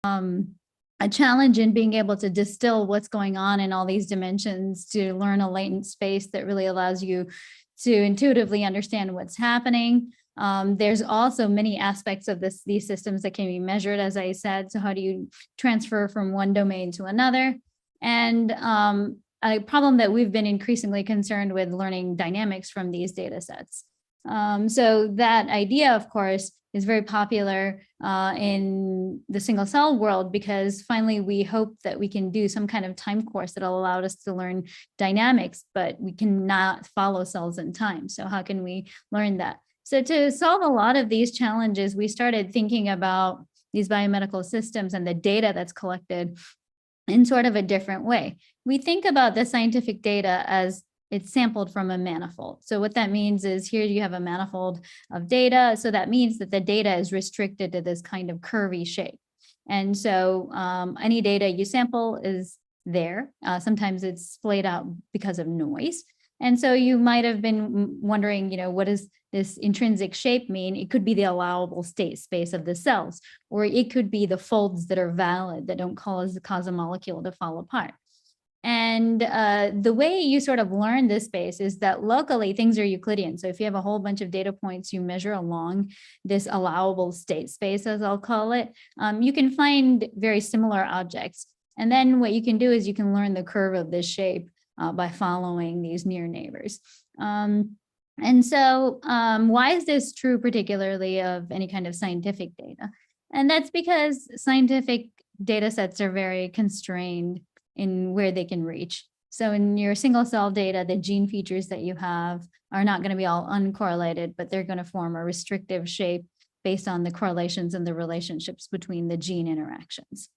a challenge in being able to distill what's going on in all these dimensions to learn a latent space that really allows you to intuitively understand what's happening. There's also many aspects of these systems that can be measured, as I said. So how do you transfer from one domain to another? And a problem that we've been increasingly concerned with learning dynamics from these data sets. So that idea, of course, is very popular in the single cell world, because finally we hope that we can do some kind of time course that'll allow us to learn dynamics, but we cannot follow cells in time. So how can we learn that? So to solve a lot of these challenges, we started thinking about these biomedical systems and the data that's collected in sort of a different way. We think about the scientific data as it's sampled from a manifold. So what that means is here you have a manifold of data. So that means that the data is restricted to this kind of curvy shape. And so any data you sample is there. Sometimes it's splayed out because of noise. And so you might have been wondering, what does this intrinsic shape mean? It could be the allowable state space of the cells, or it could be the folds that are valid that don't cause a molecule to fall apart. And the way you sort of learn this space is that locally things are Euclidean. So if you have a whole bunch of data points you measure along this allowable state space, as I'll call it, you can find very similar objects. And then what you can do is you can learn the curve of this shape by following these near neighbors. And so why is this true particularly of any kind of scientific data? And that's because scientific data sets are very constrained in where they can reach. So in your single cell data, the gene features that you have are not going to be all uncorrelated, but they're going to form a restrictive shape based on the correlations and the relationships between the gene interactions.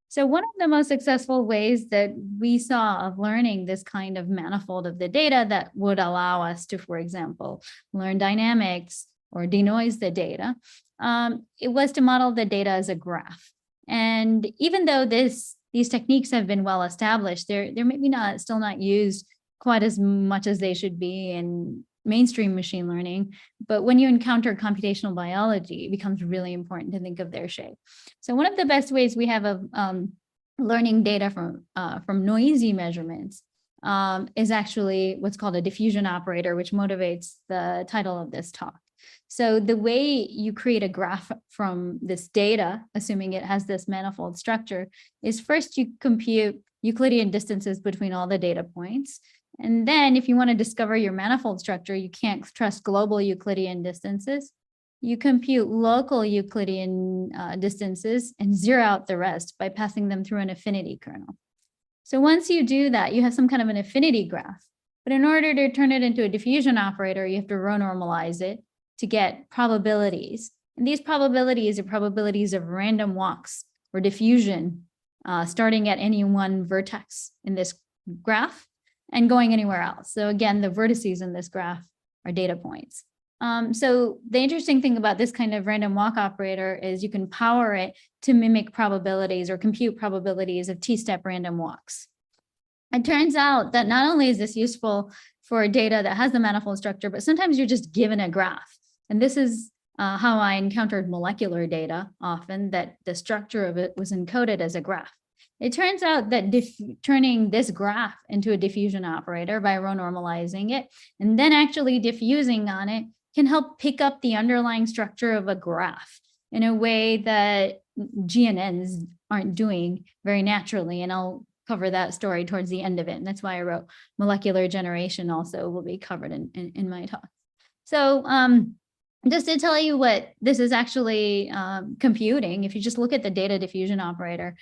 So one of the most successful ways that we saw of learning this kind of manifold of the data that would allow us to, for example, learn dynamics or denoise the data, it was to model the data as a graph. And even though these techniques have been well established, they're maybe still not used quite as much as they should be in mainstream machine learning. But when you encounter computational biology, it becomes really important to think of their shape. So one of the best ways we have of learning data from noisy measurements is actually what's called a diffusion operator, which motivates the title of this talk. So the way you create a graph from this data, assuming it has this manifold structure, is first you compute Euclidean distances between all the data points. And then if you want to discover your manifold structure, you can't trust global Euclidean distances. You compute local Euclidean distances and zero out the rest by passing them through an affinity kernel. So once you do that, you have some kind of an affinity graph. But in order to turn it into a diffusion operator, you have to row normalize it to get probabilities. And these probabilities are probabilities of random walks or diffusion starting at any one vertex in this graph and going anywhere else. So again, the vertices in this graph are data points. So the interesting thing about this kind of random walk operator is you can power it to mimic probabilities or compute probabilities of t-step random walks. It turns out that not only is this useful for data that has the manifold structure, but sometimes you're just given a graph. And this is how I encountered molecular data often, that the structure of it was encoded as a graph. It turns out that turning this graph into a diffusion operator by row normalizing it and then actually diffusing on it can help pick up the underlying structure of a graph in a way that GNNs aren't doing very naturally. And I'll cover that story towards the end of it. And that's why I wrote molecular generation also will be covered in my talk. So just to tell you what this is actually computing, if you just look at the data diffusion operator,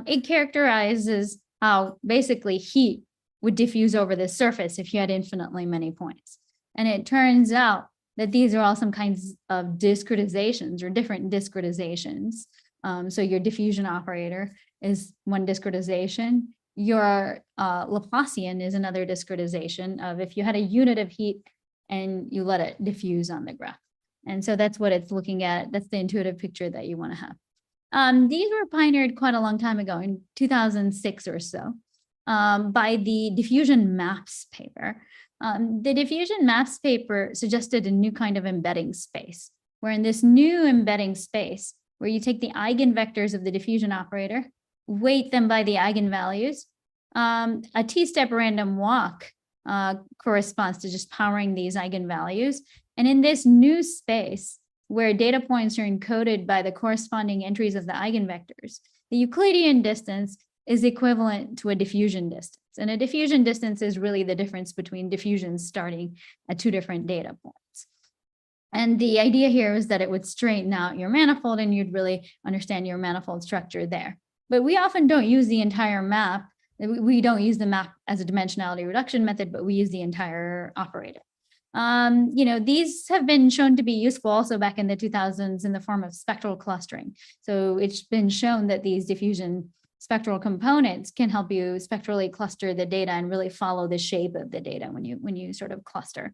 it characterizes how basically heat would diffuse over the surface if you had infinitely many points. And it turns out that these are all some kinds of discretizations or different discretizations. So your diffusion operator is one discretization. Your Laplacian is another discretization of if you had a unit of heat and you let it diffuse on the graph. And so that's what it's looking at. That's the intuitive picture that you want to have. These were pioneered quite a long time ago, in 2006 or so, by the diffusion maps paper. The diffusion maps paper suggested a new kind of embedding space, where in this new embedding space, where you take the eigenvectors of the diffusion operator, weight them by the eigenvalues. A t-step random walk corresponds to just powering these eigenvalues. And in this new space, where data points are encoded by the corresponding entries of the eigenvectors, the Euclidean distance is equivalent to a diffusion distance. And a diffusion distance is really the difference between diffusions starting at two different data points. And the idea here is that it would straighten out your manifold and you'd really understand your manifold structure there. But we often don't use the entire map. We don't use the map as a dimensionality reduction method, but we use the entire operator. These have been shown to be useful also back in the 2000s in the form of spectral clustering. So it's been shown that these diffusion spectral components can help you spectrally cluster the data and really follow the shape of the data when you sort of cluster.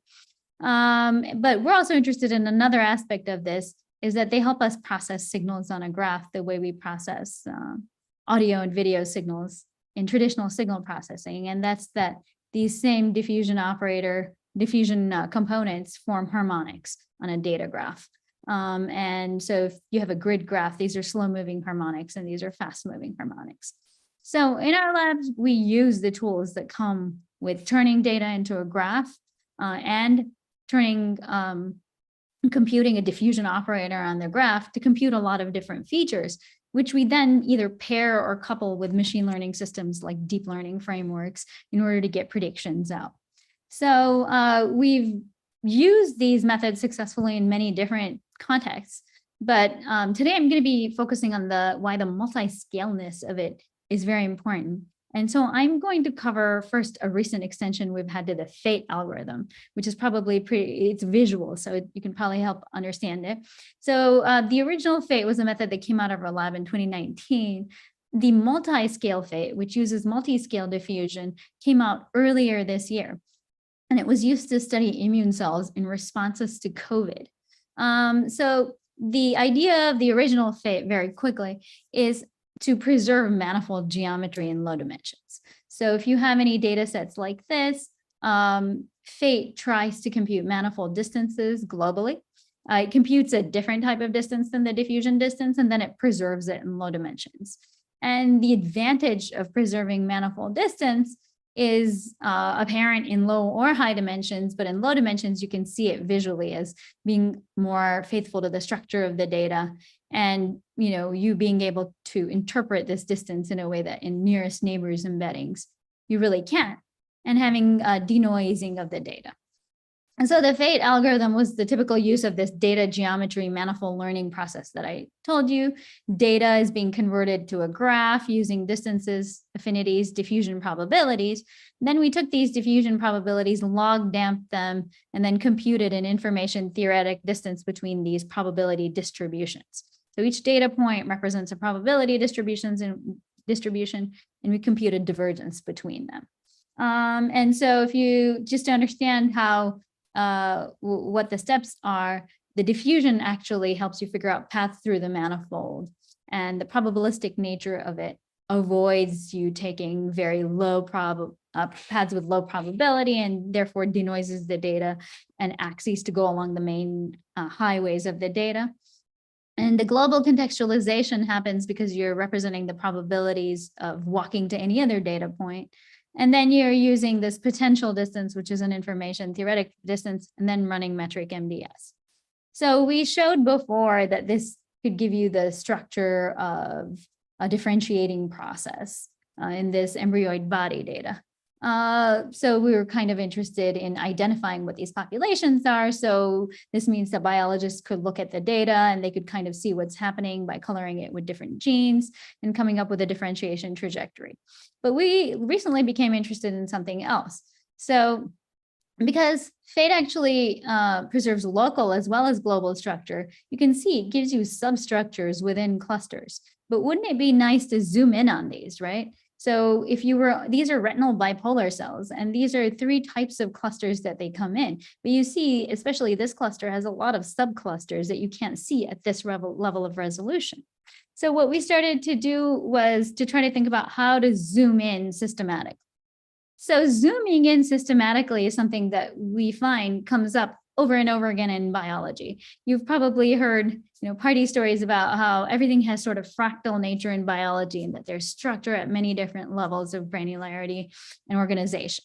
But we're also interested in another aspect of this, is that they help us process signals on a graph the way we process audio and video signals in traditional signal processing. And that's that these same diffusion components form harmonics on a data graph. And so if you have a grid graph, these are slow moving harmonics and these are fast moving harmonics. So in our labs, we use the tools that come with turning data into a graph and computing a diffusion operator on the graph to compute a lot of different features, which we then either pair or couple with machine learning systems like deep learning frameworks in order to get predictions out. So we've used these methods successfully in many different contexts, but today I'm going to be focusing on why the multi-scaleness of it is very important. And so I'm going to cover first a recent extension we've had to the FATE algorithm, which is probably it's visual, so you can probably help understand it. So the original FATE was a method that came out of our lab in 2019. The multi-scale FATE, which uses multi-scale diffusion, came out earlier this year. And it was used to study immune cells in responses to COVID. So the idea of the original FATE, very quickly, is to preserve manifold geometry in low dimensions. So if you have any data sets like this, FATE tries to compute manifold distances globally. It computes a different type of distance than the diffusion distance, and then it preserves it in low dimensions. And the advantage of preserving manifold distance is apparent in low or high dimensions, but in low dimensions, you can see it visually as being more faithful to the structure of the data, and you being able to interpret this distance in a way that in nearest neighbors embeddings, you really can't, and having denoising of the data. And so the FATE algorithm was the typical use of this data geometry manifold learning process that I told you. Data is being converted to a graph using distances, affinities, diffusion probabilities. Then we took these diffusion probabilities, log damped them, and then computed an information theoretic distance between these probability distributions. So each data point represents a probability distribution, and we computed divergence between them. And so if you just to understand how what the steps are, the diffusion actually helps you figure out paths through the manifold, and the probabilistic nature of it avoids you taking very low paths with low probability, and therefore denoises the data and axes to go along the main highways of the data. And the global contextualization happens because you're representing the probabilities of walking to any other data point. And then you're using this potential distance, which is an information theoretic distance, and then running metric MDS. So we showed before that this could give you the structure of a differentiating process in this embryoid body data. So we were kind of interested in identifying what these populations are. So this means that biologists could look at the data and they could kind of see what's happening by coloring it with different genes and coming up with a differentiation trajectory. But we recently became interested in something else. So because FATE actually preserves local as well as global structure, you can see it gives you substructures within clusters. But wouldn't it be nice to zoom in on these, right? So if these are retinal bipolar cells, and these are 3 types of clusters that they come in. But you see, especially this cluster has a lot of subclusters that you can't see at this level of resolution. So what we started to do was to try to think about how to zoom in systematically. So zooming in systematically is something that we find comes up over and over again in biology. You've probably heard, party stories about how everything has sort of fractal nature in biology and that there's structure at many different levels of granularity and organization.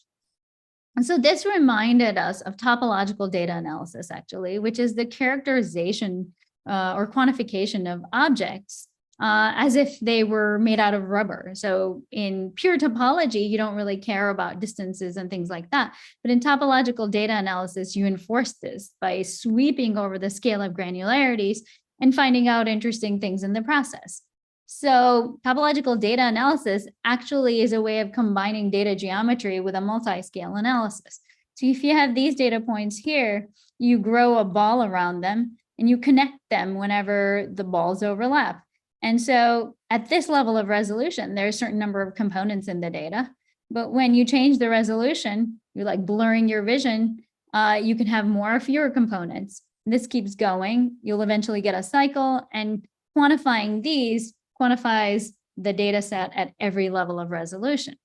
And so this reminded us of topological data analysis, actually, which is the characterization or quantification of objects as if they were made out of rubber. So in pure topology, you don't really care about distances and things like that. But in topological data analysis, you enforce this by sweeping over the scale of granularities and finding out interesting things in the process. So topological data analysis actually is a way of combining data geometry with a multi-scale analysis. So if you have these data points here, you grow a ball around them and you connect them whenever the balls overlap. And so at this level of resolution, there's a certain number of components in the data. But when you change the resolution, you're like blurring your vision, you can have more or fewer components. This keeps going. You'll eventually get a cycle, and quantifying these quantifies the data set at every level of resolution.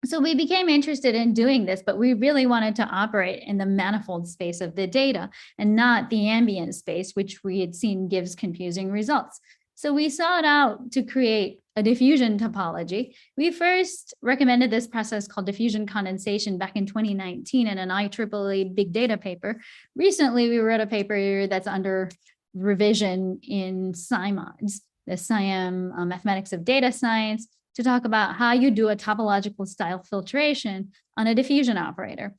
So we became interested in doing this, but we really wanted to operate in the manifold space of the data and not the ambient space, which we had seen gives confusing results. So we sought out to create a diffusion topology. We first recommended this process called diffusion condensation back in 2019 in an IEEE big data paper. Recently, we wrote a paper that's under revision in SciMods, the SciM Mathematics of Data Science, to talk about how you do a topological style filtration on a diffusion operator.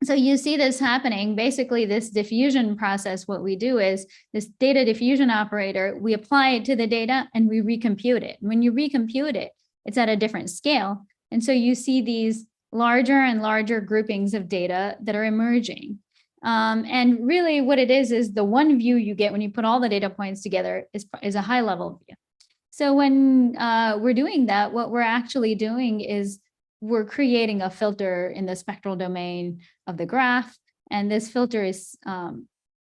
So you see this happening. Basically, this diffusion process, what we do is this data diffusion operator, we apply it to the data and we recompute it. When you recompute it, it's at a different scale. And so you see these larger and larger groupings of data that are emerging. And really what it is the one view you get when you put all the data points together is a high level view. So when we're doing that, what we're actually doing is we're creating a filter in the spectral domain of the graph. And this filter is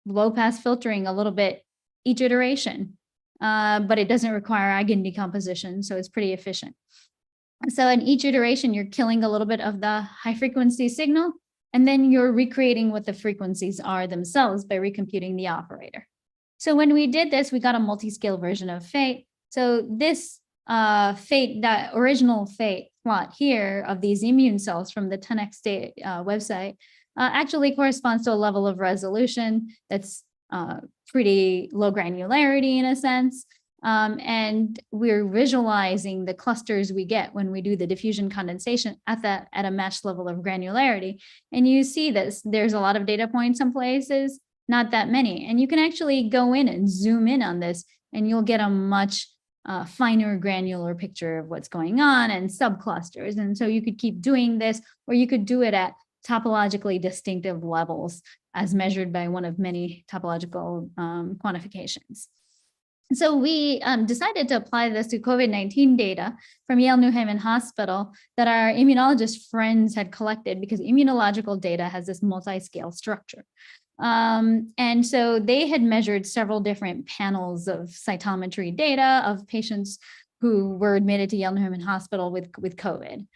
low pass filtering a little bit each iteration, but it doesn't require eigen decomposition. So it's pretty efficient. So in each iteration, you're killing a little bit of the high frequency signal, and then you're recreating what the frequencies are themselves by recomputing the operator. So when we did this, we got a multi-scale version of Fate. So this Fate, that original Fate plot here of these immune cells from the 10x website actually corresponds to a level of resolution that's pretty low granularity in a sense. And we're visualizing the clusters we get when we do the diffusion condensation at a matched level of granularity. And you see this, there's a lot of data points in places, not that many. And you can actually go in and zoom in on this and you'll get a much finer granular picture of what's going on and subclusters. And so you could keep doing this, or you could do it at topologically distinctive levels as measured by one of many topological quantifications. So we decided to apply this to COVID-19 data from Yale New Haven Hospital that our immunologist friends had collected, because immunological data has this multi-scale structure. And so they had measured several different panels of cytometry data of patients who were admitted to Yale New Haven Hospital with COVID.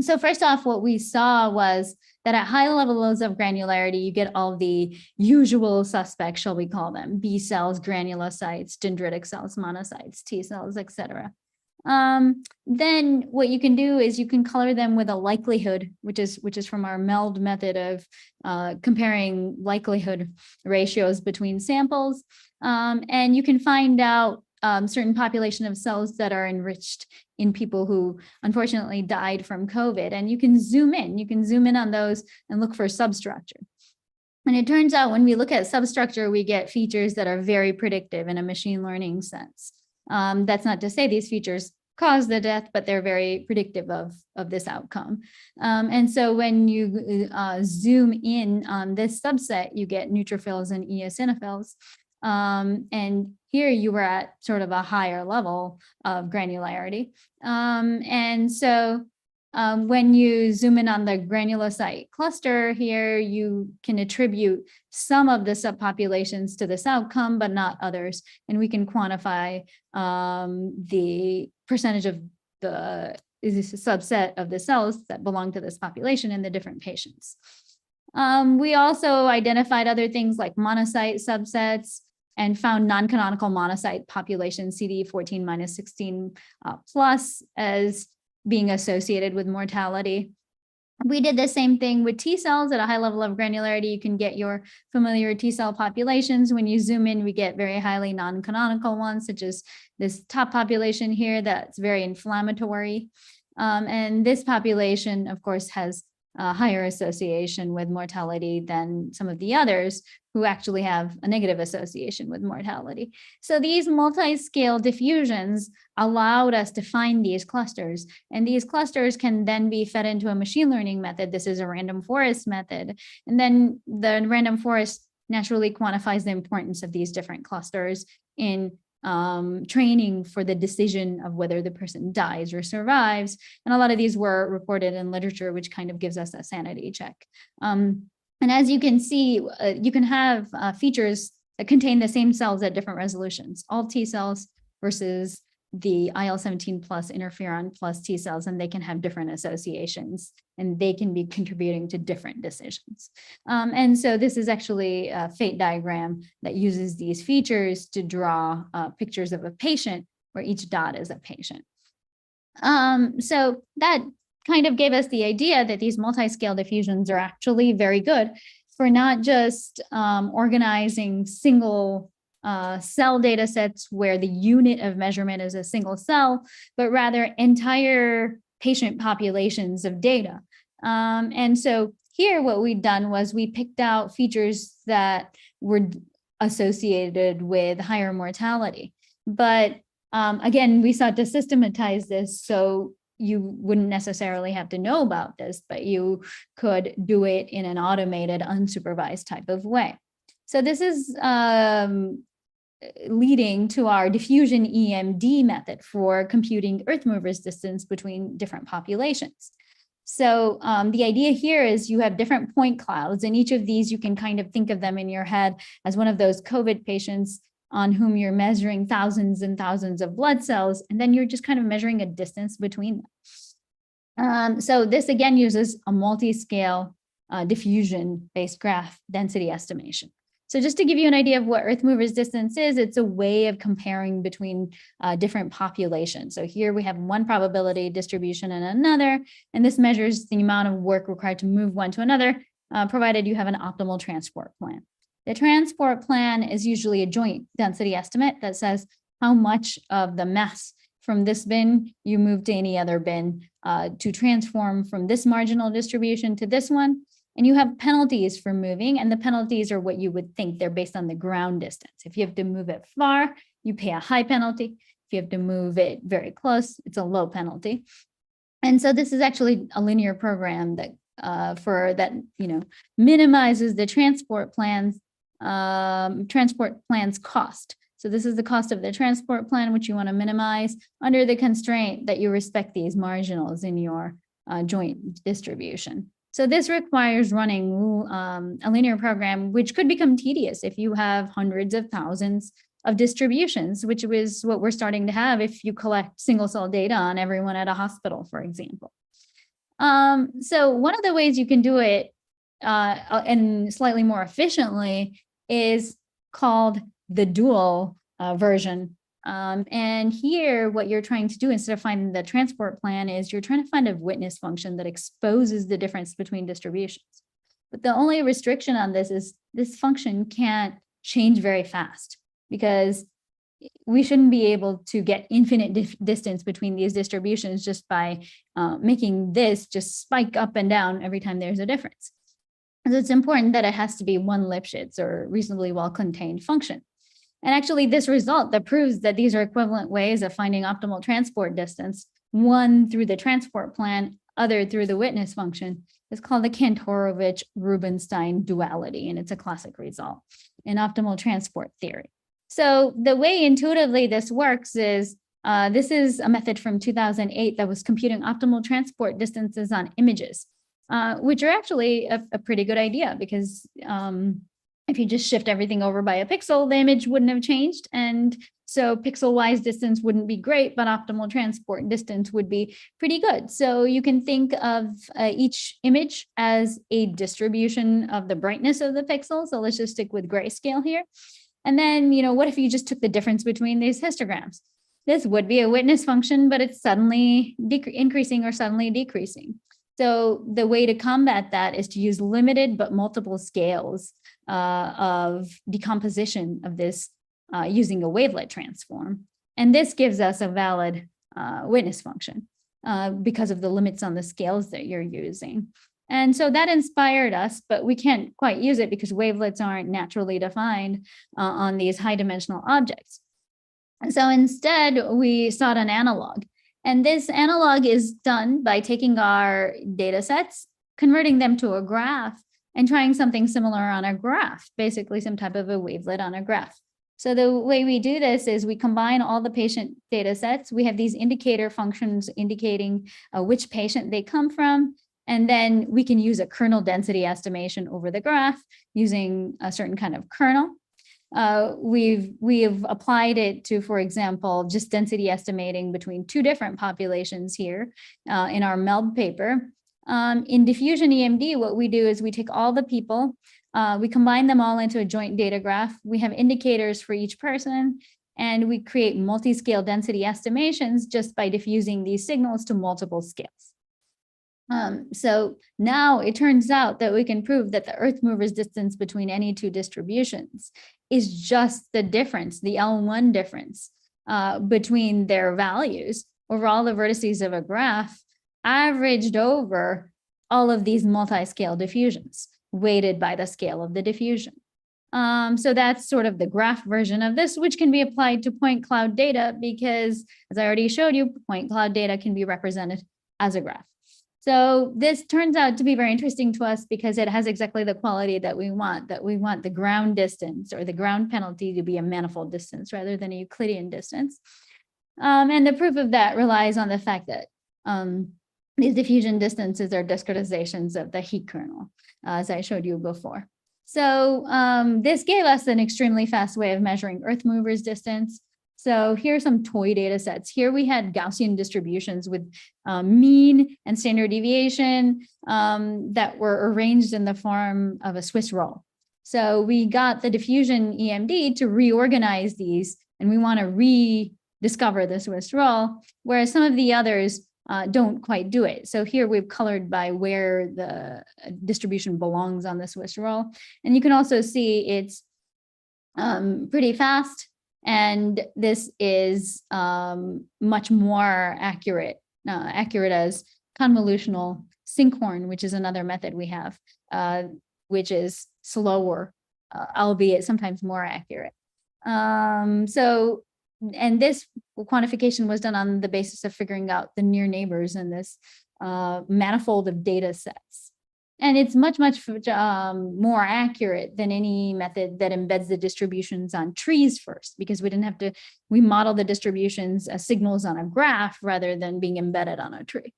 So first off, what we saw was that at high levels of granularity, you get all the usual suspects, shall we call them, B cells, granulocytes, dendritic cells, monocytes, T cells, et cetera. Then what you can do is you can color them with a likelihood, which is from our MELD method of comparing likelihood ratios between samples. And you can find out certain population of cells that are enriched in people who unfortunately died from COVID. And you can zoom in on those and look for substructure. And it turns out when we look at substructure, we get features that are very predictive in a machine learning sense. That's not to say these features cause the death, but they're very predictive of this outcome. And so when you zoom in on this subset, you get neutrophils and eosinophils. And here you were at sort of a higher level of granularity. And so when you zoom in on the granulocyte cluster here, you can attribute some of the subpopulations to this outcome, but not others. And we can quantify the percentage of the subset of the cells that belong to this population in the different patients. We also identified other things like monocyte subsets and found non-canonical monocyte population CD14 minus 16 plus as being associated with mortality. We did the same thing with T cells at a high level of granularity. You can get your familiar T cell populations. When you zoom in, we get very highly non-canonical ones, such as this top population here that's very inflammatory. And this population, of course, has a higher association with mortality than some of the others who actually have a negative association with mortality. So these multi-scale diffusions allowed us to find these clusters, and these clusters can then be fed into a machine learning method. This is a random forest method. And then the random forest naturally quantifies the importance of these different clusters in training for the decision of whether the person dies or survives. And a lot of these were reported in literature, which kind of gives us a sanity check. And as you can see, you can have features that contain the same cells at different resolutions, all T cells versus the IL-17 plus interferon plus T cells, and they can have different associations and they can be contributing to different decisions. And so this is actually a fate diagram that uses these features to draw pictures of a patient where each dot is a patient. So that kind of gave us the idea that these multi-scale diffusions are actually very good for not just organizing single cell data sets where the unit of measurement is a single cell, but rather entire patient populations of data. And so here what we've done was we picked out features that were associated with higher mortality. But again, we sought to systematize this so you wouldn't necessarily have to know about this, but you could do it in an automated, unsupervised type of way. So this is leading to our diffusion EMD method for computing Earth movers distance between different populations. So the idea here is you have different point clouds, and each of these you can kind of think of them in your head as one of those COVID patients on whom you're measuring thousands and thousands of blood cells, and then you're just kind of measuring a distance between them. So this again uses a multi-scale diffusion-based graph density estimation. So just to give you an idea of what Earth movers distance is, it's a way of comparing between different populations. So here we have one probability distribution and another, and this measures the amount of work required to move one to another, provided you have an optimal transport plan. The transport plan is usually a joint density estimate that says how much of the mass from this bin you move to any other bin to transform from this marginal distribution to this one. And you have penalties for moving, and the penalties are what you would think. They're based on the ground distance. If you have to move it far, you pay a high penalty. If you have to move it very close, it's a low penalty. And so this is actually a linear program that minimizes the transport plan's cost. So this is the cost of the transport plan, which you want to minimize under the constraint that you respect these marginals in your joint distribution. So this requires running a linear program, which could become tedious if you have hundreds of thousands of distributions, which is what we're starting to have if you collect single cell data on everyone at a hospital, for example. So one of the ways you can do it and slightly more efficiently is called the dual version. And here, what you're trying to do instead of finding the transport plan is you're trying to find a witness function that exposes the difference between distributions. But the only restriction on this is this function can't change very fast, because we shouldn't be able to get infinite distance between these distributions just by making this just spike up and down every time there's a difference. So it's important that it has to be one Lipschitz or reasonably well-contained function. And actually this result that proves that these are equivalent ways of finding optimal transport distance, one through the transport plan, other through the witness function, is called the Kantorovich-Rubinstein duality, and it's a classic result in optimal transport theory. So the way intuitively this works is, this is a method from 2008 that was computing optimal transport distances on images, which are actually a pretty good idea, because if you just shift everything over by a pixel, the image wouldn't have changed. And So pixel-wise distance wouldn't be great, but optimal transport distance would be pretty good. So you can think of each image as a distribution of the brightness of the pixel. So let's just stick with grayscale here. And then, what if you just took the difference between these histograms? This would be a witness function, but it's suddenly increasing or suddenly decreasing. So the way to combat that is to use limited but multiple scales of decomposition of this using a wavelet transform. And this gives us a valid witness function because of the limits on the scales that you're using. And so that inspired us, but we can't quite use it because wavelets aren't naturally defined on these high dimensional objects. So instead, we sought an analog. And this analog is done by taking our data sets, converting them to a graph, and trying something similar on a graph, basically some type of a wavelet on a graph. So the way we do this is we combine all the patient data sets. We have these indicator functions indicating which patient they come from. And then we can use a kernel density estimation over the graph using a certain kind of kernel. We've applied it to, for example, just density estimating between two different populations here in our MELD paper. In diffusion EMD, what we do is we take all the people, we combine them all into a joint data graph. We have indicators for each person, and we create multi-scale density estimations just by diffusing these signals to multiple scales. So now it turns out that we can prove that the Earth mover's distance between any two distributions is just the difference, the L1 difference between their values over all the vertices of a graph averaged over all of these multi-scale diffusions weighted by the scale of the diffusion. So that's sort of the graph version of this, which can be applied to point cloud data because, as I already showed you, point cloud data can be represented as a graph. So this turns out to be very interesting to us because it has exactly the quality that we want the ground distance or the ground penalty to be a manifold distance rather than a Euclidean distance. And the proof of that relies on the fact that these diffusion distances are discretizations of the heat kernel, as I showed you before. So this gave us an extremely fast way of measuring Earth mover's distance. So here are some toy data sets. Here we had Gaussian distributions with mean and standard deviation that were arranged in the form of a Swiss roll. So we got the diffusion EMD to reorganize these, and we want to rediscover the Swiss roll, whereas some of the others don't quite do it. So here we've colored by where the distribution belongs on the Swiss roll. And you can also see it's pretty fast. And this is much more accurate as convolutional sinkhorn, which is another method we have, which is slower, albeit sometimes more accurate. And this quantification was done on the basis of figuring out the near neighbors in this manifold of data sets. And it's much more accurate than any method that embeds the distributions on trees first, because we model the distributions as signals on a graph rather than being embedded on a tree.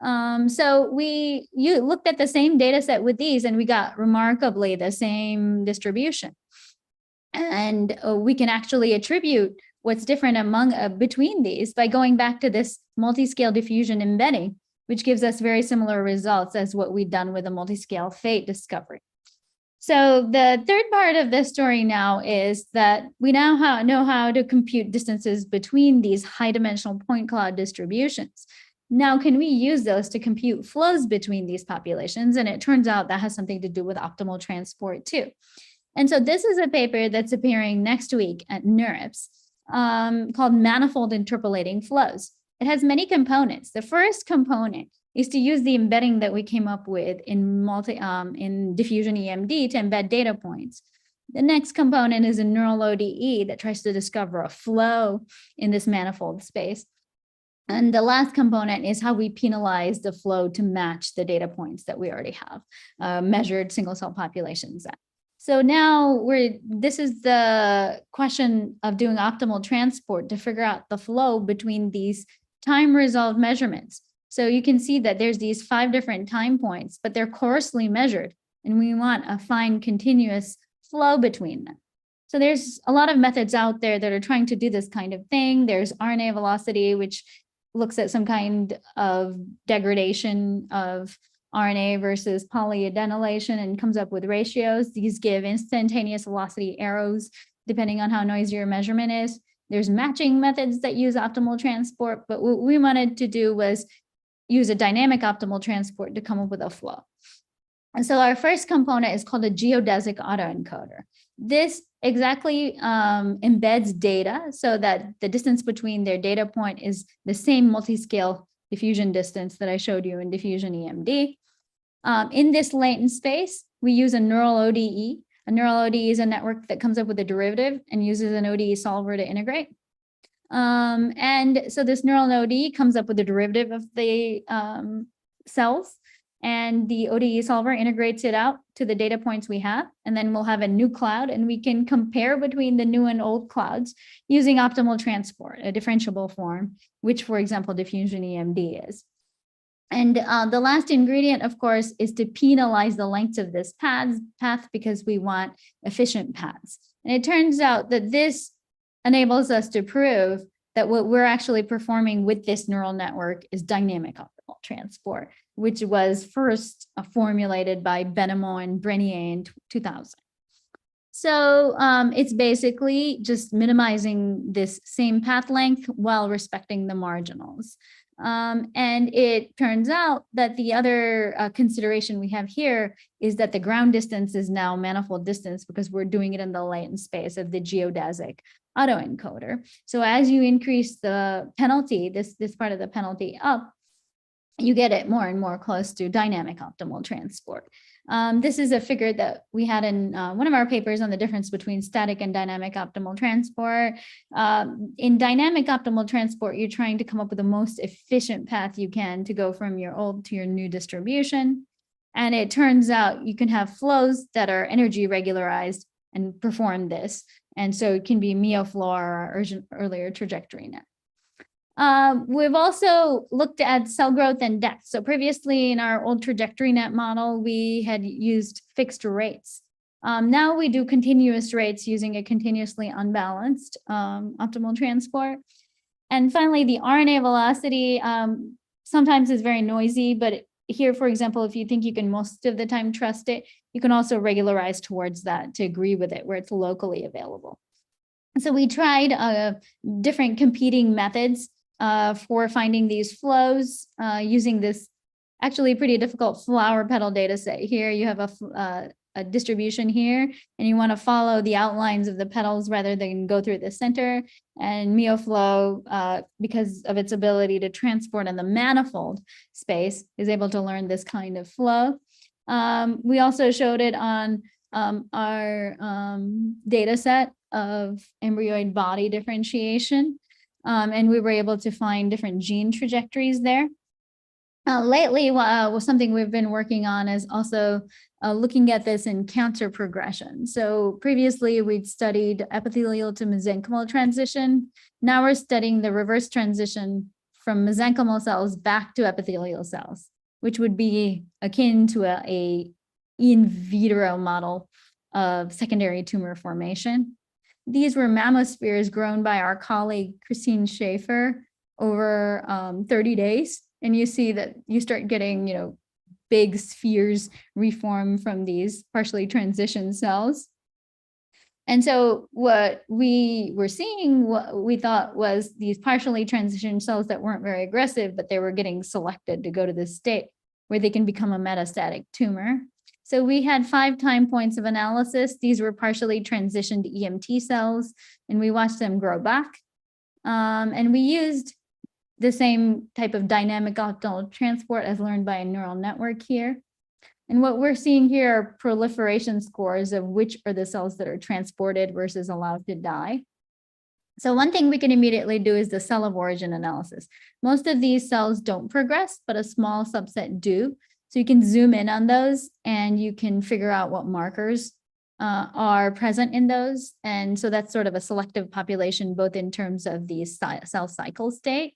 So you looked at the same data set with these, and we got remarkably the same distribution. And we can actually attribute what's different between these by going back to this multi-scale diffusion embedding, which gives us very similar results as what we've done with the multi-scale fate discovery. So the third part of this story now is that we now know how to compute distances between these high-dimensional point cloud distributions. Now, can we use those to compute flows between these populations? And it turns out that has something to do with optimal transport too. And so this is a paper that's appearing next week at NeurIPS called Manifold Interpolating Flows. It has many components. The first component is to use the embedding that we came up with in diffusion EMD to embed data points. The next component is a neural ODE that tries to discover a flow in this manifold space. And the last component is how we penalize the flow to match the data points that we already have measured single cell populations at. So now this is the question of doing optimal transport to figure out the flow between these time resolved measurements. So you can see that there's these 5 different time points, but they're coarsely measured, and we want a fine continuous flow between them. So there's a lot of methods out there that are trying to do this kind of thing. There's RNA velocity, which looks at some kind of degradation of RNA versus polyadenylation and comes up with ratios. These give instantaneous velocity arrows, depending on how noisy your measurement is. There's matching methods that use optimal transport, but what we wanted to do was use a dynamic optimal transport to come up with a flow. And so our first component is called a geodesic autoencoder. This exactly embeds data so that the distance between their data point is the same multi-scale diffusion distance that I showed you in diffusion EMD. In this latent space, we use a neural ODE. A neural ODE is a network that comes up with a derivative and uses an ODE solver to integrate. And so this neural ODE comes up with a derivative of the cells, and the ODE solver integrates it out to the data points we have, and then we'll have a new cloud, and we can compare between the new and old clouds using optimal transport, a differentiable form, which, for example, diffusion EMD is. And the last ingredient, of course, is to penalize the length of this path because we want efficient paths. And it turns out that this enables us to prove that what we're actually performing with this neural network is dynamic optimal transport, which was first formulated by Benamont and Brenier in 2000. So it's basically just minimizing this same path length while respecting the marginals. And it turns out that the other consideration we have here is that the ground distance is now manifold distance because we're doing it in the latent space of the geodesic autoencoder. So as you increase the penalty, this part of the penalty up, you get it more and more close to dynamic optimal transport. This is a figure that we had in one of our papers on the difference between static and dynamic optimal transport. In dynamic optimal transport, you're trying to come up with the most efficient path you can to go from your old to your new distribution. And it turns out you can have flows that are energy regularized and perform this. And so it can be MeoFlow or earlier trajectory net. We've also looked at cell growth and depth. So previously in our old trajectory net model, we had used fixed rates. Now we do continuous rates using a continuously unbalanced optimal transport. And finally, the RNA velocity sometimes is very noisy, but here, for example, if you think you can most of the time trust it, you can also regularize towards that to agree with it where it's locally available. So we tried different competing methods for finding these flows using this actually pretty difficult flower petal data set. Here you have a distribution here, and you want to follow the outlines of the petals rather than go through the center. And MeoFlow, because of its ability to transport in the manifold space, is able to learn this kind of flow. We also showed it on our data set of embryoid body differentiation. And we were able to find different gene trajectories there. Lately, something we've been working on is also looking at this in cancer progression. So previously we'd studied epithelial to mesenchymal transition. Now we're studying the reverse transition from mesenchymal cells back to epithelial cells, which would be akin to a in vitro model of secondary tumor formation. These were mammospheres grown by our colleague, Christine Schaefer, over 30 days. And you see that you start getting, big spheres reform from these partially transitioned cells. And so what we were seeing, what we thought was these partially transitioned cells that weren't very aggressive, but they were getting selected to go to this state where they can become a metastatic tumor. So we had 5 time points of analysis. These were partially transitioned EMT cells, and we watched them grow back. And we used the same type of dynamic optimal transport as learned by a neural network here. And what we're seeing here are proliferation scores of which are the cells that are transported versus allowed to die. So one thing we can immediately do is the cell of origin analysis. Most of these cells don't progress, but a small subset do. So you can zoom in on those and you can figure out what markers are present in those. And so that's sort of a selective population, both in terms of the cell cycle state,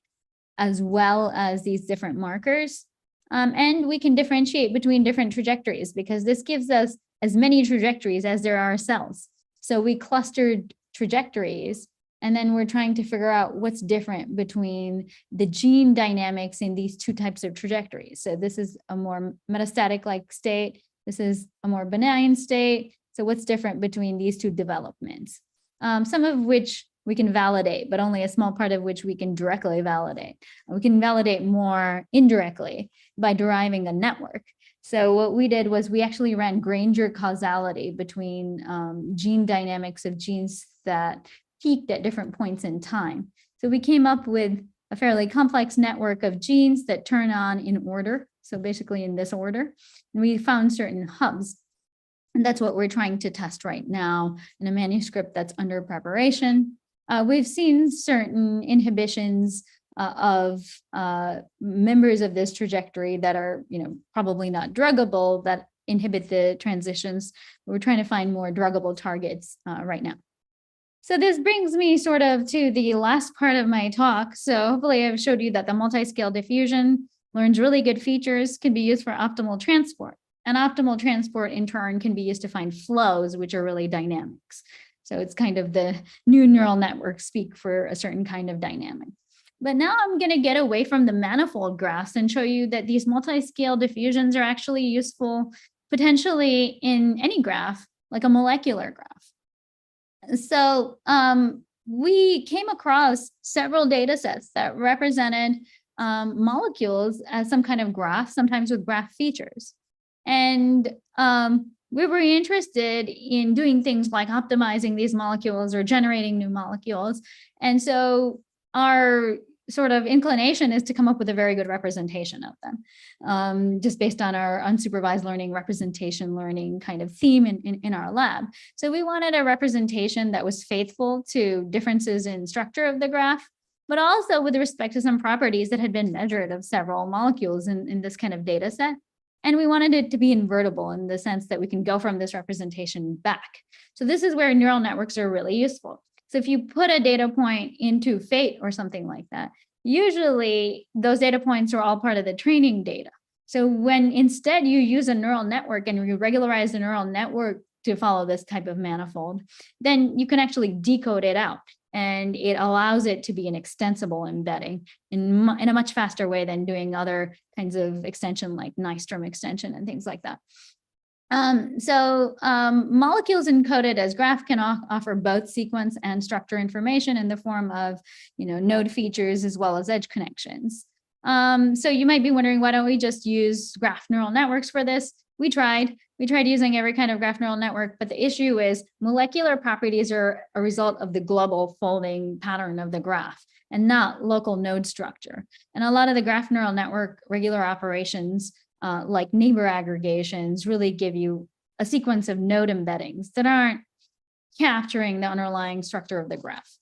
as well as these different markers. And we can differentiate between different trajectories because this gives us as many trajectories as there are cells. So we clustered trajectories, and then we're trying to figure out what's different between the gene dynamics in these two types of trajectories. So this is a more metastatic-like state. This is a more benign state. So what's different between these two developments? Some of which we can validate, but only a small part of which we can directly validate. We can validate more indirectly by deriving a network. So what we did was we actually ran Granger causality between gene dynamics of genes that peaked at different points in time. So we came up with a fairly complex network of genes that turn on in order. So basically in this order, and we found certain hubs. And that's what we're trying to test right now in a manuscript that's under preparation. We've seen certain inhibitions of members of this trajectory that are, probably not druggable, that inhibit the transitions. We're trying to find more druggable targets right now. So this brings me sort of to the last part of my talk. So hopefully I've showed you that the multi-scale diffusion learns really good features, can be used for optimal transport. And optimal transport in turn can be used to find flows, which are really dynamics. So it's kind of the new neural network speak for a certain kind of dynamic. But now I'm going to get away from the manifold graphs and show you that these multi-scale diffusions are actually useful potentially in any graph, like a molecular graph. So we came across several data sets that represented molecules as some kind of graph, sometimes with graph features. And we were interested in doing things like optimizing these molecules or generating new molecules. And so our sort of inclination is to come up with a very good representation of them, just based on our unsupervised learning, representation learning kind of theme in our lab. So we wanted a representation that was faithful to differences in structure of the graph, but also with respect to some properties that had been measured of several molecules in this kind of data set. And we wanted it to be invertible in the sense that we can go from this representation back. So this is where neural networks are really useful. So if you put a data point into Fate or something like that, usually those data points are all part of the training data. So when instead you use a neural network and you regularize the neural network to follow this type of manifold, then you can actually decode it out. And it allows it to be an extensible embedding in a much faster way than doing other kinds of extension like Nystrom extension and things like that. Molecules encoded as graph can offer both sequence and structure information in the form of, node features as well as edge connections. So you might be wondering, why don't we just use graph neural networks for this? We tried using every kind of graph neural network, but the issue is molecular properties are a result of the global folding pattern of the graph and not local node structure. And a lot of the graph neural network regular operations like neighbor aggregations really give you a sequence of node embeddings that aren't capturing the underlying structure of the graph.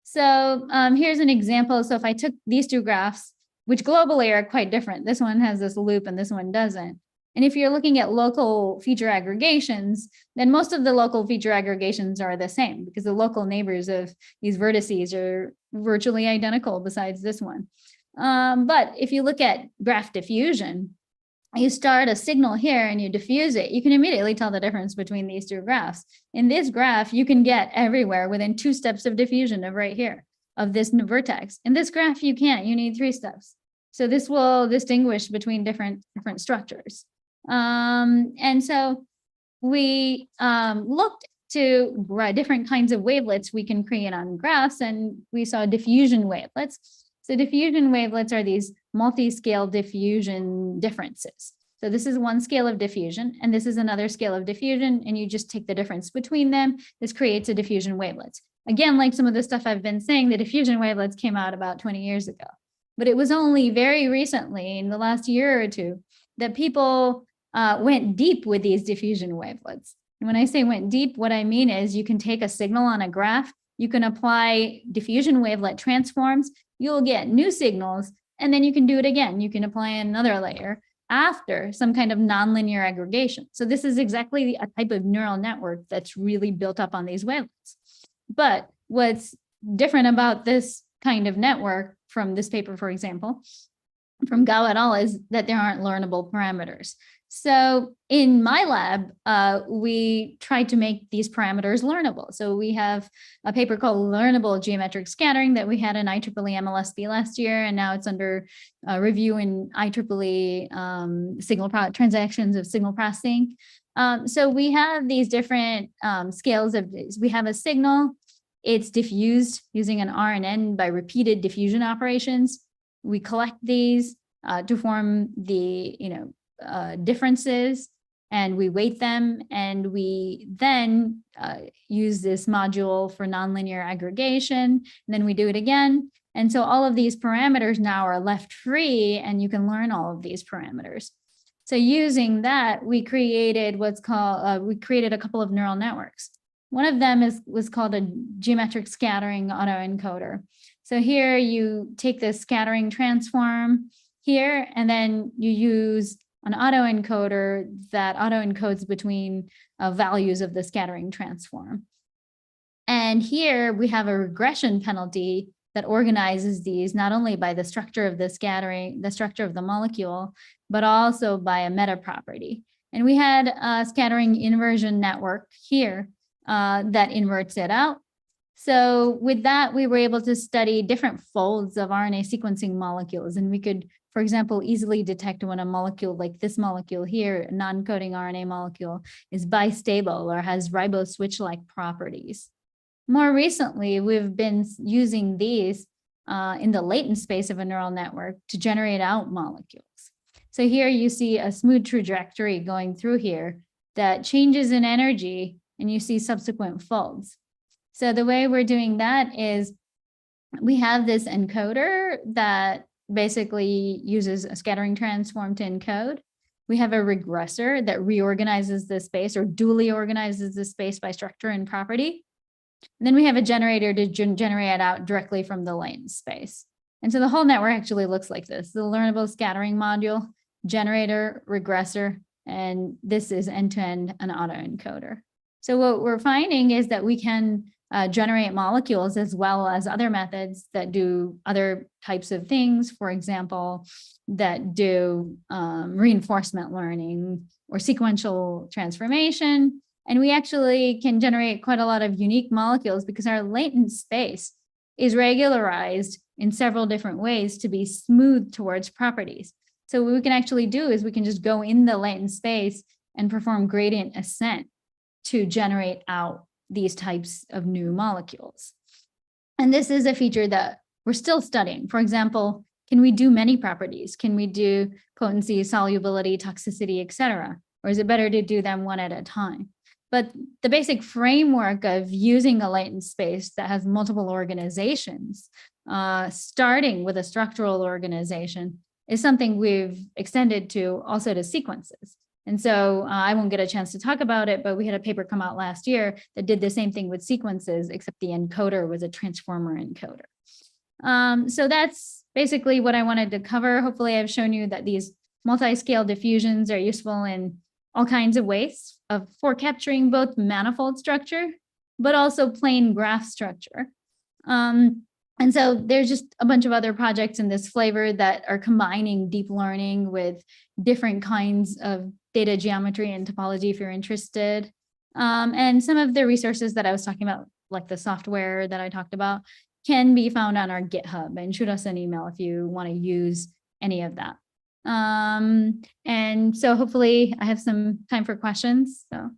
So here's an example. So if I took these two graphs, which globally are quite different, this one has this loop and this one doesn't. And if you're looking at local feature aggregations, then most of the local feature aggregations are the same because the local neighbors of these vertices are virtually identical besides this one. But if you look at graph diffusion, you start a signal here and you diffuse it, you can immediately tell the difference between these two graphs. In this graph, you can get everywhere within 2 steps of diffusion of right here, of this vertex. In this graph, you can't, you need 3 steps. So this will distinguish between different structures. And so we looked to different kinds of wavelets we can create on graphs, and we saw diffusion wavelets. So diffusion wavelets are these multi-scale diffusion differences. So this is one scale of diffusion, and this is another scale of diffusion, and you just take the difference between them. This creates a diffusion wavelets. Again, like some of the stuff I've been saying, the diffusion wavelets came out about 20 years ago. But it was only very recently, in the last year or two, that people went deep with these diffusion wavelets. And when I say went deep, what I mean is you can take a signal on a graph, you can apply diffusion wavelet transforms, you'll get new signals, and then you can do it again. You can apply another layer after some kind of nonlinear aggregation. So this is exactly a type of neural network that's really built up on these wavelets. But what's different about this kind of network from this paper, for example, from Gao et al. Is that there aren't learnable parameters. So in my lab, we tried to make these parameters learnable. So we have a paper called Learnable Geometric Scattering that we had in IEEE MLSP last year, and now it's under review in IEEE transactions of signal processing. So we have these different scales of, we have a signal, it's diffused using an R and N by repeated diffusion operations. We collect these to form the, differences, and we weight them, and we then use this module for nonlinear aggregation, and then we do it again. And so all of these parameters now are left free, and you can learn all of these parameters. So using that, we created what's called, we created a couple of neural networks. One of them was called a geometric scattering autoencoder. So here you take this scattering transform here, and then you use an autoencoder that autoencodes between values of the scattering transform. And here we have a regression penalty that organizes these not only by the structure of the scattering, the structure of the molecule, but also by a meta property. And we had a scattering inversion network here that inverts it out. So with that, we were able to study different folds of RNA sequencing molecules. And we could, for example, easily detect when a molecule like this molecule here, a non-coding RNA molecule, is bistable or has ribose switch-like properties. More recently, we've been using these in the latent space of a neural network to generate out molecules. So here you see a smooth trajectory going through here that changes in energy, and you see subsequent folds. So the way we're doing that is we have this encoder that basically uses a scattering transform to encode. We have a regressor that reorganizes the space or dually organizes the space by structure and property. And then we have a generator to generate it out directly from the latent space. And so the whole network actually looks like this: the learnable scattering module, generator, regressor, and this is end-to-end an autoencoder. So what we're finding is that we can generate molecules as well as other methods that do other types of things, for example, that do reinforcement learning or sequential transformation. And we actually can generate quite a lot of unique molecules because our latent space is regularized in several different ways to be smooth towards properties. So what we can actually do is we can just go in the latent space and perform gradient ascent to generate out these types of new molecules. And this is a feature that we're still studying. For example, can we do many properties? Can we do potency, solubility, toxicity, et cetera? Or is it better to do them one at a time? But the basic framework of using a latent space that has multiple organizations, starting with a structural organization, is something we've extended to also to sequences. And so I won't get a chance to talk about it, but we had a paper come out last year that did the same thing with sequences, except the encoder was a transformer encoder. So that's basically what I wanted to cover. Hopefully I've shown you that these multi-scale diffusions are useful in all kinds of ways for capturing both manifold structure, but also plain graph structure. And so there's just a bunch of other projects in this flavor that are combining deep learning with different kinds of data geometry and topology if you're interested. And some of the resources that I was talking about, like the software that I talked about, can be found on our GitHub, and shoot us an email if you want to use any of that. And so hopefully I have some time for questions. So.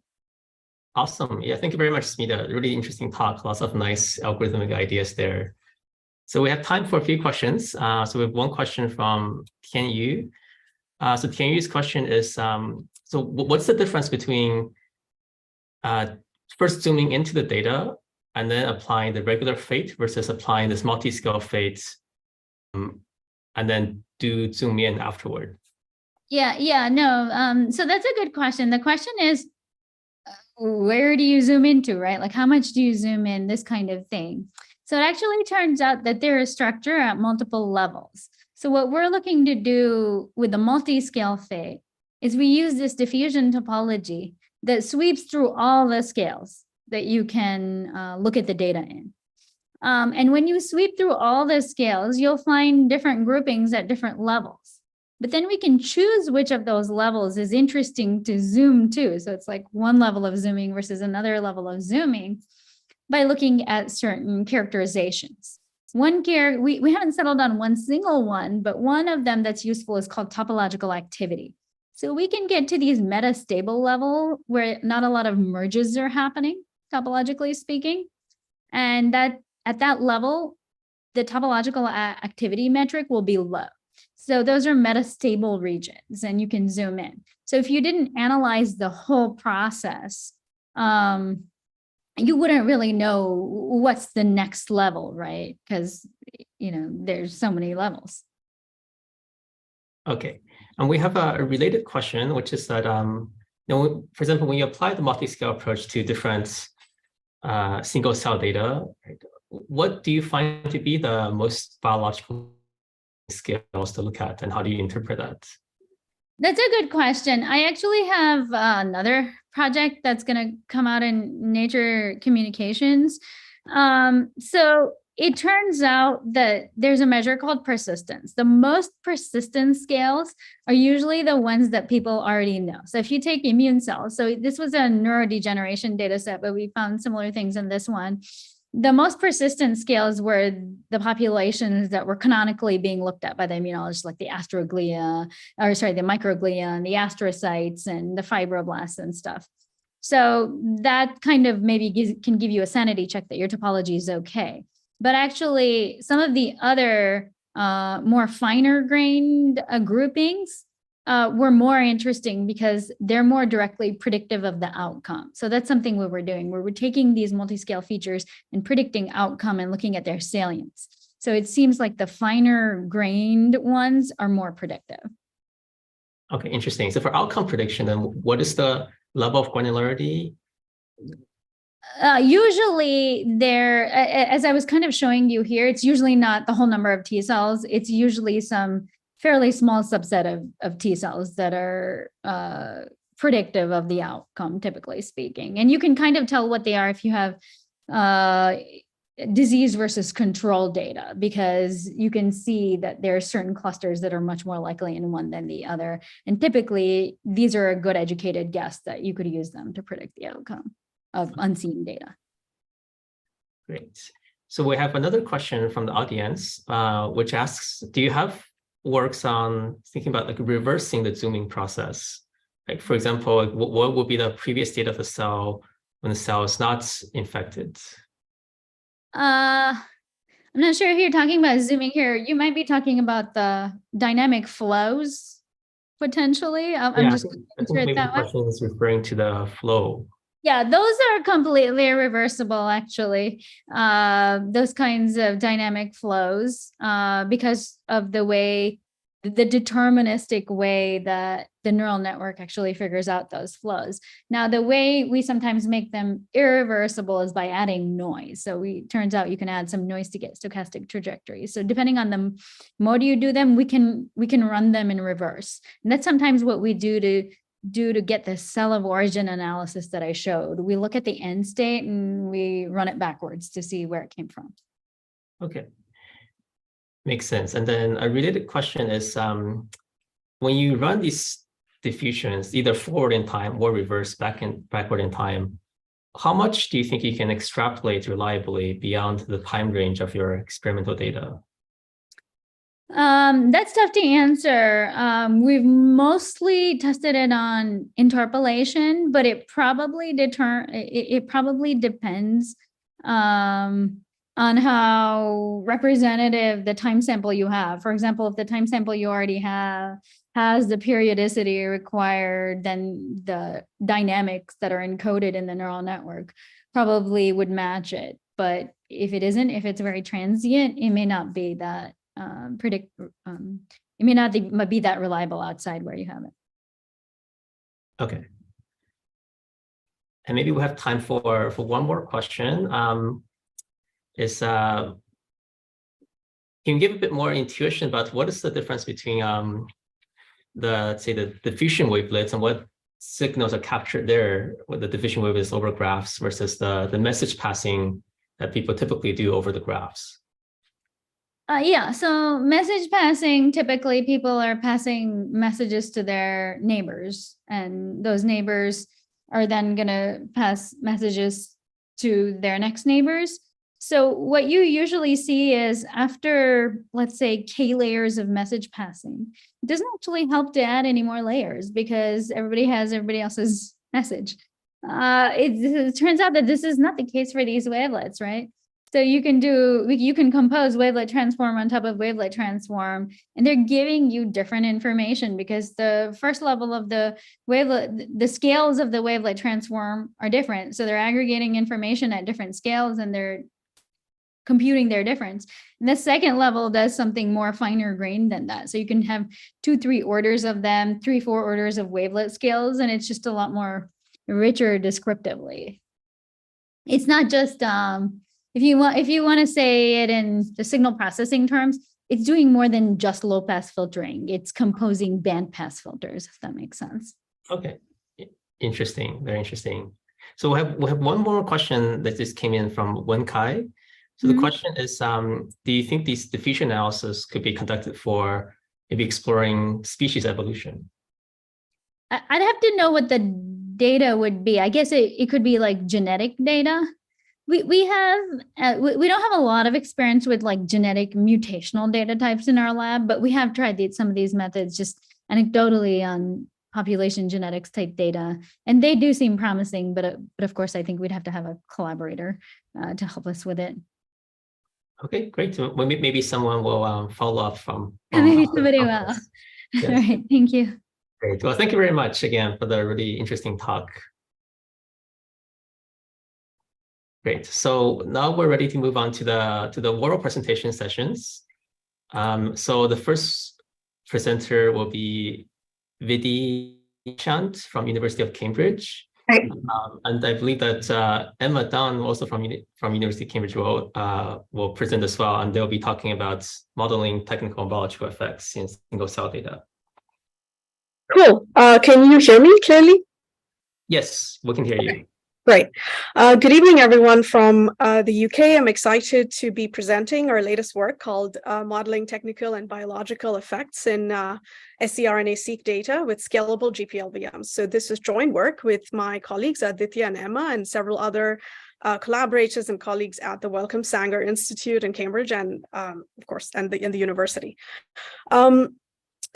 Awesome. Yeah, thank you very much, Smita. Really interesting talk. Lots of nice algorithmic ideas there. So we have time for a few questions. So we have one question from Tian Yu. So Tian Yu's question is, so what's the difference between first zooming into the data and then applying the regular fate versus applying this multi-scale fate and then do zoom in afterward? Yeah, no. So that's a good question. The question is, where do you zoom into, right? Like how much do you zoom in, this kind of thing. So it actually turns out that there is structure at multiple levels. So what we're looking to do with the multi-scale fate is we use this diffusion topology that sweeps through all the scales that you can look at the data in. And when you sweep through all the scales, you'll find different groupings at different levels. But then we can choose which of those levels is interesting to zoom to. So it's like one level of zooming versus another level of zooming by looking at certain characterizations. We haven't settled on one single one, but one of them that's useful is called topological activity. So we can get to these metastable level where not a lot of merges are happening, topologically speaking. And that at that level, the topological activity metric will be low. So those are metastable regions, and you can zoom in. So if you didn't analyze the whole process, you wouldn't really know what's the next level, right? Because, there's so many levels. Okay, and we have a related question, which is that, for example, when you apply the multi-scale approach to different single cell data, right, what do you find to be the most biological scales to look at, and how do you interpret that? That's a good question. I actually have another project that's going to come out in Nature Communications. So it turns out that there's a measure called persistence. The most persistent scales are usually the ones that people already know. So if you take immune cells, so this was a neurodegeneration data set, but we found similar things in this one. The most persistent scales were the populations that were canonically being looked at by the immunologists, like the the microglia and the astrocytes and the fibroblasts and stuff. So that kind of maybe can give you a sanity check that your topology is okay. But actually, some of the other more finer grained groupings were more interesting because they're more directly predictive of the outcome. So that's something we were doing, where we're taking these multi-scale features and predicting outcome and looking at their salience. So it seems like the finer grained ones are more predictive. Okay, interesting. So for outcome prediction, then what is the level of granularity? Usually as I was kind of showing you here, it's usually not the whole number of T cells. It's usually some fairly small subset of T cells that are predictive of the outcome, typically speaking. And you can kind of tell what they are if you have disease versus control data, because you can see that there are certain clusters that are much more likely in one than the other. And typically, these are a good educated guess that you could use them to predict the outcome of unseen data. Great. So we have another question from the audience, which asks, do you have works on thinking about like reversing the zooming process? Like, for example, like what would be the previous state of the cell when the cell is not infected? I'm not sure if you're talking about zooming here. You might be talking about the dynamic flows, potentially. I'm just going to answer it that way. The question is referring to the flow. Yeah, those are completely reversible, actually. Those kinds of dynamic flows, because of the deterministic way that the neural network actually figures out those flows. Now, the way we sometimes make them irreversible is by adding noise. So turns out you can add some noise to get stochastic trajectories. So depending on the mode you do them, we can run them in reverse. And that's sometimes what we do to get the cell of origin analysis that I showed. We look at the end state and we run it backwards to see where it came from. Okay. Makes sense. And then a related question is, when you run these diffusions, either forward in time or reverse backward in time, how much do you think you can extrapolate reliably beyond the time range of your experimental data? That's tough to answer. We've mostly tested it on interpolation, but it probably depends on how representative the time sample you have. For example, if the time sample you already have has the periodicity required, then the dynamics that are encoded in the neural network probably would match it. But if it isn't, if it's very transient, it may not be that it may not be that reliable outside where you have it. Okay. And maybe we have time for one more question. Can you give a bit more intuition about what is the difference between the diffusion wavelets and what signals are captured there with the diffusion wavelets over graphs versus the message passing that people typically do over the graphs? Yeah, so message passing, typically people are passing messages to their neighbors, and those neighbors are then going to pass messages to their next neighbors. So what you usually see is after, let's say, K layers of message passing, it doesn't actually help to add any more layers because everybody has everybody else's message. It turns out that this is not the case for these wavelets, right? So you can compose wavelet transform on top of wavelet transform, and they're giving you different information because the first level of the wavelet, the scales of the wavelet transform are different. So they're aggregating information at different scales and they're computing their difference. And the second level does something more finer grained than that. So you can have 2-3 orders of them, 3-4 orders of wavelet scales, and it's just a lot more richer descriptively. It's not just if you want to say it in the signal processing terms, it's doing more than just low pass filtering. It's composing band pass filters, if that makes sense. Okay, interesting, very interesting. So we have one more question that just came in from Wenkai. So the question is, do you think these diffusion analysis could be conducted for maybe exploring species evolution? I'd have to know what the data would be. I guess it could be like genetic data. We don't have a lot of experience with like genetic mutational data types in our lab, but we have tried some of these methods just anecdotally on population genetics type data, and they do seem promising. But of course, I think we'd have to have a collaborator to help us with it. Okay, great. So maybe someone will follow up from maybe somebody will. Yes. All right, thank you. Great. Well, thank you very much again for the really interesting talk. Great. So now we're ready to move on to the oral presentation sessions. So the first presenter will be Vidhi Chand from University of Cambridge. Right. And I believe that Emma Dunn, also from University of Cambridge, will present as well, and they'll be talking about modeling technical and biological effects in single cell data. Cool. Can you hear me clearly? Yes, we can hear you. Great. Good evening, everyone from the UK. I'm excited to be presenting our latest work called Modeling Technical and Biological Effects in scRNA-seq Data with Scalable GPLVMs. So this is joint work with my colleagues Aditya and Emma and several other collaborators and colleagues at the Wellcome Sanger Institute in Cambridge and, of course, in the university.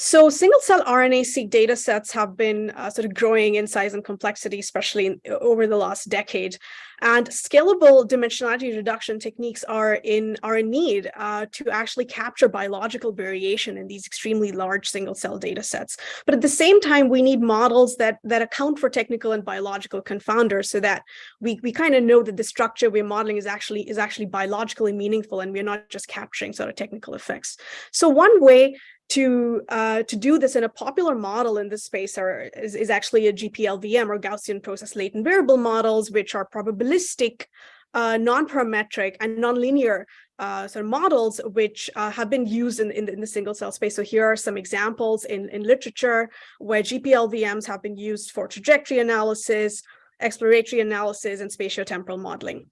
So single-cell RNA-seq data sets have been sort of growing in size and complexity, especially over the last decade. And scalable dimensionality reduction techniques are in need to actually capture biological variation in these extremely large single-cell data sets. But at the same time, we need models that account for technical and biological confounders so that we kind of know that the structure we're modeling is actually biologically meaningful and we're not just capturing sort of technical effects. So one way to do this in a popular model in this space is actually a GPLVM or Gaussian process latent variable models, which are probabilistic, non-parametric, and nonlinear sort of models, which have been used in the single cell space. So here are some examples in literature where GPLVMs have been used for trajectory analysis, exploratory analysis, and spatiotemporal modeling.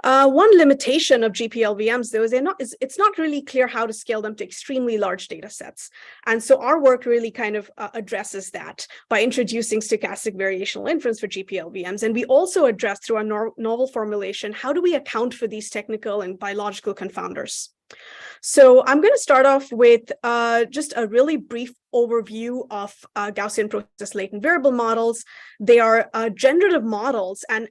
One limitation of GPLVMs, though, is it's not really clear how to scale them to extremely large data sets. And so our work really kind of addresses that by introducing stochastic variational inference for GPLVMs. And we also address through our novel formulation, how do we account for these technical and biological confounders? So I'm going to start off with just a really brief overview of Gaussian process latent variable models. They are generative models, and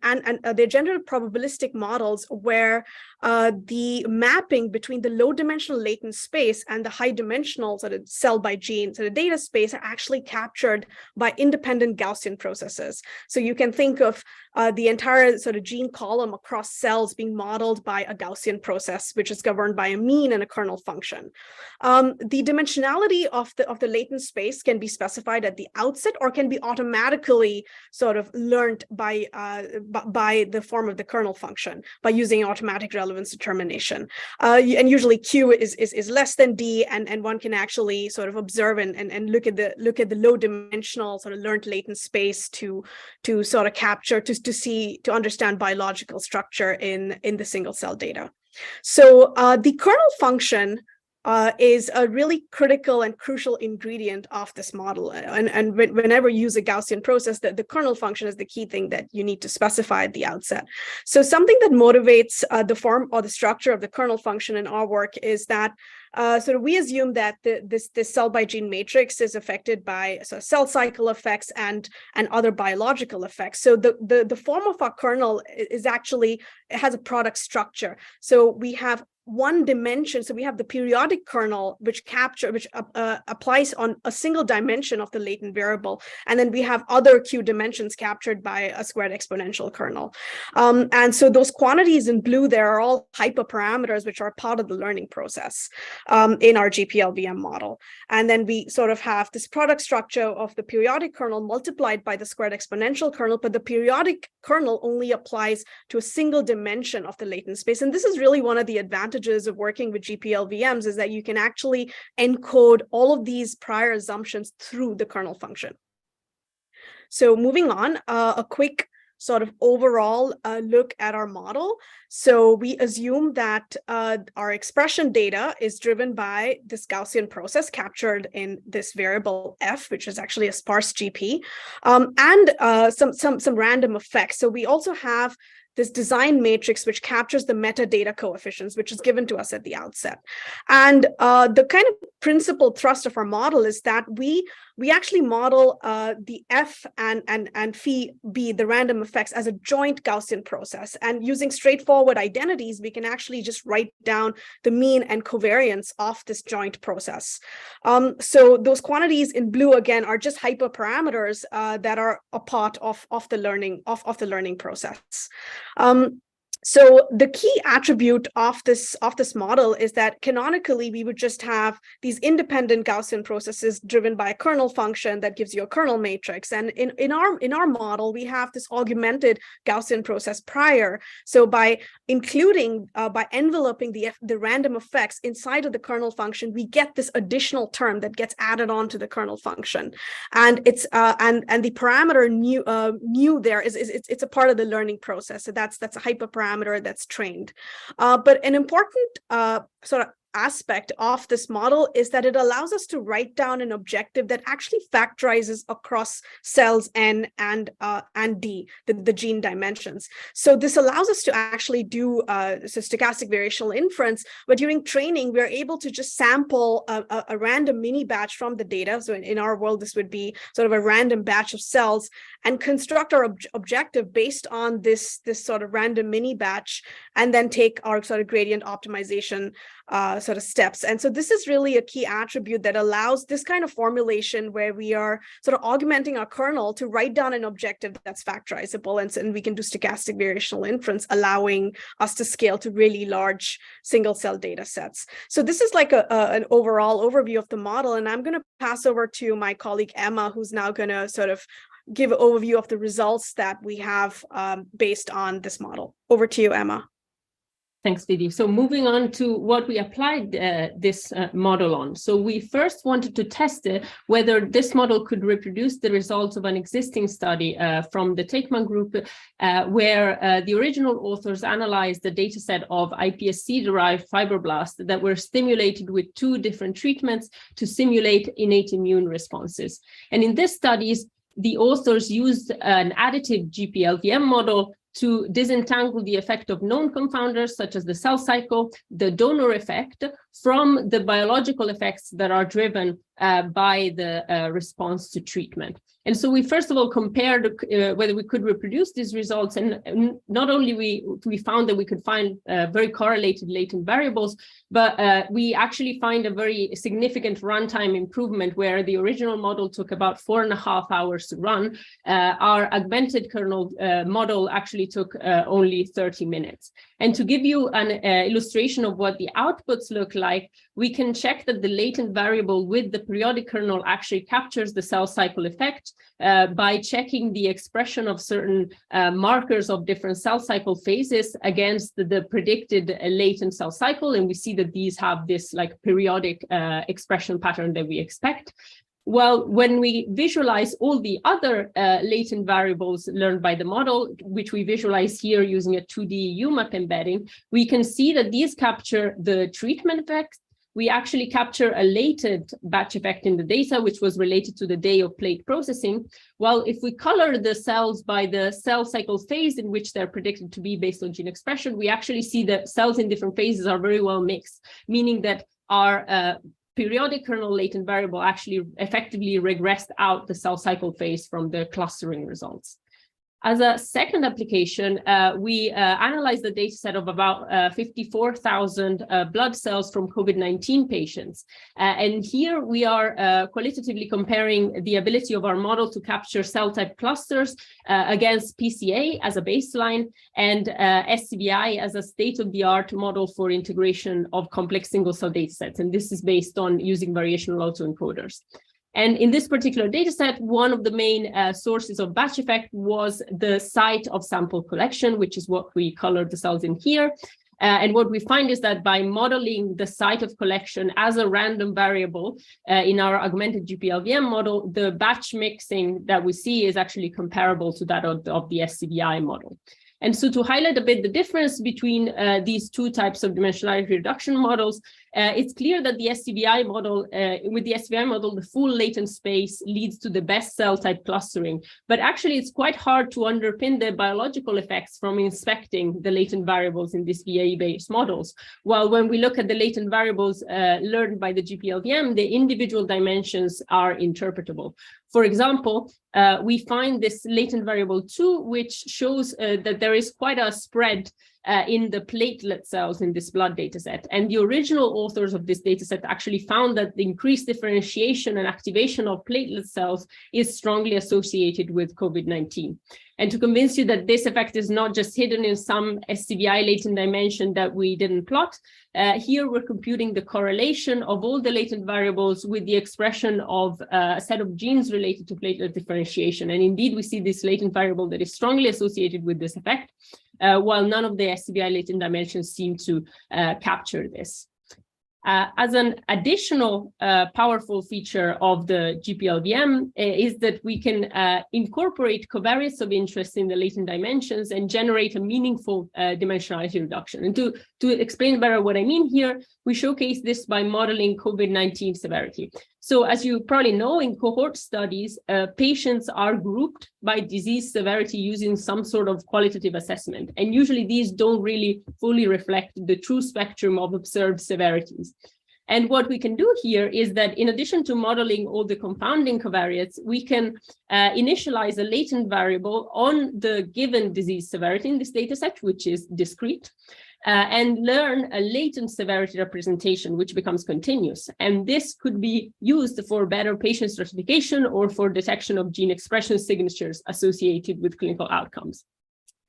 they're generative probabilistic models where the mapping between the low dimensional latent space and the high dimensional sort of cell by gene sort of data space are actually captured by independent Gaussian processes. So you can think of the entire sort of gene column across cells being modeled by a Gaussian process, which is governed by a mean in a kernel function. The dimensionality of the latent space can be specified at the outset or can be automatically sort of learned by the form of the kernel function by using automatic relevance determination. And usually Q is less than D, and one can actually sort of observe and look at the low dimensional sort of learned latent space to sort of capture, to understand biological structure in the single cell data. So the kernel function is a really critical and crucial ingredient of this model. And whenever you use a Gaussian process, the kernel function is the key thing that you need to specify at the outset. So something that motivates the form or the structure of the kernel function in our work is that sort of we assume that this cell by gene matrix is affected by sort of cell cycle effects and other biological effects. So the form of our kernel is actually, it has a product structure. So we have one dimension. So we have the periodic kernel, which applies on a single dimension of the latent variable. And then we have other Q dimensions captured by a squared exponential kernel. And so those quantities in blue there are all hyperparameters, which are part of the learning process in our GPLVM model. And then we sort of have this product structure of the periodic kernel multiplied by the squared exponential kernel, but the periodic kernel only applies to a single dimension of the latent space. And this is really one of the advantages of working with GPLVMs, is that you can actually encode all of these prior assumptions through the kernel function. So moving on, a quick sort of overall look at our model. So we assume that our expression data is driven by this Gaussian process captured in this variable f, which is actually a sparse GP, and some random effects. So we also have this design matrix which captures the metadata coefficients, which is given to us at the outset. And the kind of principal thrust of our model is that we actually model the F and phi B, the random effects, as a joint Gaussian process. And using straightforward identities, we can actually just write down the mean and covariance of this joint process. So those quantities in blue, again, are just hyperparameters that are a part of the learning process. So the key attribute of this model is that canonically we would just have these independent Gaussian processes driven by a kernel function that gives you a kernel matrix. And in our model, we have this augmented Gaussian process prior. So by enveloping the random effects inside of the kernel function, we get this additional term that gets added on to the kernel function. And it's and the parameter new there it's a part of the learning process. So that's a hyperparameter that's trained. But an important sort of aspect of this model is that it allows us to write down an objective that actually factorizes across cells N and D, the gene dimensions. So this allows us to actually do stochastic variational inference, but during training, we're able to just sample a random mini batch from the data. So in our world, this would be sort of a random batch of cells, and construct our objective based on this sort of random mini batch, and then take our sort of gradient optimization sort of steps. And so this is really a key attribute that allows this kind of formulation where we are sort of augmenting our kernel to write down an objective that's factorizable, and we can do stochastic variational inference, allowing us to scale to really large single cell data sets. So this is like an overall overview of the model, and I'm going to pass over to my colleague Emma, who's now going to sort of give an overview of the results that we have based on this model. Over to you, Emma. Thanks, Vidhi. So moving on to what we applied this model on. So we first wanted to test whether this model could reproduce the results of an existing study from the Takeman group, where the original authors analyzed the dataset of iPSC-derived fibroblasts that were stimulated with 2 different treatments to simulate innate immune responses. And in these studies, the authors used an additive GPLVM model to disentangle the effect of known confounders, such as the cell cycle, the donor effect, from the biological effects that are driven by the response to treatment. And so we first of all compared whether we could reproduce these results, and not only we found that we could find very correlated latent variables, but we actually find a very significant runtime improvement where the original model took about 4.5 hours to run. Our augmented kernel model actually took only 30 minutes. And to give you an illustration of what the outputs look like, we can check that the latent variable with the periodic kernel actually captures the cell cycle effect by checking the expression of certain markers of different cell cycle phases against the predicted latent cell cycle. And we see that these have this like periodic expression pattern that we expect. Well, when we visualize all the other latent variables learned by the model, which we visualize here using a 2D UMAP embedding, we can see that these capture the treatment effect. We actually capture a latent batch effect in the data, which was related to the day of plate processing. Well, if we color the cells by the cell cycle phase in which they're predicted to be based on gene expression, we actually see that cells in different phases are very well mixed, meaning that our periodic kernel latent variable actually effectively regressed out the cell cycle phase from the clustering results. As a second application, we analyzed the data set of about 54,000 blood cells from COVID-19 patients. And here we are qualitatively comparing the ability of our model to capture cell type clusters against PCA as a baseline and SCBI as a state-of-the-art model for integration of complex single cell data sets. And this is based on using variational autoencoders. And in this particular data set, one of the main sources of batch effect was the site of sample collection, which is what we colored the cells in here. And what we find is that by modeling the site of collection as a random variable in our augmented GPLVM model, the batch mixing that we see is actually comparable to that of the SCBI model. And so to highlight a bit the difference between these two types of dimensionality reduction models, it's clear that the SCBI model, with the SCBI model, the full latent space leads to the best cell type clustering. But actually, it's quite hard to underpin the biological effects from inspecting the latent variables in these VAE-based models. While when we look at the latent variables learned by the GPLVM, the individual dimensions are interpretable. For example, we find this latent variable 2, which shows that there is quite a spread in the platelet cells in this blood data set. And the original authors of this data set actually found that the increased differentiation and activation of platelet cells is strongly associated with COVID-19. And to convince you that this effect is not just hidden in some SCBI latent dimension that we didn't plot, here we're computing the correlation of all the latent variables with the expression of a set of genes related to platelet differentiation. And indeed, we see this latent variable that is strongly associated with this effect, while none of the SCBI latent dimensions seem to capture this. As an additional powerful feature of the GPLVM is that we can incorporate covariates of interest in the latent dimensions and generate a meaningful dimensionality reduction. And to explain better what I mean here, we showcase this by modeling COVID-19 severity. So as you probably know, in cohort studies, patients are grouped by disease severity using some sort of qualitative assessment. And usually these don't really fully reflect the true spectrum of observed severities. And what we can do here is that in addition to modeling all the confounding covariates, we can initialize a latent variable on the given disease severity in this data set, which is discrete. And learn a latent severity representation, which becomes continuous. And this could be used for better patient stratification or for detection of gene expression signatures associated with clinical outcomes.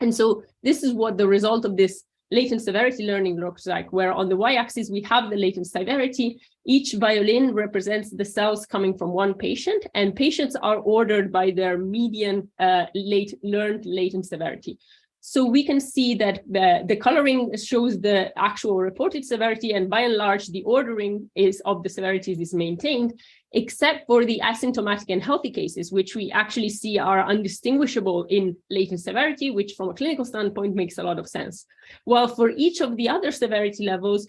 And so this is what the result of this latent severity learning looks like, where on the y-axis we have the latent severity. Each violin represents the cells coming from one patient, and patients are ordered by their median learned latent severity. So we can see that the coloring shows the actual reported severity, and by and large, the ordering of the severities is maintained, except for the asymptomatic and healthy cases, which we actually see are undistinguishable in latent severity, which from a clinical standpoint makes a lot of sense. While for each of the other severity levels,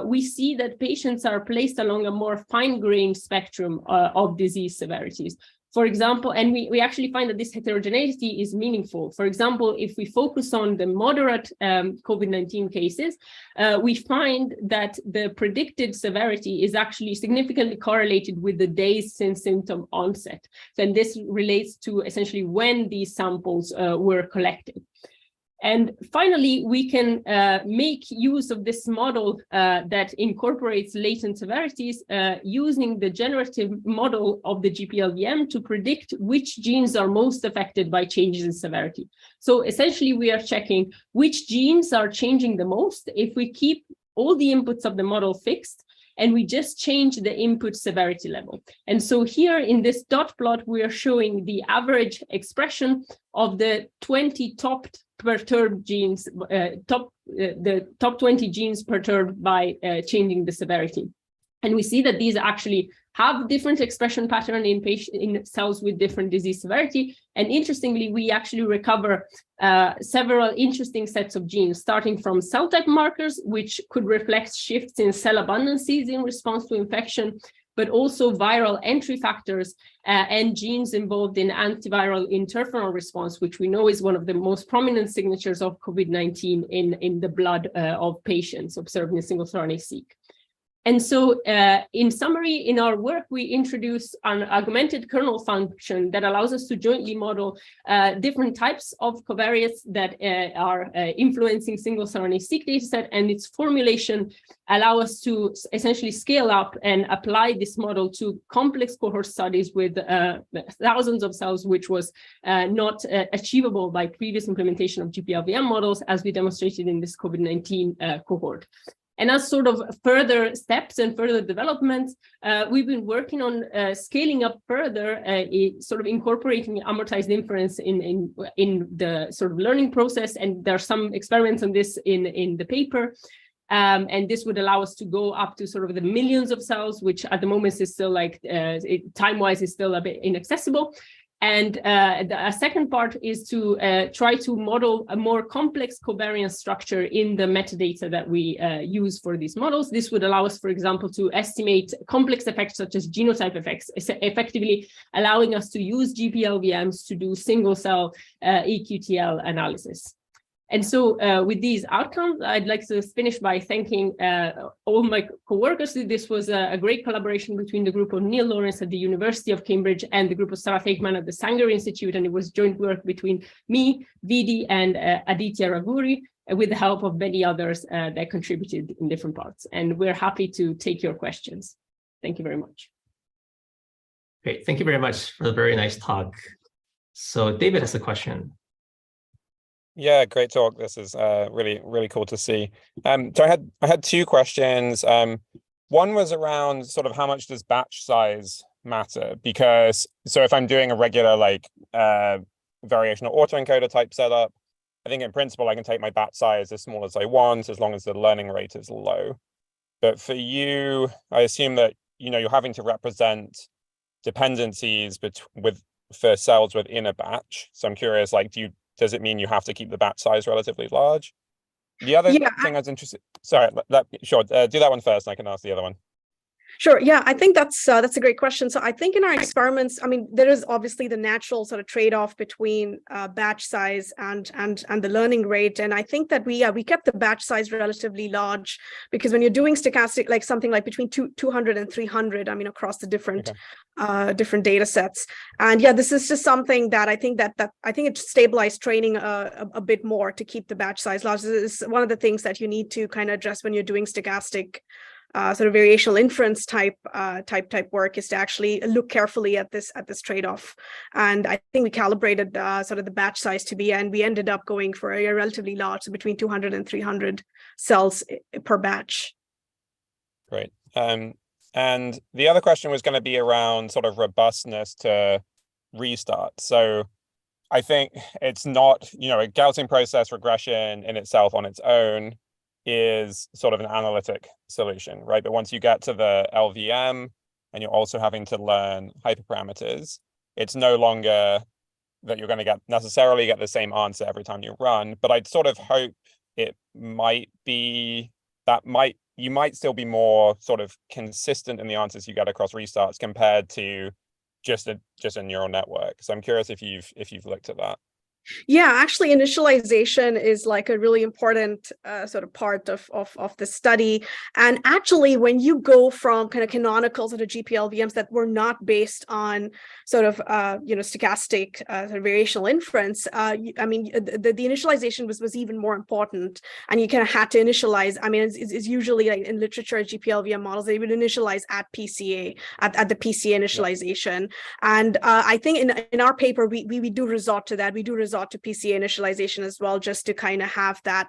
we see that patients are placed along a more fine-grained spectrum of disease severities. For example, and we actually find that this heterogeneity is meaningful. For example, if we focus on the moderate COVID-19 cases, we find that the predicted severity is actually significantly correlated with the days since symptom onset. And this relates to essentially when these samples were collected. And finally, we can make use of this model that incorporates latent severities using the generative model of the GPLVM to predict which genes are most affected by changes in severity. So essentially, we are checking which genes are changing the most if we keep all the inputs of the model fixed and we just change the input severity level. And so here in this dot plot, we are showing the average expression of the 20 top perturbed genes, the top 20 genes perturbed by changing the severity. And we see that these actually have different expression pattern in cells with different disease severity. And interestingly, we actually recover several interesting sets of genes, starting from cell type markers, which could reflect shifts in cell abundances in response to infection, but also viral entry factors and genes involved in antiviral interferon response, which we know is one of the most prominent signatures of COVID-19 in the blood of patients observed in single-cell RNA-seq. And so in summary, in our work, we introduce an augmented kernel function that allows us to jointly model different types of covariates that are influencing single-cell RNA-seq dataset, and its formulation allow us to essentially scale up and apply this model to complex cohort studies with thousands of cells, which was not achievable by previous implementation of GPLVM models, as we demonstrated in this COVID-19 cohort. And as sort of further steps and further developments, we've been working on scaling up further, sort of incorporating amortized inference in the sort of learning process. And there are some experiments on this in the paper. And this would allow us to go up to sort of the millions of cells, which at the moment is still like time-wise is still a bit inaccessible. And a second part is to try to model a more complex covariance structure in the metadata that we use for these models. This would allow us, for example, to estimate complex effects such as genotype effects, effectively allowing us to use GPLVMs to do single cell EQTL analysis. And so with these outcomes, I'd like to finish by thanking all my coworkers. This was a great collaboration between the group of Neil Lawrence at the University of Cambridge and the group of Sarah Feikman at the Sanger Institute. And it was joint work between me, Vidi, and Aditya Raguri, with the help of many others that contributed in different parts. And we're happy to take your questions. Thank you very much. Great. Thank you very much for the very nice talk. So David has a question. Yeah, great talk. This is really cool to see. So I had two questions. One was around sort of how much does batch size matter? Because so if I'm doing a regular like variational autoencoder type setup, I think in principle I can take my batch size as small as I want as long as the learning rate is low. But for you, I assume that you're having to represent dependencies for cells within a batch. So I'm curious, like, does it mean you have to keep the batch size relatively large? The other thing I was interested. Sorry, sure. Do that one first, and I can ask the other one. Sure. Yeah, I think that's a great question. So I think in our experiments, I mean, there is obviously the natural sort of trade-off between batch size and the learning rate. And I think that we kept the batch size relatively large because when you're doing stochastic, like something like between 200 and 300, I mean, across the different different data sets. And yeah, this is just something that I think I think it stabilized training a bit more to keep the batch size large. This is one of the things that you need to kind of address when you're doing stochastic sort of variational inference type work, is to actually look carefully at this trade-off. And I think we calibrated sort of the batch size to be, and we ended up going for a relatively large, so between 200 and 300 cells per batch. Great. And the other question was going to be around sort of robustness to restart. So I think it's not, a Gaussian process regression in itself on its own is sort of an analytic solution, right? But once you get to the LVM and you're also having to learn hyperparameters, it's no longer that you're going to necessarily get the same answer every time you run. But I'd sort of hope it might be that you might still be more sort of consistent in the answers you get across restarts compared to just a neural network. So I'm curious if you've looked at that. Yeah, actually, initialization is like a really important sort of part of the study. And actually, when you go from kind of canonical sort of GPLVMs that were not based on sort of stochastic sort of variational inference, I mean, the initialization was even more important. And you kind of had to initialize. I mean, it's usually like in literature, GPLVM models, they would initialize at PCA, at the PCA initialization. Yeah. And I think in our paper, we do resort to that. We do resort to PCA initialization as well, just to kind of have that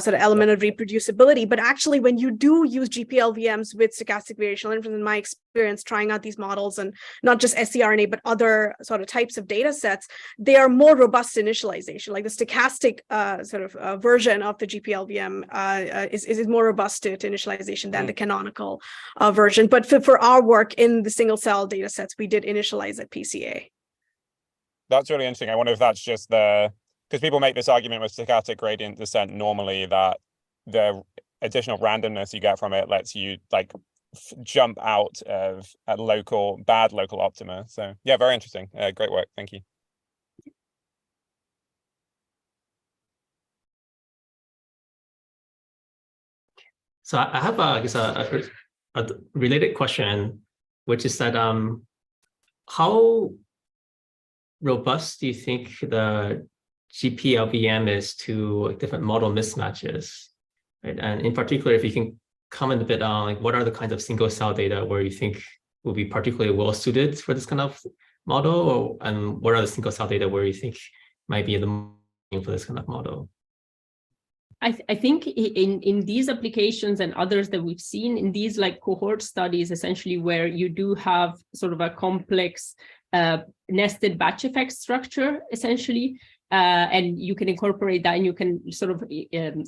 sort of element of reproducibility. But actually, when you do use GPLVMs with stochastic variational inference, in my experience, trying out these models, and not just scRNA, but other sort of types of data sets, they are more robust to initialization. Like the stochastic version of the GPLVM is more robust to initialization than the canonical version. But for our work in the single cell data sets, we did initialize at PCA. That's really interesting. I wonder if that's just because people make this argument with stochastic gradient descent normally that the additional randomness you get from it lets you like jump out of a bad local optima. So yeah, very interesting. Great work. Thank you. So I have a related question, which is that how robust do you think the GPLVM is to different model mismatches, right? And in particular, if you can comment a bit on like what are the kinds of single cell data where you think will be particularly well suited for this kind of model, and what are the single cell data where you think might be the for this kind of model? I think in these applications and others that we've seen in these like cohort studies, essentially where you do have sort of a complex nested batch effect structure, essentially, and you can incorporate that and you can sort of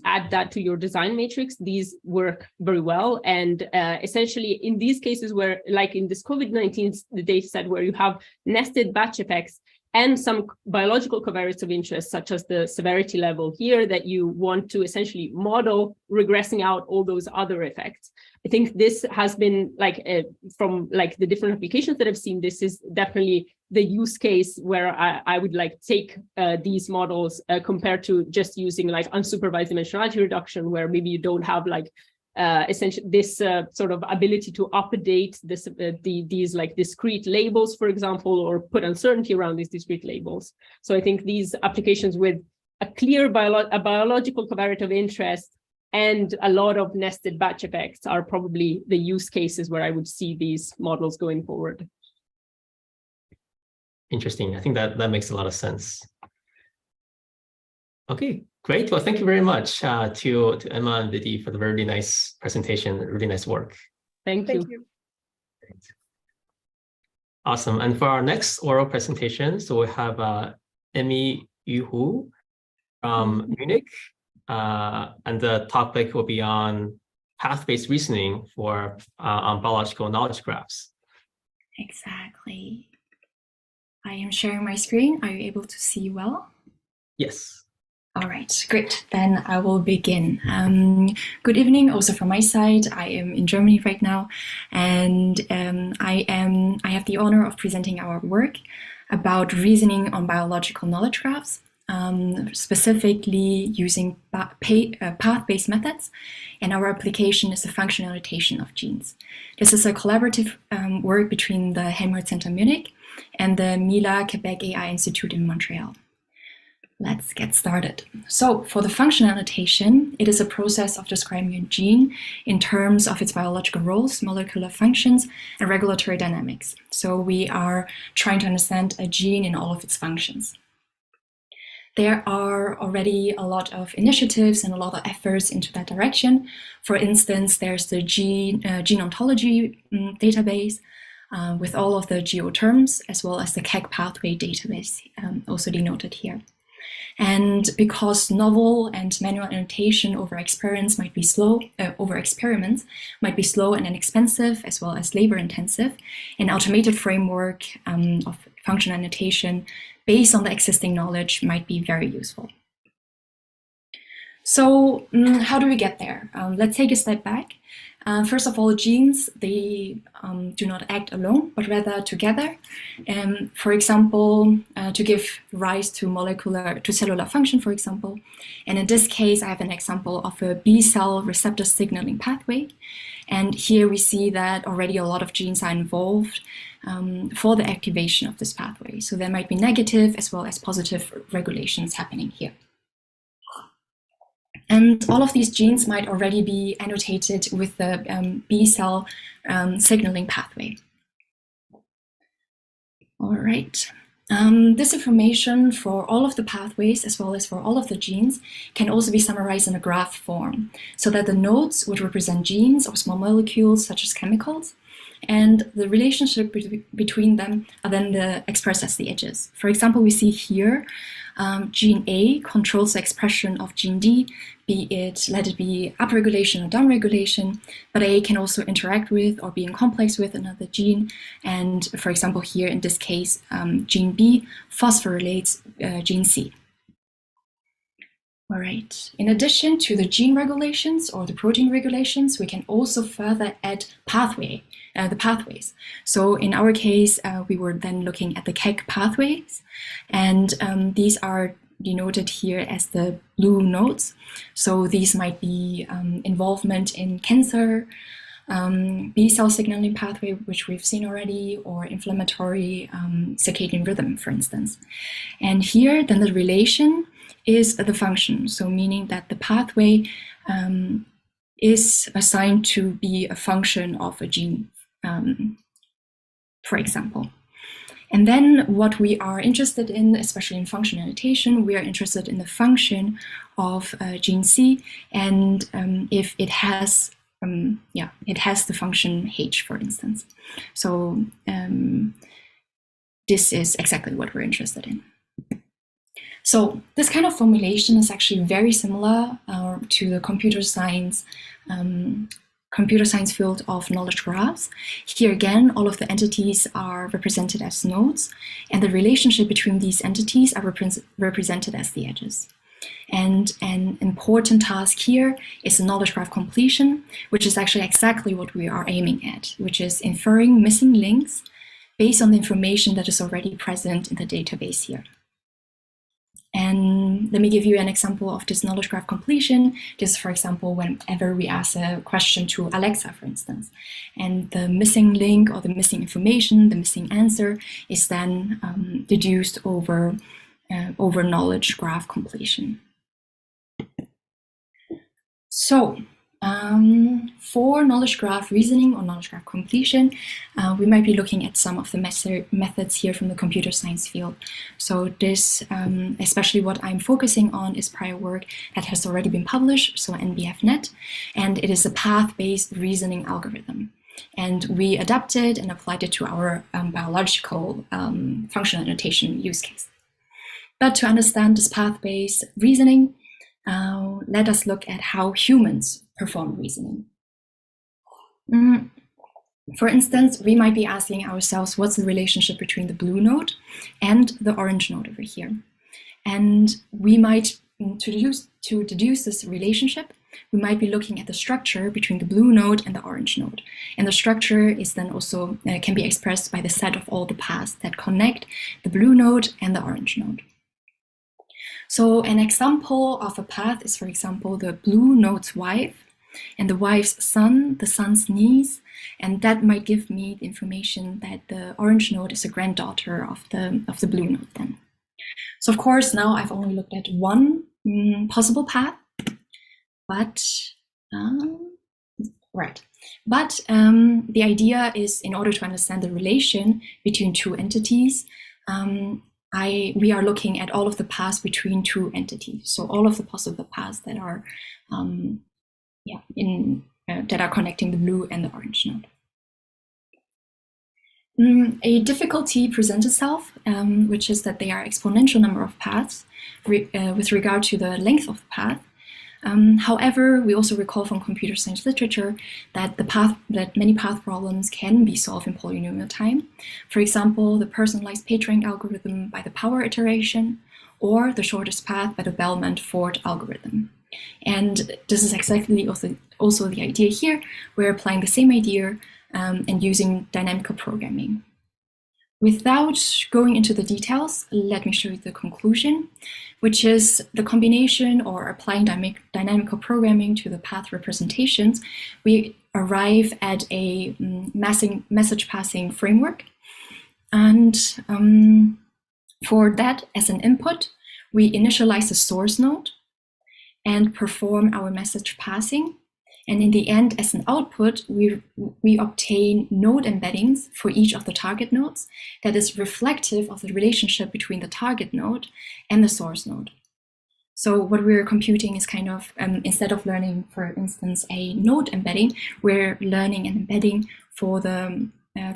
add that to your design matrix. These work very well. And essentially in these cases where, like in this COVID-19 data set, where you have nested batch effects and some biological covariates of interest, such as the severity level here, that you want to essentially model regressing out all those other effects. I think this has been like from like the different applications that I've seen, this is definitely the use case where I would like take these models compared to just using like unsupervised dimensionality reduction, where maybe you don't have like essentially this sort of ability to update this these like discrete labels, for example, or put uncertainty around these discrete labels. So I think these applications with a clear biological covariate of interest and a lot of nested batch effects are probably the use cases where I would see these models going forward. Interesting. I think that makes a lot of sense. Okay, great. Well, thank you very much to Emma and Vidhi for the very nice presentation, really nice work. Thank you. Awesome. And for our next oral presentation, so we have Emmy Yu from Munich, and the topic will be on path-based reasoning for on biological knowledge graphs. Exactly. I am sharing my screen. Are you able to see well? Yes. All right, great. Then I will begin. Good evening also from my side. I am in Germany right now, and I have the honor of presenting our work about reasoning on biological knowledge graphs, specifically using path-based methods, and our application is the functional annotation of genes. This is a collaborative work between the Helmholtz Center Munich and the Mila Quebec AI Institute in Montreal. Let's get started. So for the functional annotation, it is a process of describing a gene in terms of its biological roles, molecular functions, and regulatory dynamics. So we are trying to understand a gene in all of its functions. There are already a lot of initiatives and a lot of efforts into that direction. For instance, there's the gene ontology database with all of the GO terms, as well as the KEGG pathway database, also denoted here. And because novel and manual annotation over experiments might be slow and inexpensive, as well as labor intensive, an automated framework of functional annotation based on the existing knowledge might be very useful. So how do we get there? Let's take a step back. First of all, genes, they do not act alone, but rather together. For example, to give rise to cellular function, for example. And in this case, I have an example of a B cell receptor signaling pathway. And here we see that already a lot of genes are involved for the activation of this pathway. So there might be negative as well as positive regulations happening here. And all of these genes might already be annotated with the B cell signaling pathway. All right. This information for all of the pathways, as well as for all of the genes, can also be summarized in a graph form, so that the nodes would represent genes or small molecules, such as chemicals, and the relationship between them are then expressed as the edges. For example, we see here gene A controls the expression of gene D, let it be upregulation or downregulation, but A can also interact with or be in complex with another gene. And for example, here in this case, gene B phosphorylates gene C. All right. In addition to the gene regulations or the protein regulations, we can also further add the pathways. So in our case, we were then looking at the KEGG pathways, and these are denoted here as the blue nodes. So these might be involvement in cancer, B cell signaling pathway, which we've seen already, or inflammatory circadian rhythm, for instance. And here, then the relation is the function, so meaning that the pathway is assigned to be a function of a gene, for example. And then what we are interested in, especially in function annotation, we are interested in the function of gene C, and if it has the function H, for instance. So this is exactly what we're interested in. So this kind of formulation is actually very similar to the computer science field of knowledge graphs. Here again, all of the entities are represented as nodes, and the relationship between these entities are represented as the edges. And an important task here is the knowledge graph completion, which is actually exactly what we are aiming at, which is inferring missing links based on the information that is already present in the database here. And let me give you an example of this knowledge graph completion. This, for example, whenever we ask a question to Alexa, for instance, and the missing link or the missing information, the missing answer is then deduced over knowledge graph completion. So for knowledge graph reasoning or knowledge graph completion, we might be looking at some of the methods here from the computer science field. So this, especially what I'm focusing on, is prior work that has already been published, so NBFNet, and it is a path-based reasoning algorithm. And we adapted and applied it to our biological functional annotation use case. But to understand this path-based reasoning, let us look at how humans perform reasoning. For instance, we might be asking ourselves, what's the relationship between the blue node and the orange node over here? And we might, to deduce this relationship, we might be looking at the structure between the blue node and the orange node. And the structure is then also can be expressed by the set of all the paths that connect the blue node and the orange node. So an example of a path is, for example, the blue node's wife and the wife's son, the son's niece, and that might give me the information that the orange node is a granddaughter of the blue node then. So of course, now I've only looked at one possible path, but the idea is, in order to understand the relation between two entities, we are looking at all of the paths between two entities. So all of the possible paths that are that are connecting the blue and the orange node. A difficulty presents itself, which is that there are exponential number of paths with regard to the length of the path. However, we also recall from computer science literature that many path problems can be solved in polynomial time. For example, the personalized PageRank algorithm by the power iteration, or the shortest path by the Bellman-Ford algorithm. And this is exactly also the idea here. We're applying the same idea and using dynamical programming. Without going into the details, let me show you the conclusion, which is the combination or applying dynamical programming to the path representations. We arrive at a message passing framework. And for that, as an input, we initialize the source node and perform our message passing. And in the end, as an output, we obtain node embeddings for each of the target nodes that is reflective of the relationship between the target node and the source node. So what we're computing is kind of, instead of learning, for instance, a node embedding, we're learning an embedding for the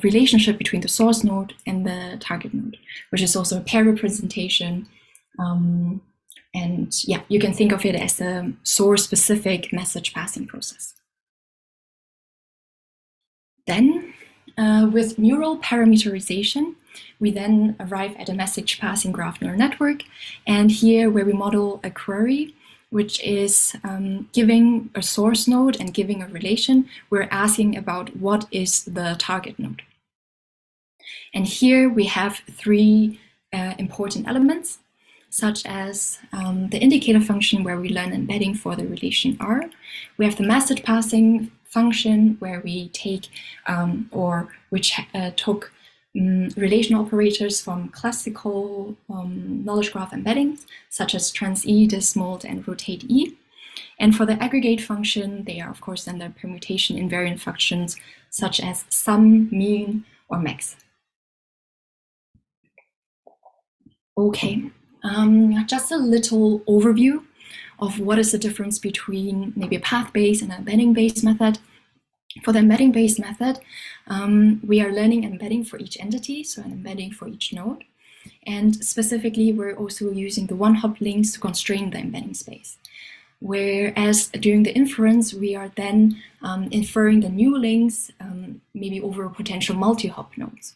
relationship between the source node and the target node, which is also a pair representation. And yeah, you can think of it as a source-specific message passing process. Then, with neural parameterization, we then arrive at a message passing graph neural network. And here, where we model a query, which is giving a source node and giving a relation, we're asking about what is the target node. And here we have three important elements, such as the indicator function where we learn embedding for the relation R. We have the message passing function where we take took relational operators from classical knowledge graph embeddings, such as trans E, dismode, and rotate E. And for the aggregate function, they are of course then the permutation invariant functions such as sum, mean, or max. Okay. Just a little overview of what is the difference between maybe a path-based and an embedding-based method. For the embedding-based method, we are learning embedding for each entity, so an embedding for each node. And specifically, we're also using the one-hop links to constrain the embedding space. Whereas during the inference, we are then inferring the new links, maybe over potential multi-hop nodes.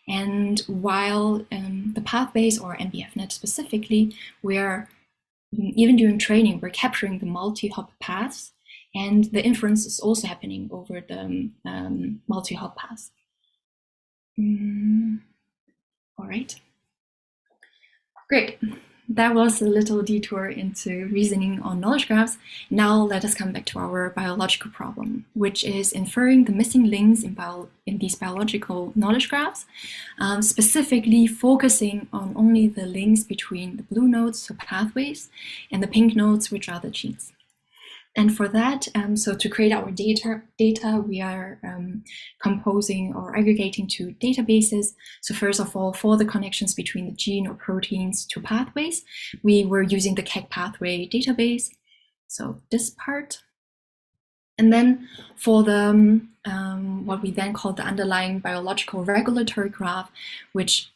And while the path-based or MBFNet specifically, we are, even during training, we're capturing the multi-hop paths, and the inference is also happening over the multi-hop paths. All right. Great. That was a little detour into reasoning on knowledge graphs. Now let us come back to our biological problem, which is inferring the missing links in these biological knowledge graphs, specifically focusing on only the links between the blue nodes, so pathways, and the pink nodes, which are the genes. And for that, so to create our data we are composing or aggregating two databases. So first of all, for the connections between the gene or proteins to pathways, we were using the KEGG pathway database. So this part. And then for the what we then call the underlying biological regulatory graph, which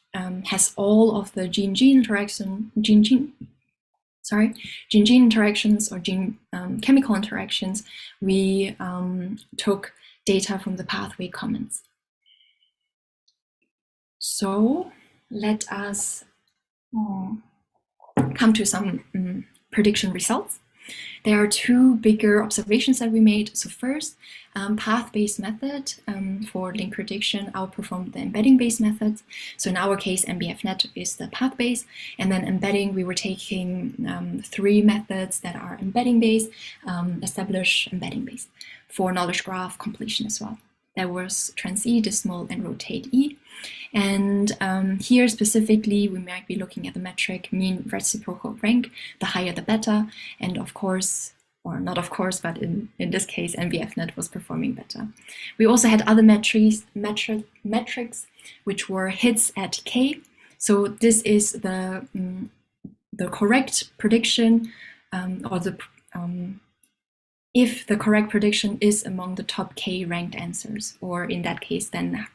has all of the gene-gene interactions or gene chemical interactions, we took data from the pathway comments. So let us come to some prediction results. There are two bigger observations that we made. So first, path-based method for link prediction outperformed the embedding-based methods. So in our case, MBFNet is the path-based, and then embedding, we were taking three methods that are embedding-based, establish embedding-based for knowledge graph completion as well. That was trans E, dismode, and rotate E. And here specifically, we might be looking at the metric mean reciprocal rank, the higher the better. And of course, or not of course, but in this case, MBFNet was performing better. We also had other metrics, which were hits at K. So this is the correct prediction, or the if the correct prediction is among the top K ranked answers, or in that case, then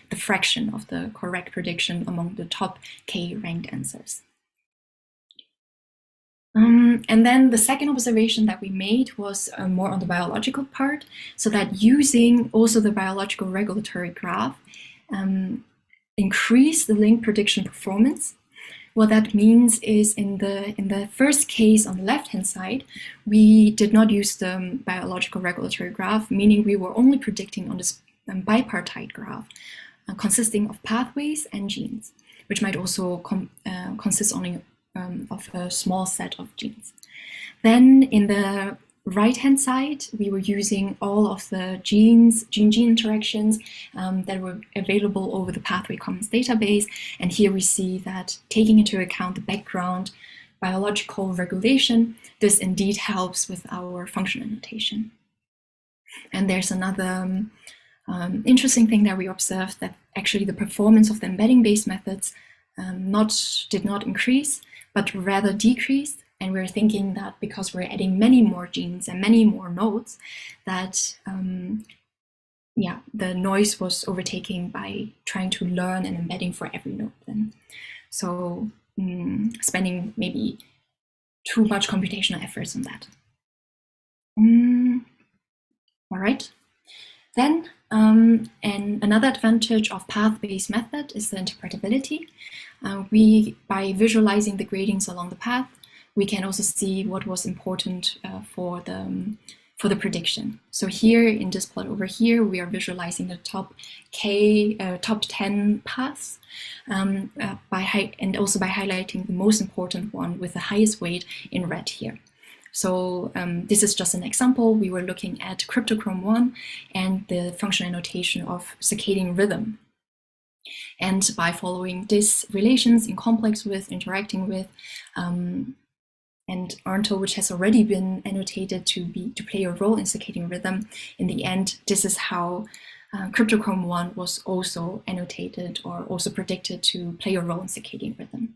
the fraction of the correct prediction among the top K ranked answers. And then the second observation that we made was more on the biological part, so that using also the biological regulatory graph increased the link prediction performance, What that means is in the first case on the left-hand side, we did not use the biological regulatory graph, meaning we were only predicting on this bipartite graph consisting of pathways and genes, which might also consist only of a small set of genes. Then in the right-hand side, we were using all of the gene-gene interactions that were available over the Pathway Commons database. And here we see that taking into account the background biological regulation, this indeed helps with our functional annotation. And there's another interesting thing that we observed, that actually the performance of the embedding-based methods did not increase, but rather decreased. And we're thinking that because we're adding many more genes and many more nodes, that the noise was overtaken by trying to learn an embedding for every node. Then, so spending maybe too much computational efforts on that. All right. Then, and another advantage of path-based method is the interpretability. By visualizing the gradients along the path, we can also see what was important for the prediction. So here in this plot over here, we are visualizing the top 10 paths, and also by highlighting the most important one with the highest weight in red here. So this is just an example. We were looking at cryptochrome 1 and the functional annotation of circadian rhythm. And by following these relations in complex with, interacting with, and Arnto, which has already been annotated to play a role in circadian rhythm, in the end, this is how cryptochrome 1 was also annotated or also predicted to play a role in circadian rhythm.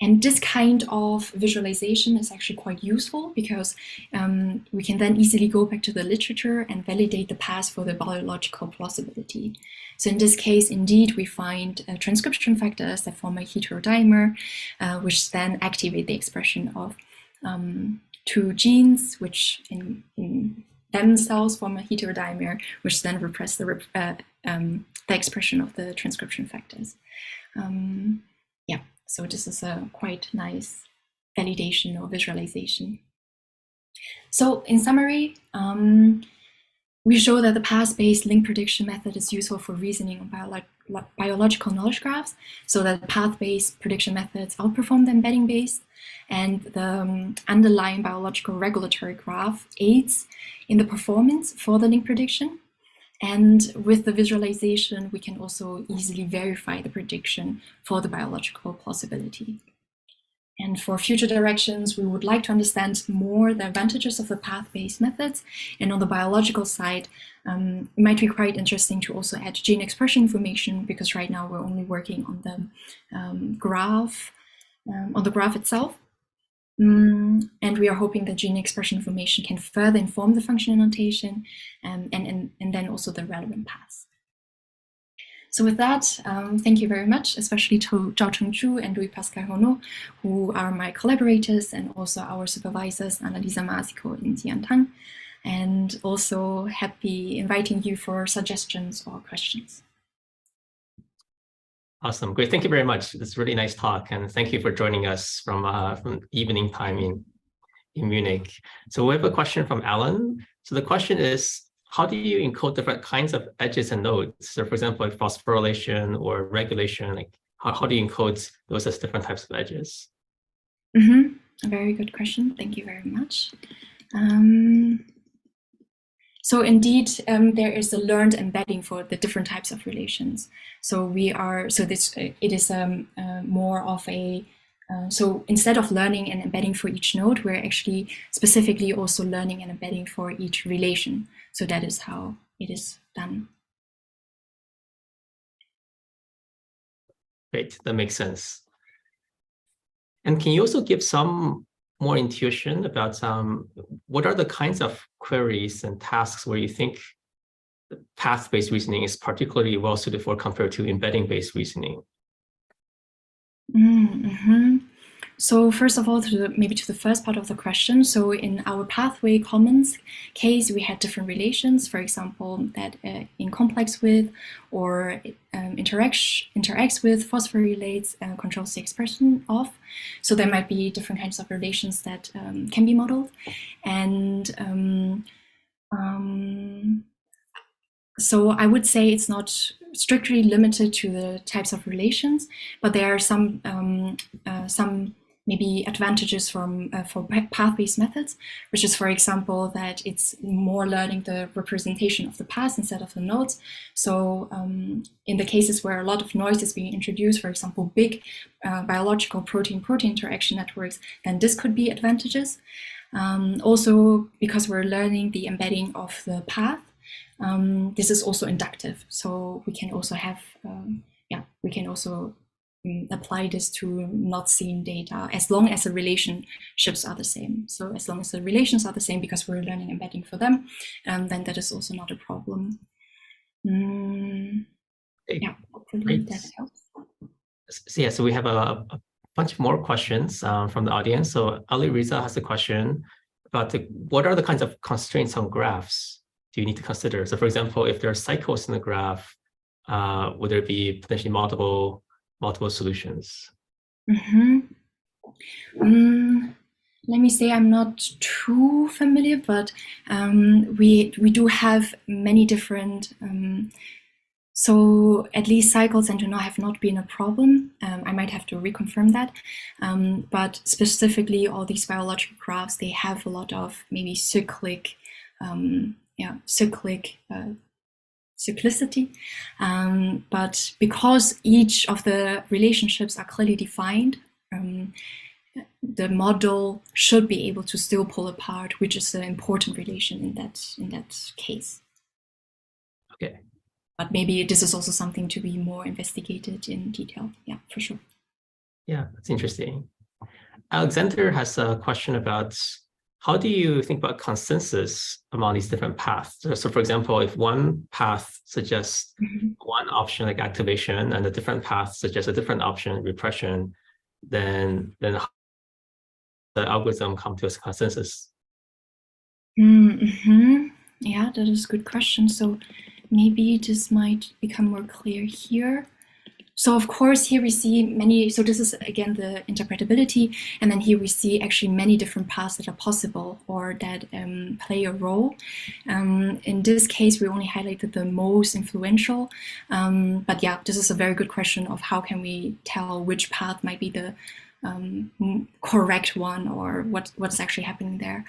And this kind of visualization is actually quite useful because we can then easily go back to the literature and validate the path for the biological plausibility. So in this case, indeed, we find transcription factors that form a heterodimer, which then activate the expression of two genes, which in themselves form a heterodimer, which then repress the expression of the transcription factors. So this is a quite nice validation or visualization. So in summary, we show that the path-based link prediction method is useful for reasoning on biological knowledge graphs, so that path-based prediction methods outperform the embedding-based, and the underlying biological regulatory graph aids in the performance for the link prediction. And with the visualization, we can also easily verify the prediction for the biological plausibility. And for future directions, we would like to understand more the advantages of the path-based methods. And on the biological side, it might be quite interesting to also add gene expression information, because right now we're only working on the graph itself. And we are hoping that gene expression information can further inform the functional annotation and then also the relevant paths. So with that, thank you very much, especially to Zhaocheng Zhu and Louis-Pascal Renaud, who are my collaborators and also our supervisors, Annalisa Masico and Jian Tang, and also happy inviting you for suggestions or questions. Awesome, great, thank you very much. It's a really nice talk, and thank you for joining us from evening time in Munich. So we have a question from Alan. So the question is, how do you encode different kinds of edges and nodes? So for example, like phosphorylation or regulation, like how do you encode those as different types of edges? A very good question, thank you very much. So indeed, there is a learned embedding for the different types of relations. So it is more of a, so instead of learning an embedding for each node, we're actually specifically also learning an embedding for each relation. So that is how it is done. Great, that makes sense. And can you also give some more intuition about what are the kinds of queries and tasks where you think path-based reasoning is particularly well suited for compared to embedding-based reasoning? So first of all, maybe to the first part of the question. So in our pathway commons case, we had different relations, for example, that in complex with or interacts with phosphorylates controls the expression of. So there might be different kinds of relations that can be modeled. And so I would say it's not strictly limited to the types of relations, but there are some maybe advantages for path-based methods, which is, for example, that it's more learning the representation of the paths instead of the nodes. So in the cases where a lot of noise is being introduced, for example, big biological protein-protein interaction networks, then this could be advantages. Also, because we're learning the embedding of the path, this is also inductive. So we can also have, we can also apply this to not seeing data as long as the relationships are the same. So as long as the relations are the same because we're learning embedding for them, then that is also not a problem. Yeah, hopefully that helps. So yeah, so we have a bunch more questions from the audience. So Ali Riza has a question about what are the kinds of constraints on graphs do you need to consider? So for example, if there are cycles in the graph, would there be potentially multiple solutions? Let me say I'm not too familiar, but we do have many different. So at least cycles until now have not been a problem. I might have to reconfirm that. But specifically, all these biological graphs, they have a lot of maybe cyclicity. But because each of the relationships are clearly defined, the model should be able to still pull apart which is the important relation in that case. Okay. But maybe this is also something to be more investigated in detail. Yeah, for sure. Yeah, that's interesting. Alexander has a question about how do you think about consensus among these different paths? So for example, if one path suggests one option like activation and a different path suggests a different option, repression, then how the algorithm come to a consensus? Yeah, that is a good question. So maybe this might become more clear here. So of course, here we see many, so this is again the interpretability, and then here we see actually many different paths that are possible or that play a role. In this case, we only highlighted the most influential, but yeah, this is a very good question of how can we tell which path might be the correct one or what's actually happening there.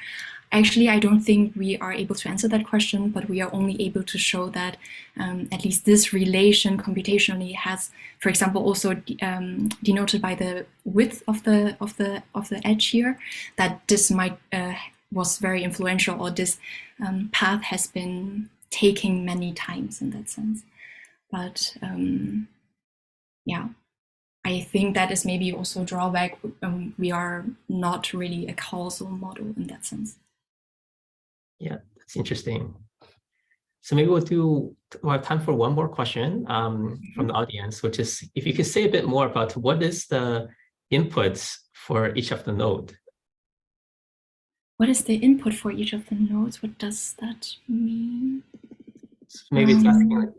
Actually, I don't think we are able to answer that question, but we are only able to show that at least this relation computationally has, for example, also denoted by the width of the edge here, that this might was very influential, or this path has been taken many times in that sense. But yeah, I think that is maybe also a drawback. We are not really a causal model in that sense. Yeah, that's interesting. So maybe we'll have time for one more question from the audience, which is if you could say a bit more about what is the inputs for each of the node? What is the input for each of the nodes? What does that mean? So maybe it's asking,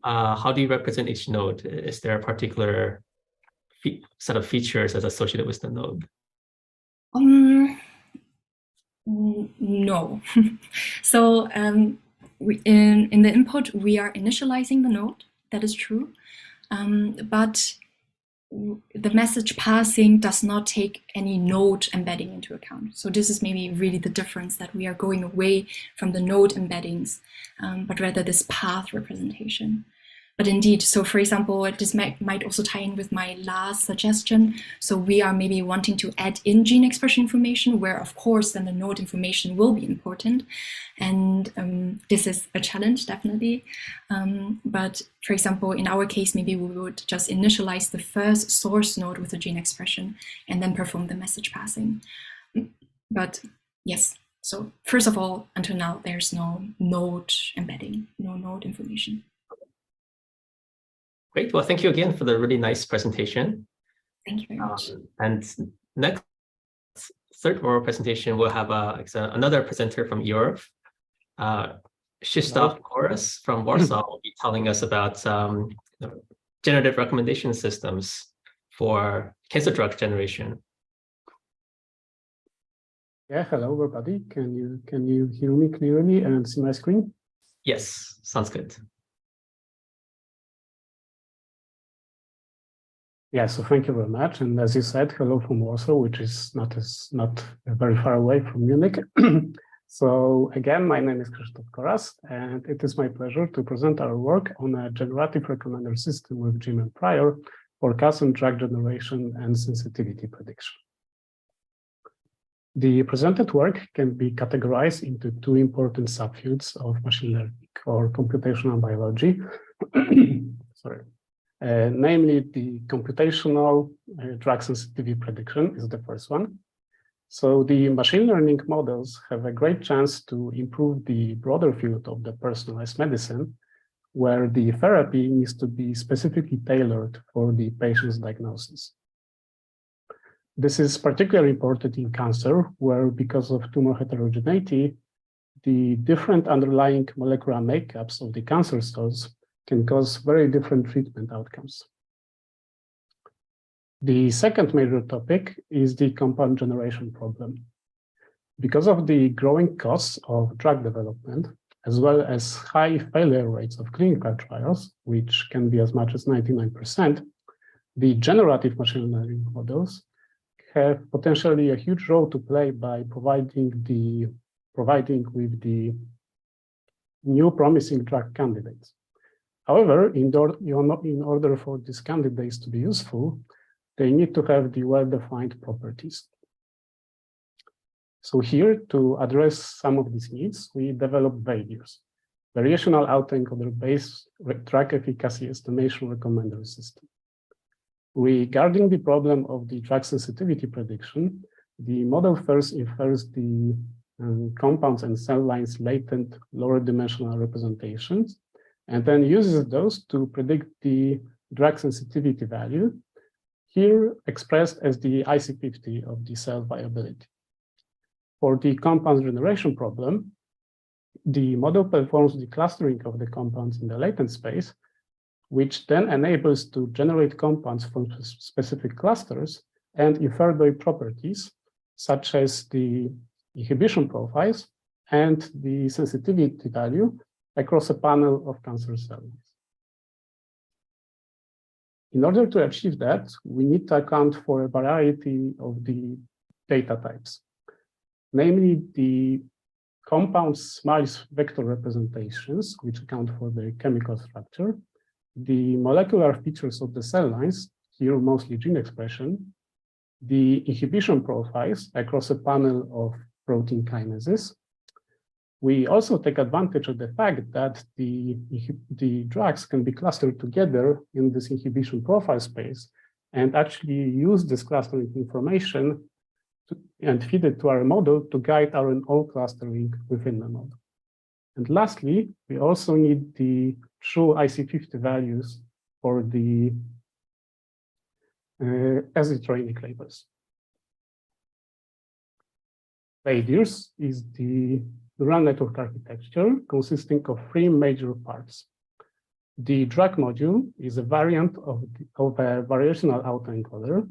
how do you represent each node? Is there a particular set of features that's associated with the node? No. So in the input, we are initializing the node. That is true. But the message passing does not take any node embedding into account. So this is maybe really the difference, that we are going away from the node embeddings, but rather this path representation. But indeed, so for example, this might also tie in with my last suggestion. So we are maybe wanting to add in gene expression information, where of course then the node information will be important. And this is a challenge, definitely. But for example, in our case, maybe we would just initialize the first source node with the gene expression and then perform the message passing. But yes, so first of all, until now, there's no node embedding, no node information. Great. Well, thank you again for the really nice presentation. Thank you very much. And next third oral presentation, we'll have another presenter from Europe. Krzysztof Koras from Warsaw will be telling us about generative recommendation systems for cancer drug generation. Yeah, hello everybody. Can you hear me clearly and see my screen? Yes, sounds good. Yeah, so thank you very much. And as you said, hello from Warsaw, which is not very far away from Munich. So again, my name is Krzysztof Koras, and it is my pleasure to present our work on a generative recommender system with Jim and Prior for custom drug generation and sensitivity prediction. The presented work can be categorized into two important subfields of machine learning or computational biology. Sorry. Namely, the computational drug sensitivity prediction is the first one. So the machine learning models have a great chance to improve the broader field of the personalized medicine, where the therapy needs to be specifically tailored for the patient's diagnosis. This is particularly important in cancer, where because of tumor heterogeneity, the different underlying molecular makeups of the cancer cells can cause very different treatment outcomes. The second major topic is the compound generation problem. Because of the growing costs of drug development, as well as high failure rates of clinical trials, which can be as much as 99%, the generative machine learning models have potentially a huge role to play by providing with the new promising drug candidates. However, in order for these candidates to be useful, they need to have the well-defined properties. So here, to address some of these needs, we developed VALUES, Variational Autoencoder-Based Drug Efficacy Estimation Recommender System. Regarding the problem of the drug sensitivity prediction, the model first infers the compounds and cell lines latent lower dimensional representations, and then uses those to predict the drug sensitivity value, here expressed as the IC50 of the cell viability. For the compound generation problem, the model performs the clustering of the compounds in the latent space, which then enables to generate compounds from specific clusters and infer their properties, such as the inhibition profiles and the sensitivity value across a panel of cancer cells. In order to achieve that, we need to account for a variety of the data types, namely the compound SMILES vector representations, which account for their chemical structure, the molecular features of the cell lines, here mostly gene expression, the inhibition profiles across a panel of protein kinases. We also take advantage of the fact that the drugs can be clustered together in this inhibition profile space and actually use this clustering information and feed it to our model to guide our own clustering within the model. And lastly, we also need the true IC50 values for the azithronic labels. VALUES is the neural network architecture consisting of three major parts. The drug module is a variant of a variational autoencoder.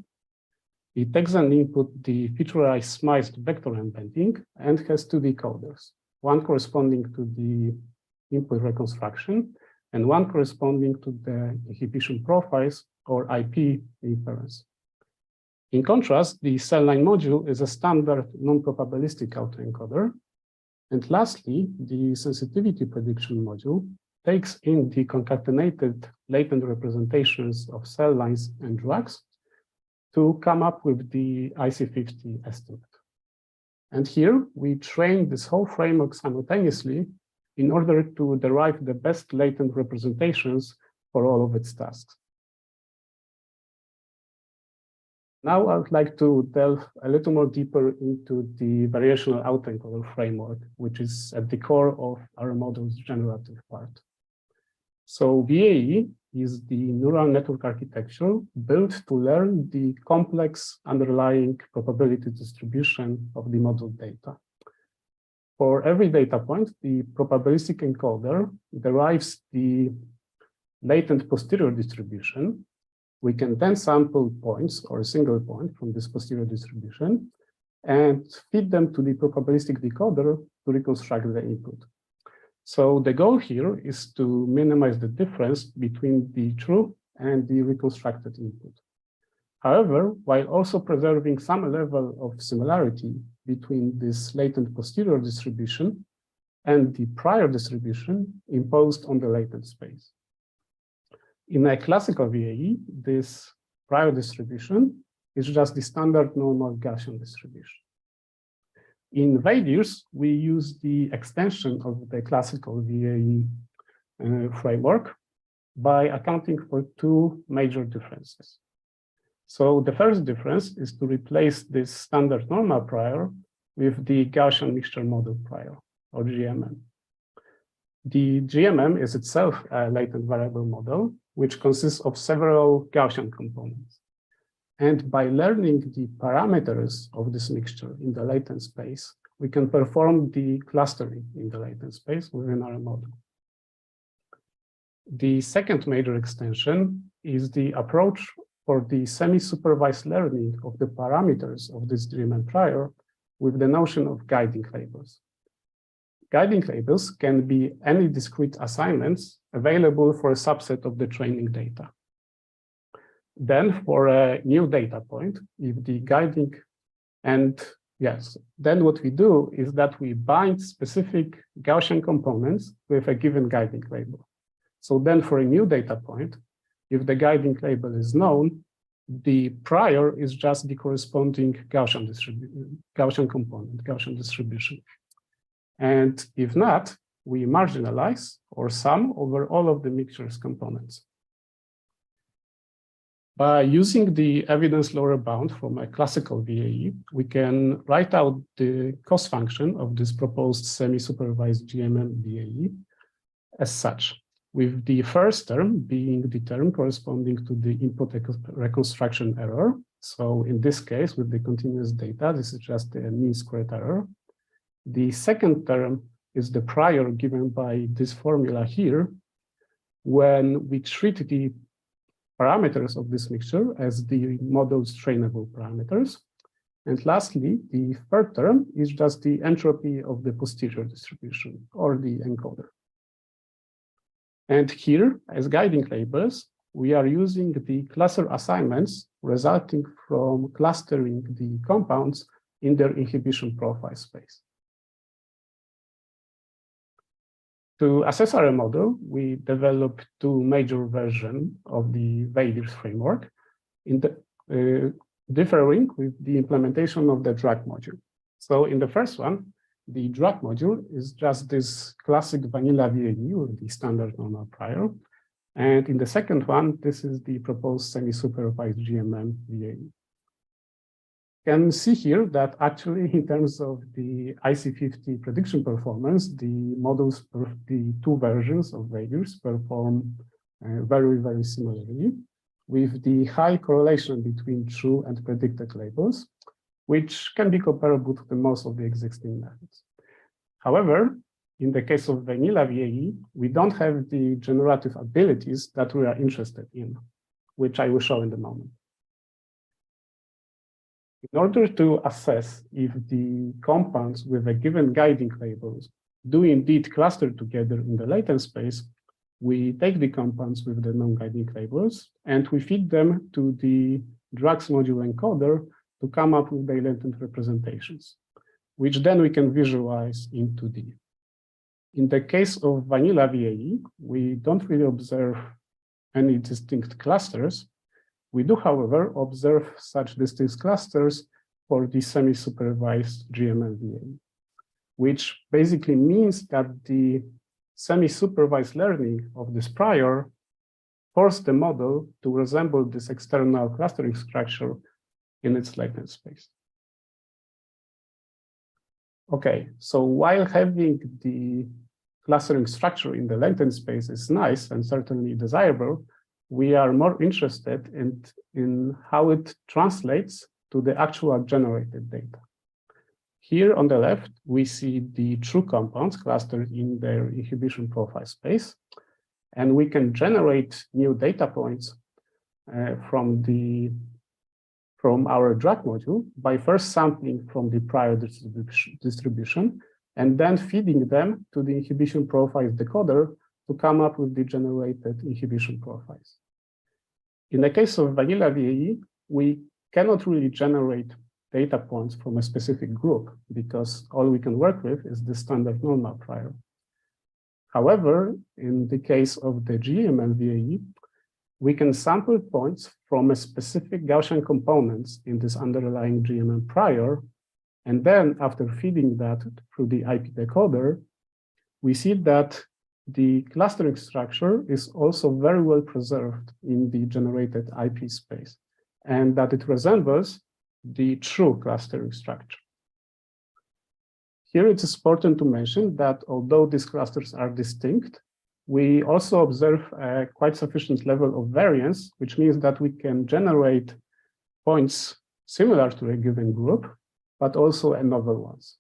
It takes an input the featureized SMILES vector embedding and has two decoders, one corresponding to the input reconstruction and one corresponding to the inhibition profiles or IP inference. In contrast, the cell line module is a standard non-probabilistic autoencoder. And lastly, the sensitivity prediction module takes in the concatenated latent representations of cell lines and drugs to come up with the IC50 estimate. And here we train this whole framework simultaneously in order to derive the best latent representations for all of its tasks. Now I would like to delve a little more deeper into the variational autoencoder framework, which is at the core of our model's generative part. So VAE is the neural network architecture built to learn the complex underlying probability distribution of the model data. For every data point, the probabilistic encoder derives the latent posterior distribution. We can then sample points or a single point from this posterior distribution and feed them to the probabilistic decoder to reconstruct the input. So the goal here is to minimize the difference between the true and the reconstructed input. However, while also preserving some level of similarity between this latent posterior distribution and the prior distribution imposed on the latent space. In a classical VAE, this prior distribution is just the standard normal Gaussian distribution. In VADIRS, we use the extension of the classical VAE framework by accounting for two major differences. So the first difference is to replace this standard normal prior with the Gaussian mixture model prior, or GMM. The GMM is itself a latent variable model, which consists of several Gaussian components. And by learning the parameters of this mixture in the latent space, we can perform the clustering in the latent space within our model. The second major extension is the approach for the semi-supervised learning of the parameters of this GMM prior with the notion of guiding labels. Guiding labels can be any discrete assignments available for a subset of the training data. Then for a new data point, if the guiding, and yes, then what we do is that we bind specific Gaussian components with a given guiding label. So then for a new data point, if the guiding label is known, the prior is just the corresponding Gaussian component, Gaussian distribution. And if not, we marginalize or sum over all of the mixture's components. By using the evidence lower bound from a classical VAE, we can write out the cost function of this proposed semi-supervised GMM VAE as such, with the first term being the term corresponding to the input reconstruction error. So in this case, with the continuous data, this is just a mean squared error. The second term is the prior given by this formula here, when we treat the parameters of this mixture as the model's trainable parameters. And lastly, the third term is just the entropy of the posterior distribution, or the encoder. And here, as guiding labels, we are using the cluster assignments resulting from clustering the compounds in their inhibition profile space. To assess our model, we developed two major versions of the VADIRS framework, differing with the implementation of the drag module. So in the first one, the drag module is just this classic vanilla VAE with the standard normal prior. And in the second one, this is the proposed semi-supervised GMM VAE. You can see here that actually in terms of the IC50 prediction performance, the models, the two versions of VADIRS perform very, very similarly, with the high correlation between true and predicted labels, which can be comparable to most of the existing methods. However, in the case of vanilla VAE, we don't have the generative abilities that we are interested in, which I will show in a moment. In order to assess if the compounds with a given guiding labels do indeed cluster together in the latent space, we take the compounds with the non-guiding labels and we feed them to the drugs module encoder to come up with the latent representations, which then we can visualize in 2D. In the case of vanilla VAE, we don't really observe any distinct clusters. We do, however, observe such distinct clusters for the semi-supervised GMM VAE, which basically means that the semi-supervised learning of this prior forced the model to resemble this external clustering structure in its latent space. Okay, so while having the clustering structure in the latent space is nice and certainly desirable, we are more interested in how it translates to the actual generated data. Here on the left, we see the true compounds clustered in their inhibition profile space, and we can generate new data points from our drug module by first sampling from the prior distribution and then feeding them to the inhibition profiles decoder to come up with the generated inhibition profiles. In the case of vanilla VAE, we cannot really generate data points from a specific group because all we can work with is the standard normal prior. However, in the case of the GMM VAE, we can sample points from a specific Gaussian components in this underlying GMM prior, and then after feeding that through the IP decoder, we see that the clustering structure is also very well preserved in the generated IP space, and that it resembles the true clustering structure. Here it is important to mention that although these clusters are distinct, we also observe a quite sufficient level of variance, which means that we can generate points similar to a given group, but also novel ones.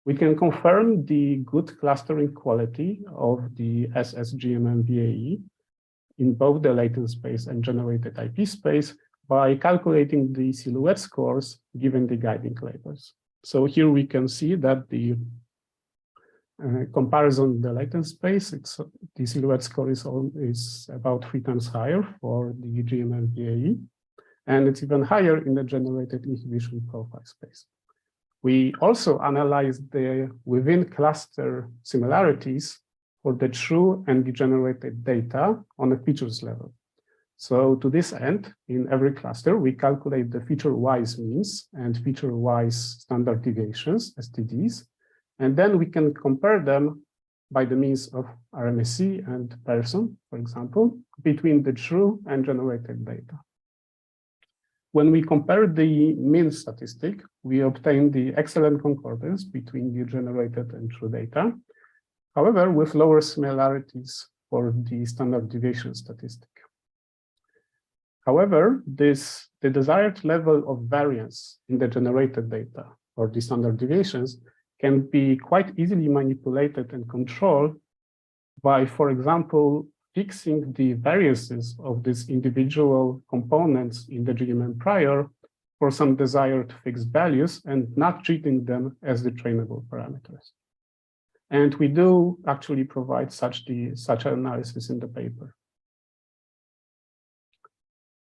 We can confirm the good clustering quality of the SSGMM VAE in both the latent space and generated IP space by calculating the silhouette scores given the guiding labels. So here we can see that the comparison in the latent space, the silhouette score is about 3 times higher for the GMM VAE, and it's even higher in the generated inhibition profile space. We also analyzed the within cluster similarities for the true and the generated data on a features level. So to this end, in every cluster, we calculate the feature-wise means and feature-wise standard deviations, STDs, and then we can compare them by the means of RMSE and Pearson, for example, between the true and generated data. When we compare the mean statistic, we obtain the excellent concordance between the generated and true data, however, with lower similarities for the standard deviation statistic. However, the desired level of variance in the generated data or the standard deviations can be quite easily manipulated and controlled by, for example, fixing the variances of these individual components in the GMM prior for some desired fixed values and not treating them as the trainable parameters. And we do actually provide such analysis in the paper.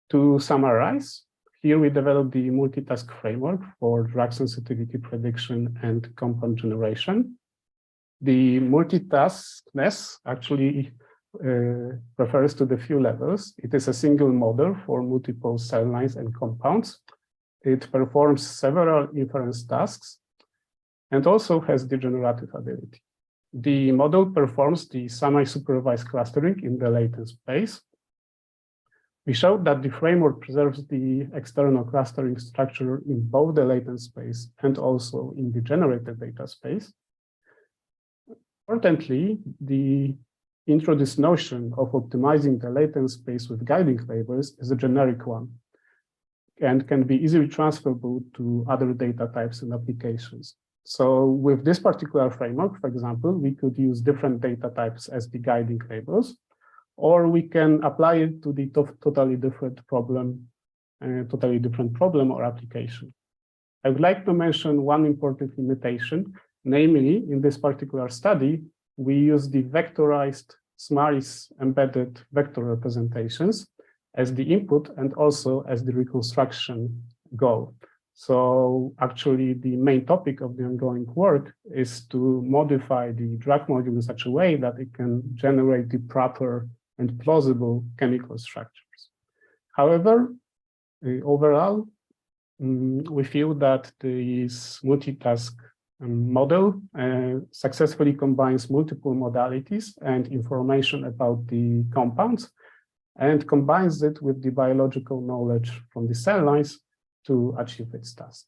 To summarize, here we developed the multitask framework for drug sensitivity prediction and compound generation. The multitaskness actually refers to the few levels. It is a single model for multiple cell lines and compounds. It performs several inference tasks and also has degenerative ability. The model performs the semi-supervised clustering in the latent space. We showed that the framework preserves the external clustering structure in both the latent space and also in the generated data space. Importantly, the introduced notion of optimizing the latent space with guiding labels is a generic one and can be easily transferable to other data types and applications. So with this particular framework, for example, we could use different data types as the guiding labels, or we can apply it to the totally different problem or application. I would like to mention one important limitation, namely in this particular study, we use the vectorized SMARIS embedded vector representations as the input and also as the reconstruction goal. So actually the main topic of the ongoing work is to modify the drug module in such a way that it can generate the proper and plausible chemical structures. However, overall, we feel that this multitask model successfully combines multiple modalities and information about the compounds and combines it with the biological knowledge from the cell lines to achieve its task.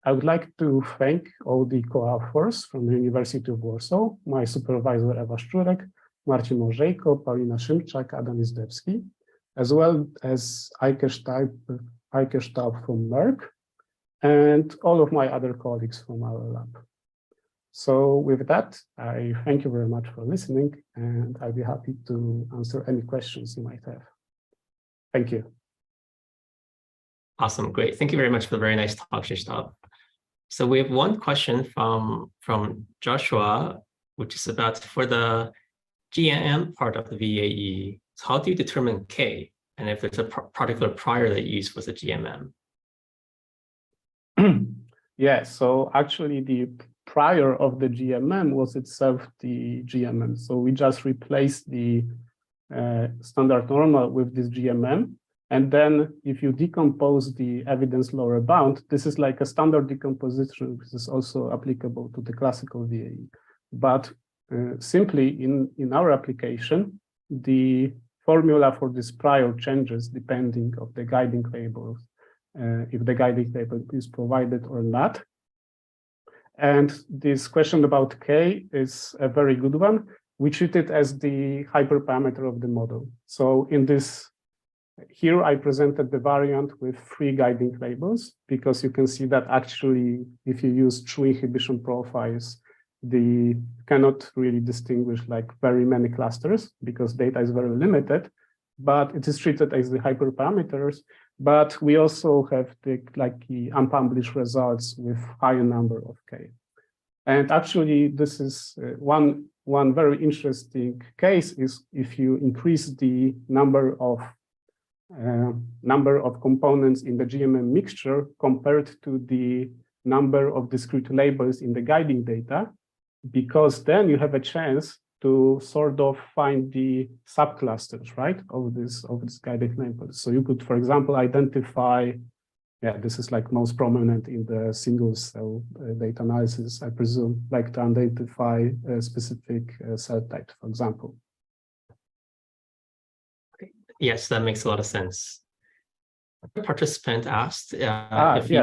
I would like to thank all the co-authors from the University of Warsaw, my supervisor Ewa Szczurek, Marcin Możejko, Paulina Szymczak, Adam Izdebski, as well as Eike Staub from Merck, and all of my other colleagues from our lab. So with that, I thank you very much for listening, and I'll be happy to answer any questions you might have. Thank you. Awesome, great. Thank you very much for the very nice talk, Krzysztof. So we have one question from Joshua, which is about for the GMM part of the VAE. So how do you determine K? And if there's a particular prior that you use for the GMM? Yeah, so actually the prior of the GMM was itself the GMM. So we just replaced the standard normal with this GMM. And then if you decompose the evidence lower bound, this is like a standard decomposition, which is also applicable to the classical VAE. But simply in our application, the formula for this prior changes depending of the guiding label, if the guiding label is provided or not. And this question about K is a very good one. We treat it as the hyperparameter of the model. So in this, here I presented the variant with 3 guiding labels, because you can see that actually, if you use true inhibition profiles, the cannot really distinguish like very many clusters because data is very limited, but it is treated as the hyperparameters. But we also have the unpublished results with higher number of K. And actually, this is one very interesting case is if you increase the number of components in the GMM mixture compared to the number of discrete labels in the guiding data, because then you have a chance to sort of find the subclusters, right, of this guiding labels. So you could, for example, identify, yeah, this is like most prominent in the single cell data analysis, I presume, like to identify a specific cell type, for example. Yes, that makes a lot of sense. A participant asked if you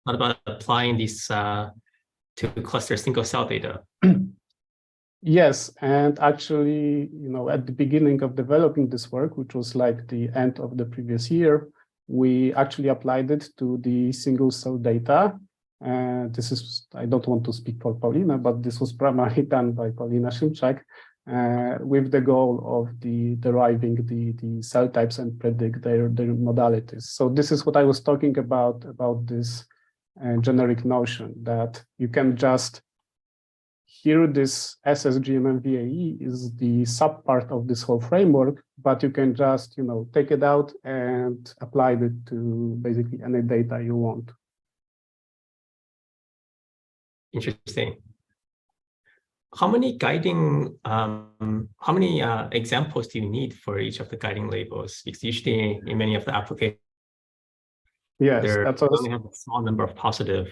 thought about applying these to cluster single cell data. Yes, and actually, at the beginning of developing this work, which was like the end of the previous year, we actually applied it to the single cell data. This is, I don't want to speak for Paulina, but this was primarily done by Paulina Szymczak with the goal of deriving the cell types and predict their modalities. So this is what I was talking about this generic notion that you can just here, this SSGMM VAE is the sub part of this whole framework, but you can just, take it out and apply it to basically any data you want. Interesting. How many examples do you need for each of the guiding labels? Because usually in many of the applications, yes, only have a small number of positive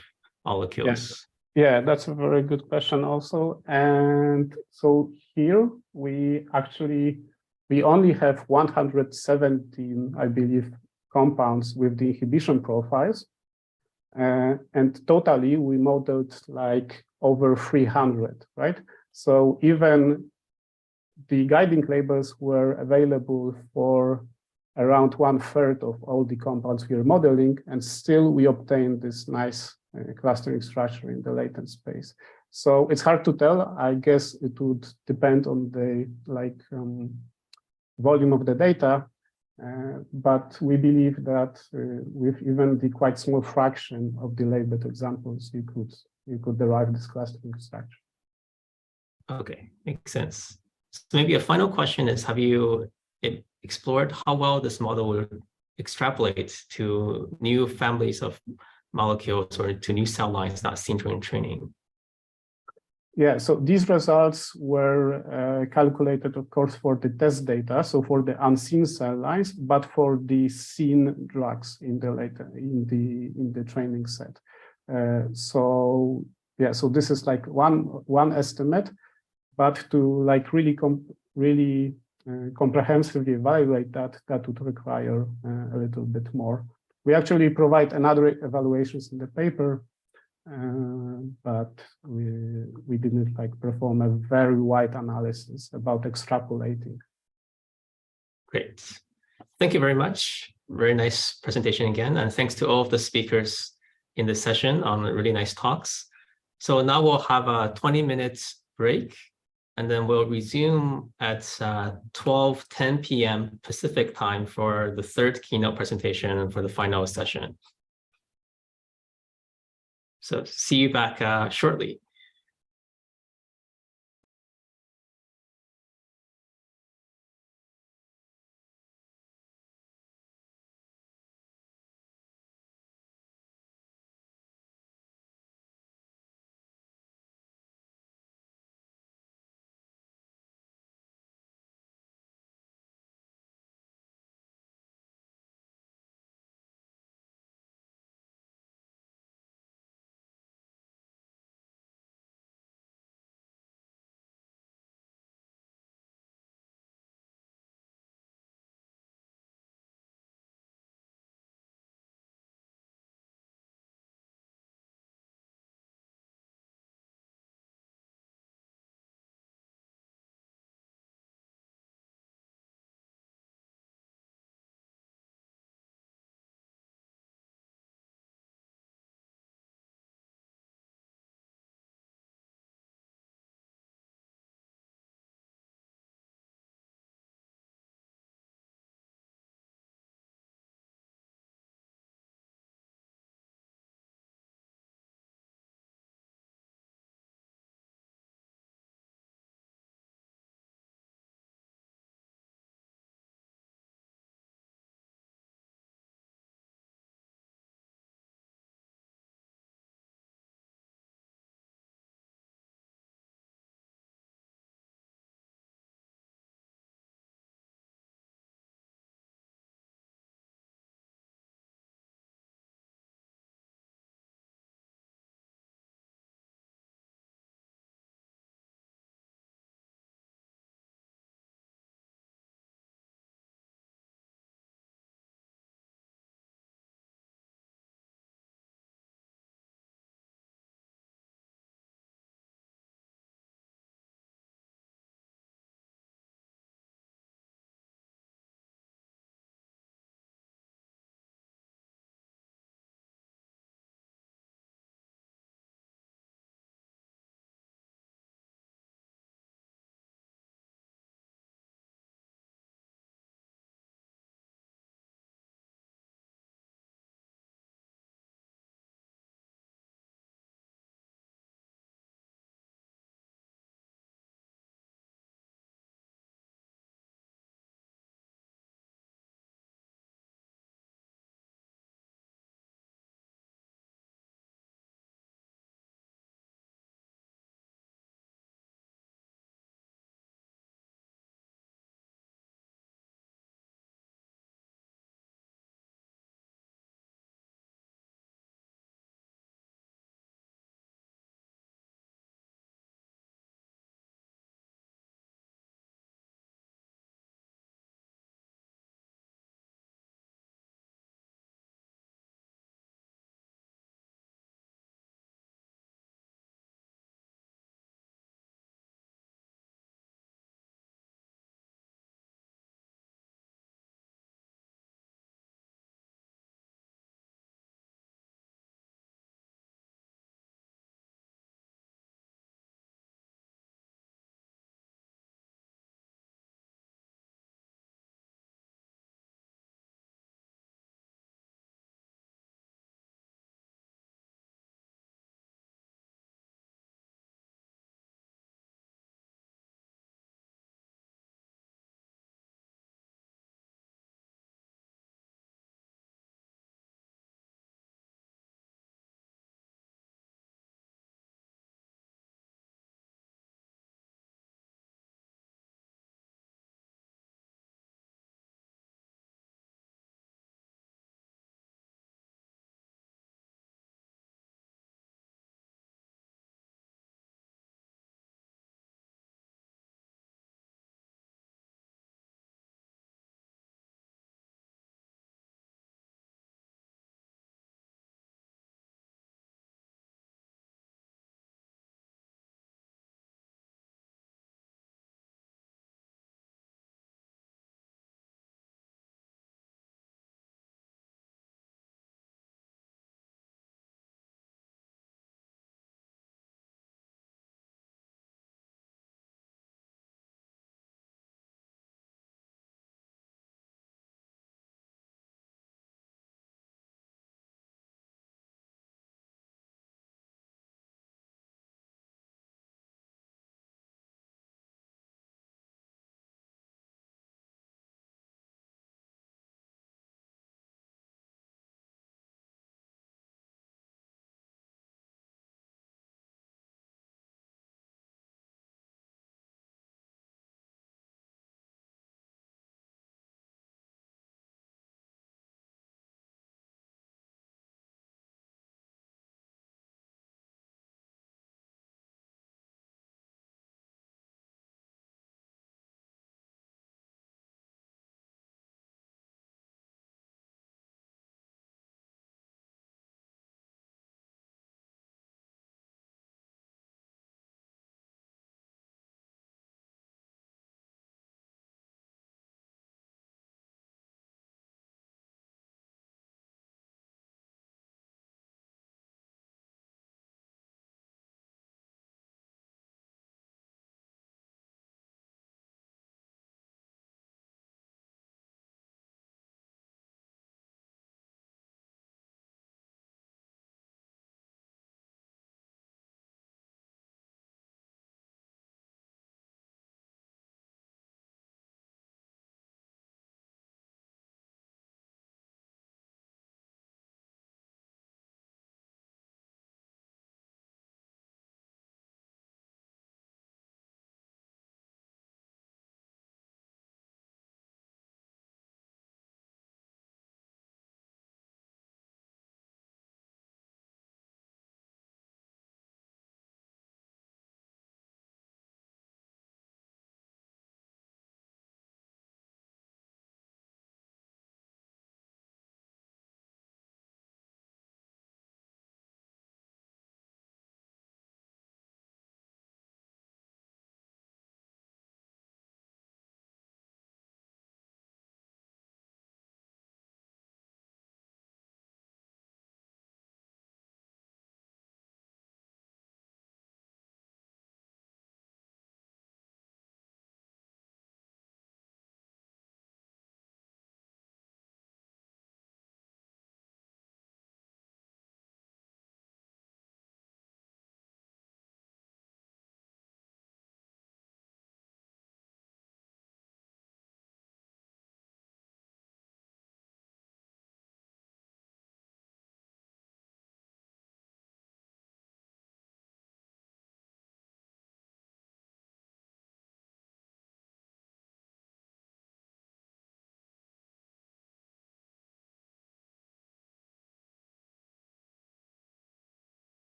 molecules. Yes. Yeah, that's a very good question also. And so here we only have 117, I believe, compounds with the inhibition profiles. And totally we modeled like over 300, right? So even the guiding labels were available for around 1/3 of all the compounds we are modeling, and still we obtained this nice clustering structure in the latent space. So it's hard to tell. I guess it would depend on the volume of the data, but we believe that with even the quite small fraction of the labeled examples, you could derive this clustering structure. Okay, makes sense. So maybe a final question is: have you explored how well this model will extrapolate to new families of molecules or to new cell lines not seen during training? Yeah, so these results were calculated, of course, for the test data, so for the unseen cell lines, but for the seen drugs in the training set. So yeah, so this is like one estimate, but to like really comprehensively evaluate that would require a little bit more. We actually provide another evaluations in the paper, but we didn't like perform a very wide analysis about extrapolating. Great. Thank you very much. Very nice presentation again. And thanks to all of the speakers in this session on really nice talks. So now we'll have a 20-minute break, and then we'll resume at 12:10 p.m. Pacific time for the third keynote presentation and for the final session. So see you back shortly.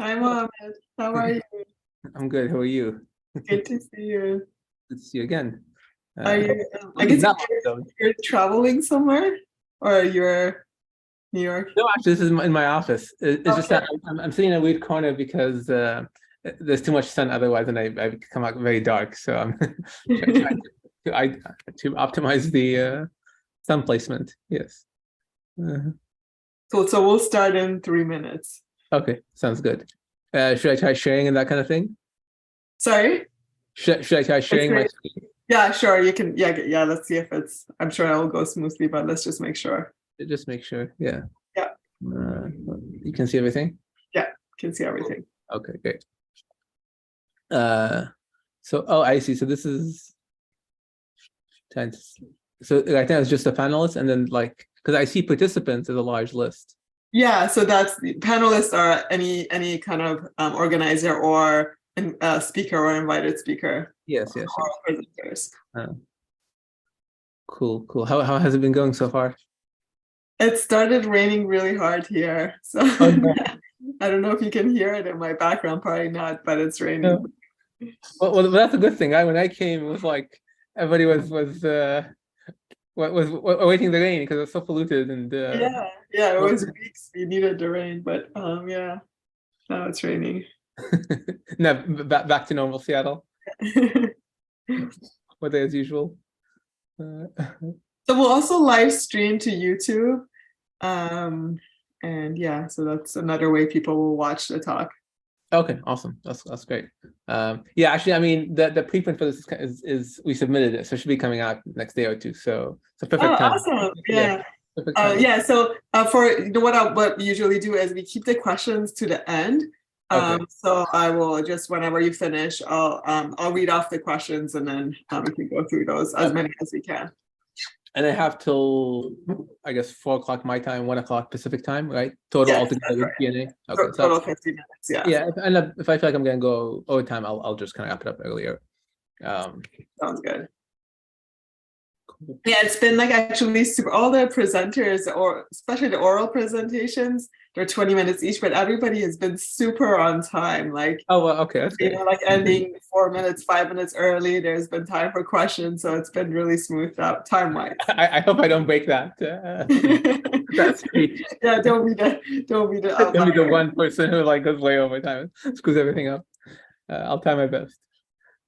Hi, Mohammed. How are you? I'm good. How are you? Good to see you. Good to see you again. Are you, I guess not you're traveling somewhere, or you're New York? No, actually, this is in my office. It's just that Okay. I'm sitting in a weird corner because there's too much sun otherwise, and I come out very dark. So I'm trying to optimize the sun placement. Yes. So we'll start in 3 minutes. Okay, sounds good. Should I try sharing and that kind of thing? Sorry? Should I try sharing my great. screen? Yeah, sure. You can. Yeah. Let's see if it's. I'm sure it'll go smoothly, but let's just make sure. Just make sure. Yeah. Yeah. You can see everything? Can see everything. Okay, great. So, I see. So this is 10. So I think it's just the panelists, and then like, because I see participants is a large list. Yeah. So that's the panelists are any kind of organizer or speaker or invited speaker. Yes. Or presenters. Cool. How has it been going so far? It started raining really hard here, so No. I don't know if you can hear it in my background. Probably not, but it's raining. Well, that's a good thing. When I came, it was like everybody was awaiting the rain because it was so polluted and Yeah. It was weeks we needed the rain, but yeah, now it's raining. No, back to normal Seattle. Weather as usual. So we'll also live stream to YouTube, and yeah, so that's another way people will watch the talk. Okay, awesome. That's great. Yeah, actually, I mean, the preprint for this is we submitted it, so it should be coming out next day or two. So it's a perfect time. Awesome. Yeah. Perfect time. Yeah. So for what we usually do is we keep the questions to the end. Okay. So I will just whenever you finish, I'll read off the questions and then we can go through those as many as we can. And I have till, I guess, 4 o'clock my time, 1 o'clock Pacific time, right? Total Yes, altogether with Q&A. Okay, Total 50 minutes. Yeah. Yeah, if I feel like I'm gonna go over time, I'll just kind of wrap it up earlier. Sounds good. Cool. Yeah, it's been like actually super. All the presenters, or especially the oral presentations, they're 20 minutes each, but everybody has been super on time. Like, oh, well, okay, that's good. Like ending 4 minutes, 5 minutes early. There's been time for questions, so it's been really smooth out time wise. I hope I don't break that. That's great. Yeah, don't be the one person who like goes way over time, screws everything up. I'll try my best.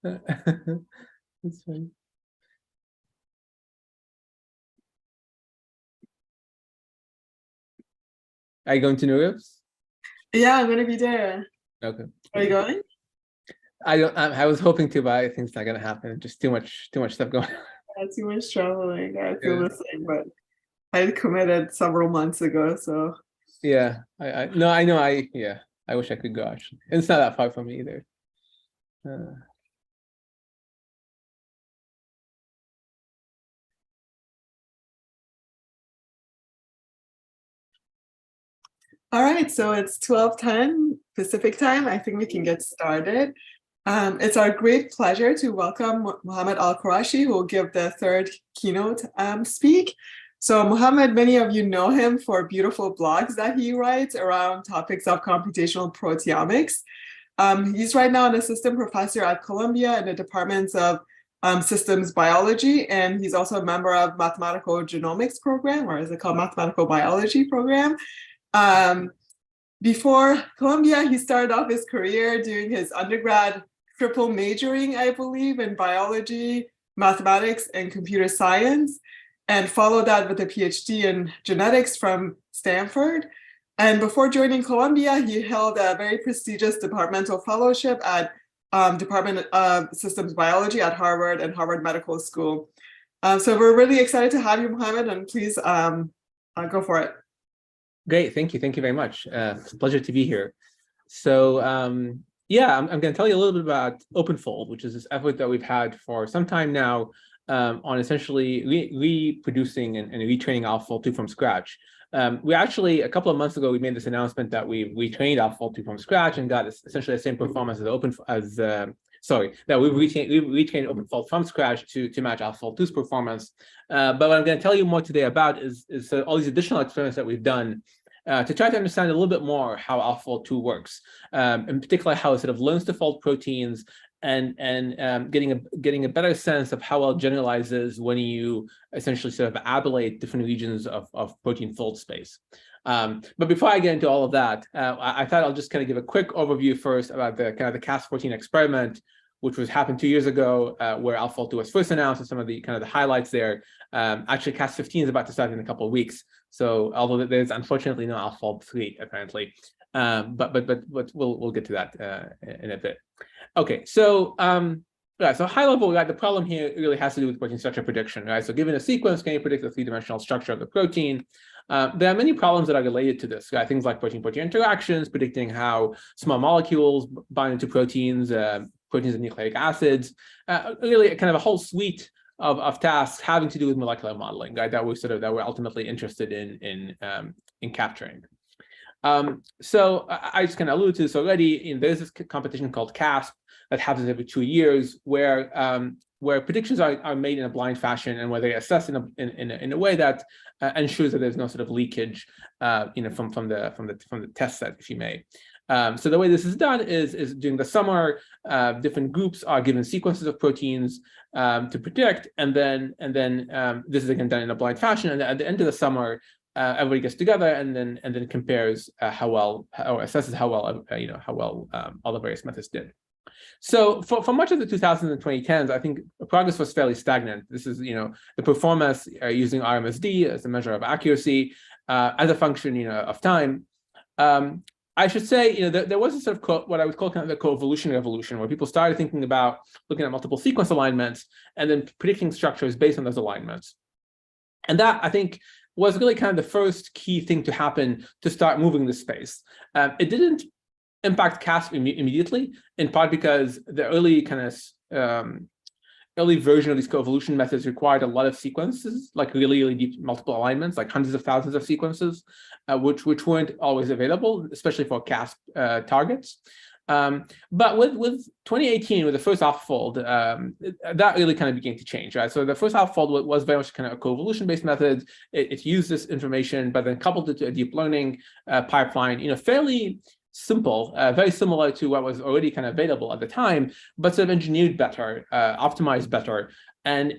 That's fine. Are you going to New York? Yeah, I'm gonna be there. Okay. Are you going? I was hoping to, but I think it's not gonna happen. Just too much stuff going on. Yeah, too much traveling. I feel the same, but I committed several months ago, so. Yeah, I know. I wish I could go actually. And it's not that far from me either. All right, so it's 12:10 Pacific time. I think we can get started. It's our great pleasure to welcome Mohammed Al-Qurashi, who will give the third keynote speak. So Mohammed, many of you know him for beautiful blogs that he writes around topics of computational proteomics. He's right now an assistant professor at Columbia in the departments of systems biology, and he's also a member of mathematical genomics program, or is it called mathematical biology program? Before Columbia, he started off his career doing his undergrad triple majoring, I believe, in biology, mathematics, and computer science, and followed that with a PhD in genetics from Stanford. And before joining Columbia, he held a very prestigious departmental fellowship at Department of Systems Biology at Harvard and Harvard Medical School. So we're really excited to have you, Mohammed, and please go for it. Great, thank you very much. It's a pleasure to be here. So yeah, I'm going to tell you a little bit about OpenFold, which is this effort that we've had for some time now on essentially reproducing and retraining AlphaFold 2 from scratch. We actually, a couple of months ago, we made this announcement that we retrained AlphaFold 2 from scratch and got essentially the same performance as that we retrained OpenFold from scratch to match AlphaFold 2's performance. But what I'm going to tell you more today about is all these additional experiments that we've done to try to understand a little bit more how AlphaFold 2 works, in particular how it sort of learns to fold proteins and getting a better sense of how well it generalizes when you essentially sort of ablate different regions of protein fold space. But before I get into all of that, I thought I'll just kind of give a quick overview first about the kind of the Cas14 experiment, which happened 2 years ago, where AlphaFold 2 was first announced, and some of the kind of the highlights there. Actually, Cas15 is about to start in a couple of weeks. So although there's unfortunately no AlphaFold 3 apparently, but we'll get to that in a bit. Okay, so yeah, so high level, right, the problem here really has to do with protein structure prediction, right? So given a sequence, can you predict the three-dimensional structure of the protein? There are many problems that are related to this, right? Things like protein-protein interactions, predicting how small molecules bind into proteins, proteins and nucleic acids, really kind of a whole suite of tasks having to do with molecular modeling, right? That we're ultimately interested in capturing. So I just kind of alluded to this already. There's this competition called CASP that happens every 2 years, where predictions are made in a blind fashion, and where they assess in a way that ensures that there's no sort of leakage, from the test set, if you may. So the way this is done is during the summer, different groups are given sequences of proteins to predict, and then this is again done in a blind fashion. And at the end of the summer, everybody gets together and then compares assesses how well all the various methods did. So for much of the 2000s and 2010s, I think progress was fairly stagnant. This is, the performance using RMSD as a measure of accuracy as a function, of time. I should say, there was a sort of what I would call kind of the co-evolution revolution, where people started thinking about looking at multiple sequence alignments and then predicting structures based on those alignments. And that, I think, was really kind of the first key thing to happen to start moving the space. It didn't impact CASP immediately, in part because the early early version of these co-evolution methods required a lot of sequences, like really deep multiple alignments, like hundreds of thousands of sequences, which weren't always available, especially for CASP targets. But with 2018, with the first AlphaFold, that really kind of began to change, right? So the first AlphaFold was very much kind of a co-evolution based method. It used this information, but then coupled it to a deep learning pipeline, fairly simple, very similar to what was already kind of available at the time, but sort of engineered better, optimized better. And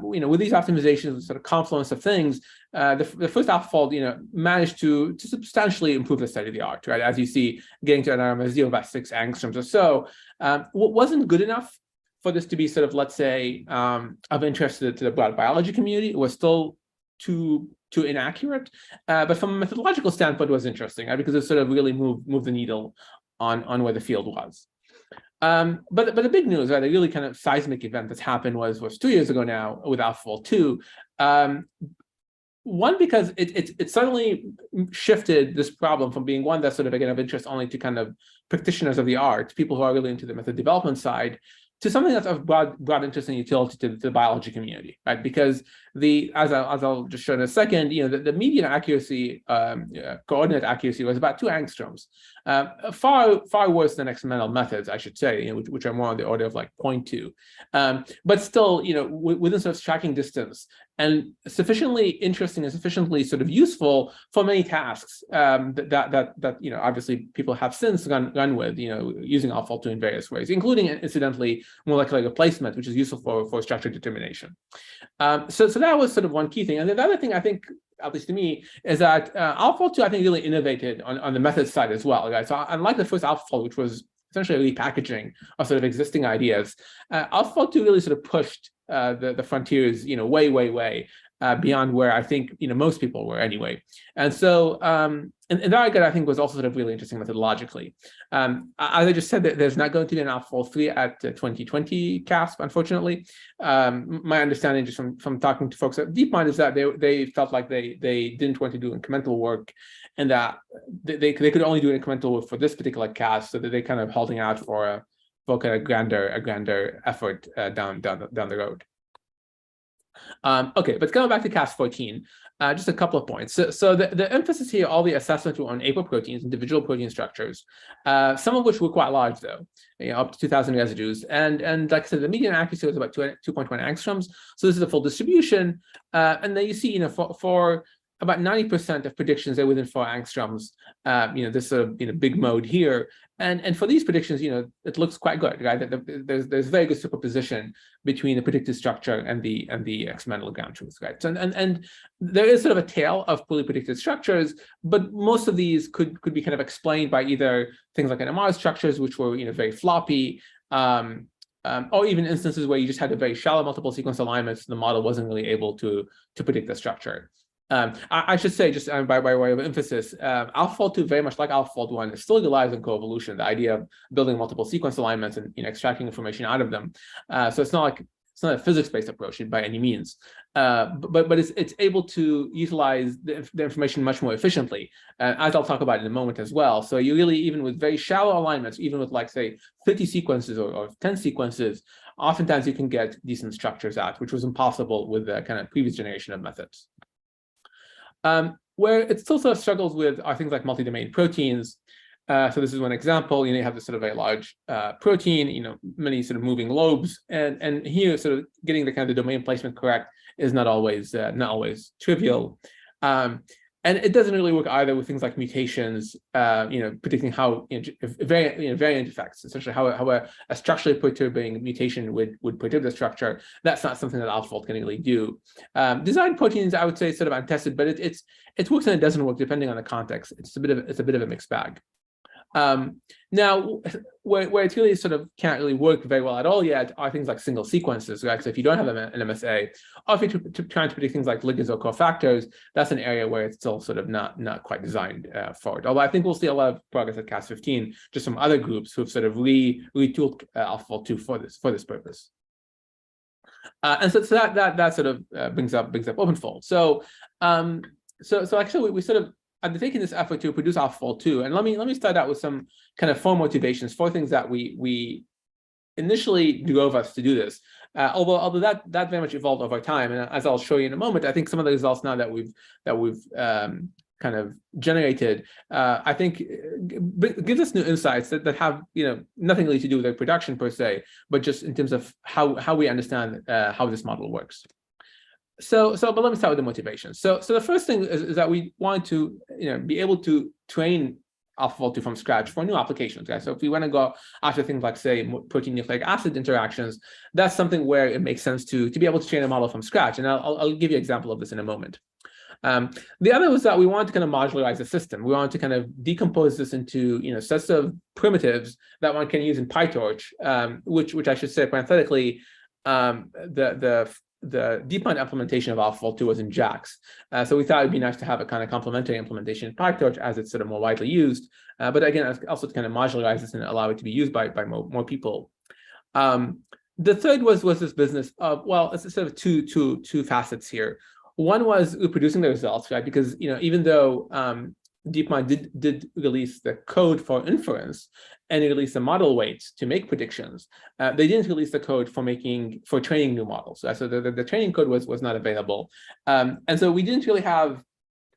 with these optimizations, sort of confluence of things, the first AlphaFold, managed to substantially improve the state of the art, right? As you see, getting to an RMSD of about 6 angstroms or so, wasn't good enough for this to be sort of, let's say, of interest to the broad biology community. It was still too inaccurate, but from a methodological standpoint, it was interesting, right? Because it sort of really moved the needle on where the field was. But the big news, right, the really kind of seismic event that's happened was 2 years ago now with AlphaFold 2. One, because it suddenly shifted this problem from being one that's sort of, again, of interest only to kind of practitioners of the art, people who are really into the method development side, to something that's of broad interest and utility to the biology community, right? Because as I'll just show in a second, the median accuracy, coordinate accuracy was about 2 angstroms, far worse than experimental methods, I should say, which are more on the order of like 0.2, but still, within sort of tracking distance, and sufficiently interesting and sufficiently sort of useful for many tasks that obviously people have since run with, using AlphaFold 2 in various ways, including incidentally molecular replacement, which is useful for structure determination. So that was sort of one key thing. And the other thing I think, at least to me, is that AlphaFold 2, I think, really innovated on the methods side as well, right? So unlike the first AlphaFold, which was essentially a repackaging of sort of existing ideas, AlphaFold 2 really sort of pushed the frontiers, way beyond where I think most people were anyway. And so and that I think was also sort of really interesting methodologically. As I just said, there's not going to be an AlphaFold 3 at 2020 CASP, unfortunately. My understanding just from talking to folks at DeepMind is that they felt like they didn't want to do incremental work, and that they could only do incremental work for this particular CASP, so that they kind of holding out for kind of grander effort down the road. Okay, but going back to Cas14, just a couple of points. So the emphasis here, all the assessments were on apoproteins, individual protein structures, some of which were quite large though, up to 2,000 residues. And like I said, the median accuracy was about 2.1 angstroms. So this is the full distribution. And then you see, for about 90% of predictions are within 4 angstroms. This sort of big mode here, and for these predictions, it looks quite good, right? There's very good superposition between the predicted structure and the experimental ground truth, right? So and there is sort of a tail of poorly predicted structures, but most of these could be kind of explained by either things like NMR structures, which were very floppy, or even instances where you just had a very shallow multiple sequence alignment, so the model wasn't really able to predict the structure. I should say, just by way of emphasis, AlphaFold 2, very much like AlphaFold 1, still relies on coevolution, the idea of building multiple sequence alignments and extracting information out of them. So it's not a physics-based approach by any means, but it's able to utilize the information much more efficiently, as I'll talk about in a moment as well. So you really, even with very shallow alignments, even with like say 50 sequences or 10 sequences, oftentimes you can get decent structures out, which was impossible with the kind of previous generation of methods. Where it still sort of struggles with are things like multi-domain proteins. So this is one example. You have this sort of very large protein, many sort of moving lobes, and here sort of getting the kind of the domain placement correct is not always trivial. And it doesn't really work either with things like mutations, predicting how variant effects, essentially how a structurally perturbing mutation would perturb the structure. That's not something that AlphaFold can really do. Design proteins, I would say, sort of untested, but it works and it doesn't work depending on the context. It's a bit of a mixed bag. Now, where it really sort of can't really work very well at all yet are things like single sequences, right? So if you don't have an MSA, or if you're trying to predict things like ligands or cofactors, that's an area where it's still sort of not quite designed for it. Although I think we'll see a lot of progress at Cas15, just from other groups who've sort of retooled AlphaFold 2 for this purpose. And so that sort of brings up OpenFold. So actually we sort of undertaking this effort to produce AlphaFold 2, and let me start out with some kind of 4 motivations, 4 things that we initially drove us to do this. Although that very much evolved over time, and as I'll show you in a moment, I think some of the results now that we've kind of generated, I think gives us new insights that have nothing really to do with their production per se, but just in terms of how we understand how this model works. But let me start with the motivation. So the first thing is that we want to be able to train AlphaFold 2 from scratch for new applications, guys. So if we want to go after things like, say, protein nucleic acid interactions, that's something where it makes sense to be able to train a model from scratch. And I'll give you an example of this in a moment. The other was that we want to kind of modularize the system. We want to kind of decompose this into sets of primitives that one can use in PyTorch, which I should say parenthetically, the DeepMind implementation of AlphaFold 2 was in JAX. So we thought it'd be nice to have a kind of complementary implementation in PyTorch as it's sort of more widely used. But again, also to kind of modularize this and allow it to be used by more people. The third was this business of, well, it's sort of two facets here. One was reproducing the results, right? Because even though DeepMind did release the code for inference and it released the model weights to make predictions, they didn't release the code for training new models. So the training code was not available, and so we didn't really have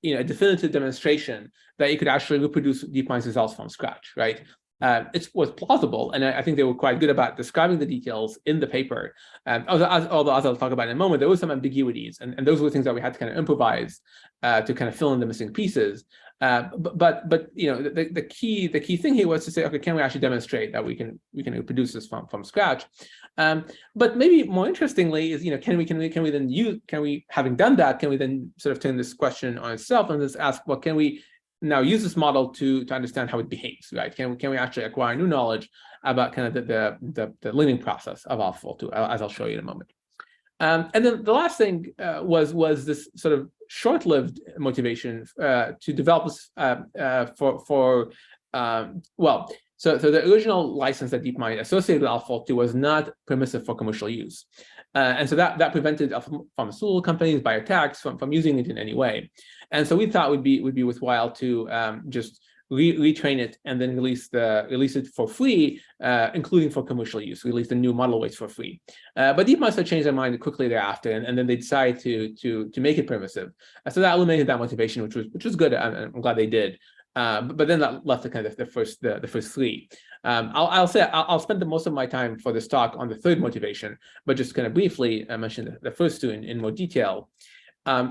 a definitive demonstration that you could actually reproduce DeepMind's results from scratch, right? It was plausible, and I think they were quite good about describing the details in the paper. Although, as I'll talk about in a moment, there were some ambiguities, and those were things that we had to kind of improvise to kind of fill in the missing pieces. But the key thing here was to say, okay, can we actually demonstrate that we can reproduce this from scratch? But maybe more interestingly is, can we having done that, can we then sort of turn this question on itself and just ask, well, can we now use this model to understand how it behaves, right? Can we actually acquire new knowledge about kind of the learning process of AlphaFold 2, as I'll show you in a moment. And then the last thing was this sort of short-lived motivation to develop this So the original license that DeepMind associated with AlphaFold 2 was not permissive for commercial use. And so that prevented pharmaceutical companies, biotechs from using it in any way. And so we thought it would be worthwhile to just retrain it and then release it for free, including for commercial use. Release the new model weights for free. But DeepMind must have changed their mind quickly thereafter, and then they decided to make it permissive. So that eliminated that motivation, which was good. I'm glad they did. But then that left the kind of the first three. I'll spend most of my time for this talk on the third motivation, but just kind of briefly mention the first two in more detail.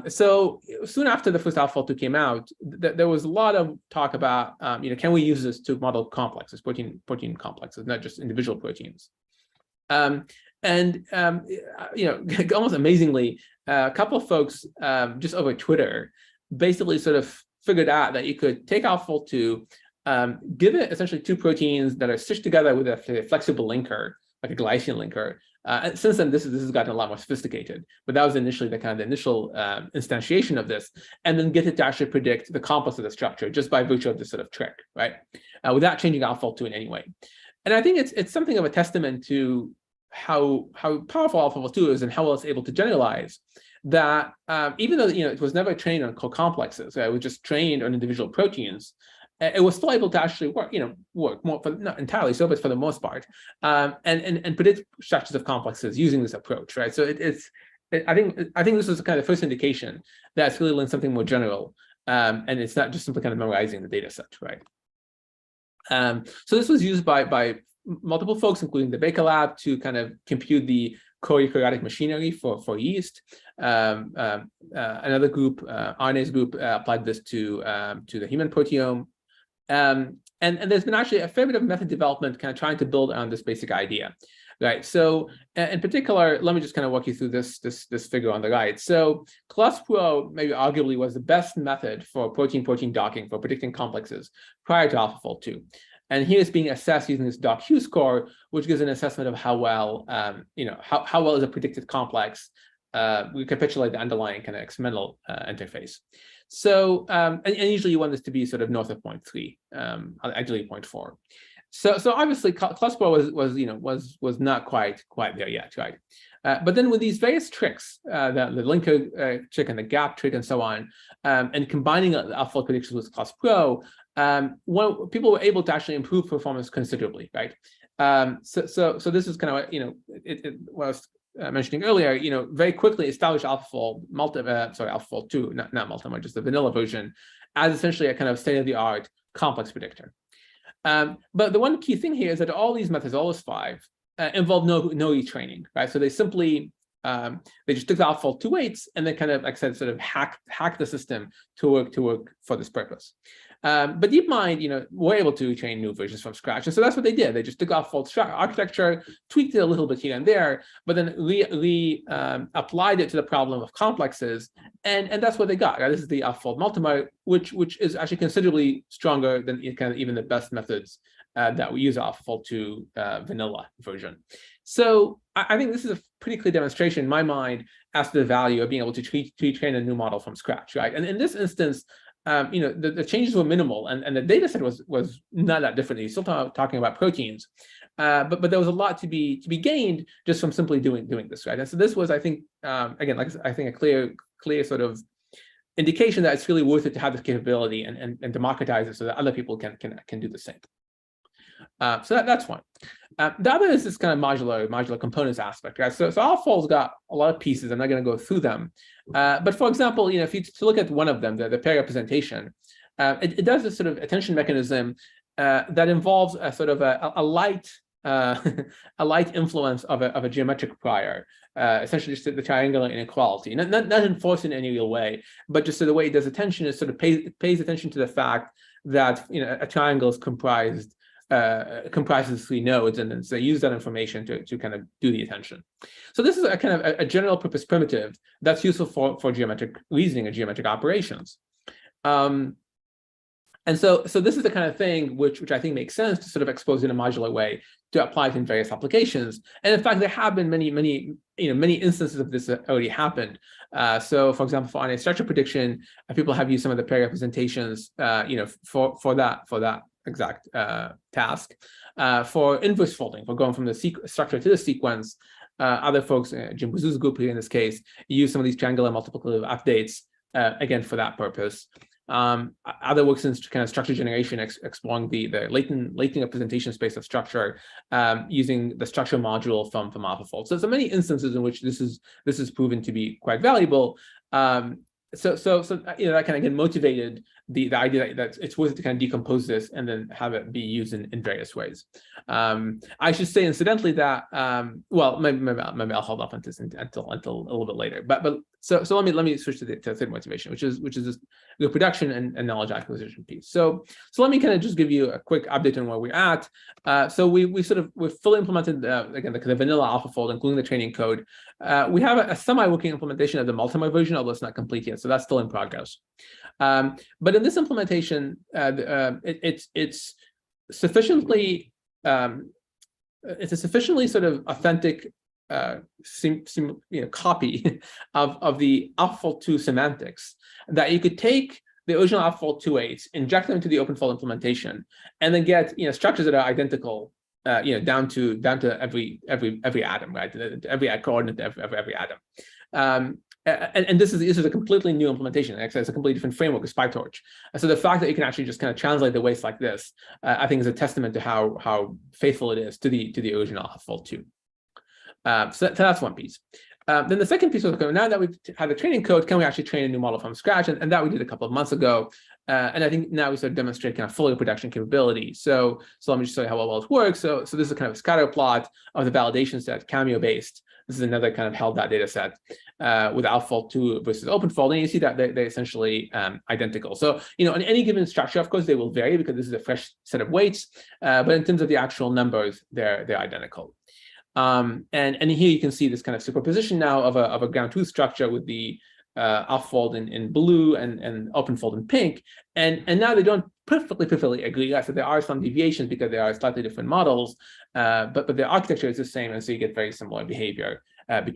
So soon after the first AlphaFold2 came out, there was a lot of talk about, can we use this to model complexes, protein complexes, not just individual proteins? Almost amazingly, a couple of folks just over Twitter basically sort of figured out that you could take AlphaFold2, give it essentially two proteins that are stitched together with a flexible linker, like a glycine linker. And since then, this has gotten a lot more sophisticated, but that was initially the initial instantiation of this, and then get it to actually predict the complex of the structure just by virtue of this sort of trick, right? Without changing AlphaFold2 in any way. And I think it's something of a testament to how powerful AlphaFold2 is and how well it's able to generalize. That even though it was never trained on co-complexes, it was just trained on individual proteins, it was still able to actually work more, for, not entirely so, but for the most part, and predict structures of complexes using this approach, right? So I think this is kind of the first indication that it's really learned something more general, and it's not just simply kind of memorizing the data set, right? So this was used by multiple folks, including the Baker Lab, to kind of compute the co-eukaryotic machinery for yeast. Another group, RNase group, applied this to the human proteome. And there's been actually a fair bit of method development kind of trying to build on this basic idea, right? So in particular, let me just kind of walk you through this figure on the right. So CLUSPRO maybe arguably was the best method for protein-protein docking for predicting complexes prior to AlphaFold2. And here it's being assessed using this DocQ score, which gives an assessment of how well, how well is a predicted complex. We capitulate the underlying kind of experimental interface. So, and usually you want this to be sort of north of 0.3, ideally 0.4. So obviously CLUSPRO was not quite there yet, right? But then with these various tricks, the linker trick and the gap trick and so on, and combining AlphaFold predictions with CLUSPRO, people were able to actually improve performance considerably, right? So this is kind of what I was mentioning earlier. Very quickly established AlphaFold2, not multimode, just the vanilla version, as essentially a kind of state-of-the-art complex predictor. But the one key thing here is that all these methods, all those five, involve no retraining, right? So they simply they just took the AlphaFold2 weights and then kind of, like I said, sort of hack the system to work for this purpose. But DeepMind, were able to train new versions from scratch, and so that's what they did. They just took AlphaFold architecture, tweaked it a little bit here and there, but then applied it to the problem of complexes, and that's what they got. Right? This is the AlphaFold multimode, which is actually considerably stronger than kind of even the best methods that we use AlphaFold2 vanilla version. So I think this is a pretty clear demonstration in my mind as to the value of being able to train a new model from scratch, right? And in this instance, the changes were minimal, and the data set was not that different. You're still talking about proteins, but there was a lot to be gained just from simply doing this, right? And so this was, I think, again, I think a clear sort of indication that it's really worth it to have this capability and democratize it so that other people can do the same. So that's one. The other is this kind of modular components aspect, right? So AlphaFold's got a lot of pieces. I'm not going to go through them, but for example, if you look at one of them, the pair representation, it does this sort of attention mechanism that involves a sort of a light influence of a geometric prior, essentially just the triangular inequality, not enforced in any real way, but just so the way it does attention is sort of pays attention to the fact that a triangle is comprises three nodes, and then so use that information to kind of do the attention. So this is a kind of a general purpose primitive that's useful for geometric reasoning and geometric operations. And so this is the kind of thing which I think makes sense to sort of expose in a modular way to apply it in various applications. And in fact, there have been many instances of this that already happened. So for example, for RNA structure prediction, people have used some of the pair representations, for that exact task. For inverse folding, for going from the structure to the sequence, other folks, Jim Buzzu's group here in this case, use some of these triangular multiplicative updates, again, for that purpose. Other works in kind of structure generation, exploring the latent representation space of structure, using the structure module from AlphaFold. So many instances in which this is proven to be quite valuable. So that kind of again motivated the idea that it's worth it to kind of decompose this and then have it be used in various ways. I should say incidentally that well, maybe I'll hold off on this until a little bit later. But So let me switch to the third motivation, which is this, the production and knowledge acquisition piece. So let me kind of just give you a quick update on where we're at. So we've fully implemented again the vanilla AlphaFold, including the training code. We have a semi-working implementation of the multimode version, although it's not complete yet, so that's still in progress. But in this implementation, it's sufficiently it's a sufficiently sort of authentic copy of the AlphaFold 2 semantics that you could take the original AlphaFold 2.8, inject them into the OpenFold implementation, and then get structures that are identical, down to every atom, right? Every coordinate, every atom. And this is a completely new implementation. Actually, it's a completely different framework with PyTorch. So the fact that you can actually just kind of translate the weights like this, I think, is a testament to how faithful it is to the original AlphaFold 2. So that's one piece. Then the second piece was, now that we've had the training code, can we actually train a new model from scratch? And that we did a couple of months ago. And I think now we sort of demonstrate kind of fully production capability. So let me just show you how well it works. So this is a kind of scatter plot of the validation set, Cameo based. This is another kind of held data set with AlphaFold 2 versus OpenFold. And you see that they're essentially identical. So, in any given structure, of course, they will vary because this is a fresh set of weights. But in terms of the actual numbers, they're identical. And here you can see this kind of superposition now of a ground truth structure with the AlphaFold in blue and OpenFold in pink, and now they don't perfectly agree. So there are some deviations because they are slightly different models, but the architecture is the same, and so you get very similar behavior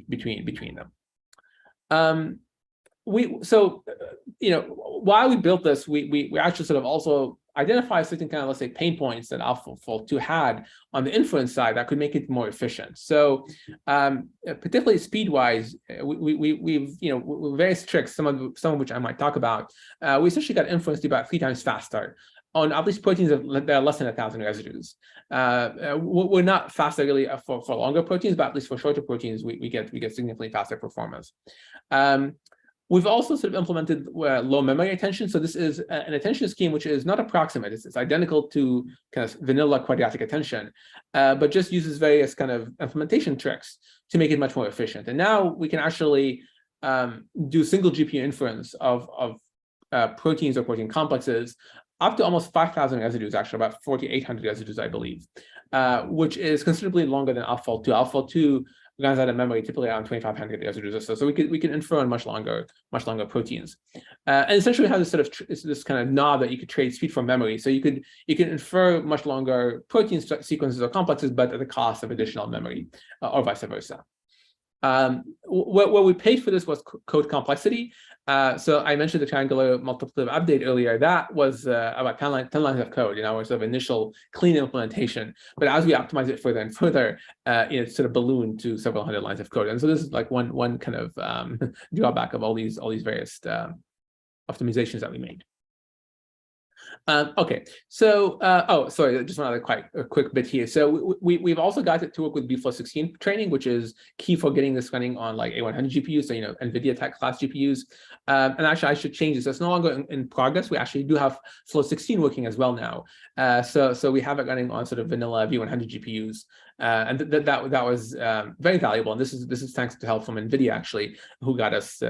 between them. While we built this, we actually sort of also identify certain kind of, let's say, pain points that AlphaFold 2 had on the inference side that could make it more efficient. So particularly speed-wise, we're very strict, some of which I might talk about. We essentially got inference to about 3 times faster on at least proteins that are less than 1,000 residues. We're not faster really for longer proteins, but at least for shorter proteins, we get significantly faster performance. We've also sort of implemented low memory attention. So this is an attention scheme which is not approximate. It's identical to kind of vanilla quadratic attention, but just uses various kind of implementation tricks to make it much more efficient. And now we can actually do single GPU inference of proteins or protein complexes up to almost 5,000 residues, actually about 4,800 residues, I believe, which is considerably longer than AlphaFold 2. AlphaFold 2 runs out of memory typically around 2,500 residues or so. So we can infer on much longer proteins, and essentially we have this sort of this kind of knob that you could trade speed for memory. So you can infer much longer protein sequences or complexes, but at the cost of additional memory, or vice versa. What we paid for this was code complexity. So I mentioned the triangular multiplicative update earlier. That was about 10 lines of code in our sort of initial clean implementation. But as we optimize it further and further, it sort of ballooned to several hundred lines of code. And so this is like one kind of drawback of all these various optimizations that we made. Okay, so sorry, just one other quick bit here. So we've also got it to work with BFlow16 training, which is key for getting this running on like A100 GPUs, so NVIDIA type class GPUs. And actually, I should change this. So it's no longer in progress. We actually do have Flow16 working as well now. So we have it running on sort of vanilla V100 GPUs, and that was very valuable. And this is thanks to help from NVIDIA actually, who got us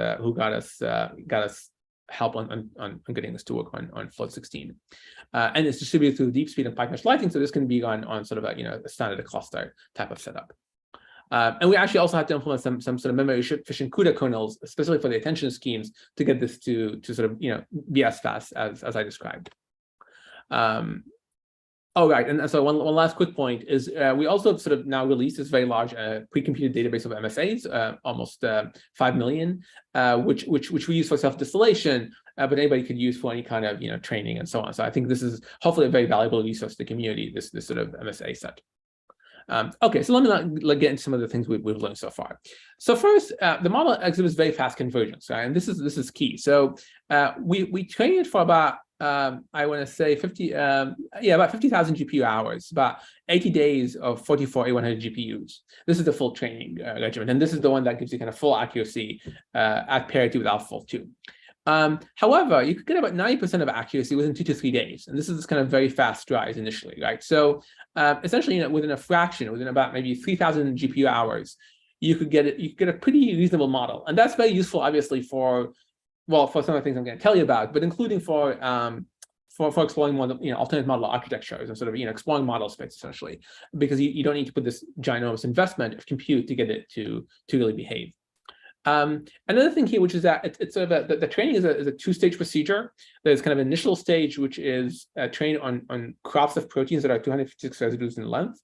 help on getting this to work on Flow16, and it's distributed through deep speed and PyTorch Lighting, so this can be run on sort of a standard cluster type of setup. And we actually also had to implement some sort of memory efficient CUDA kernels, especially for the attention schemes, to get this to sort of be as fast as I described. Oh, right. And so one last quick point is we also sort of now released this very large pre-computed database of MSAs, almost 5 million, which we use for self-distillation, but anybody could use for any kind of training and so on. So I think this is hopefully a very valuable resource to the community, this sort of MSA set. Okay, so let me get into some of the things we've learned so far. So first, the model exhibits very fast convergence, right? And this is key. So we trained it for about I want to say about 50,000 GPU hours, about 80 days of 44 A100 GPUs. This is the full training regimen, and this is the one that gives you kind of full accuracy at parity with AlphaFold 2. However, you could get about 90% of accuracy within 2 to 3 days, and this is this kind of very fast rise initially, right? So essentially, within a fraction, within about maybe 3,000 GPU hours, you could get a pretty reasonable model. And that's very useful, obviously, for some of the things I'm going to tell you about, but including for exploring more, alternative model architectures and sort of, exploring model space, essentially, because you don't need to put this ginormous investment of compute to get it to really behave. Another thing here, which is that it's sort of the training is a two-stage procedure. There's kind of an initial stage, which is trained on crops of proteins that are 256 residues in length.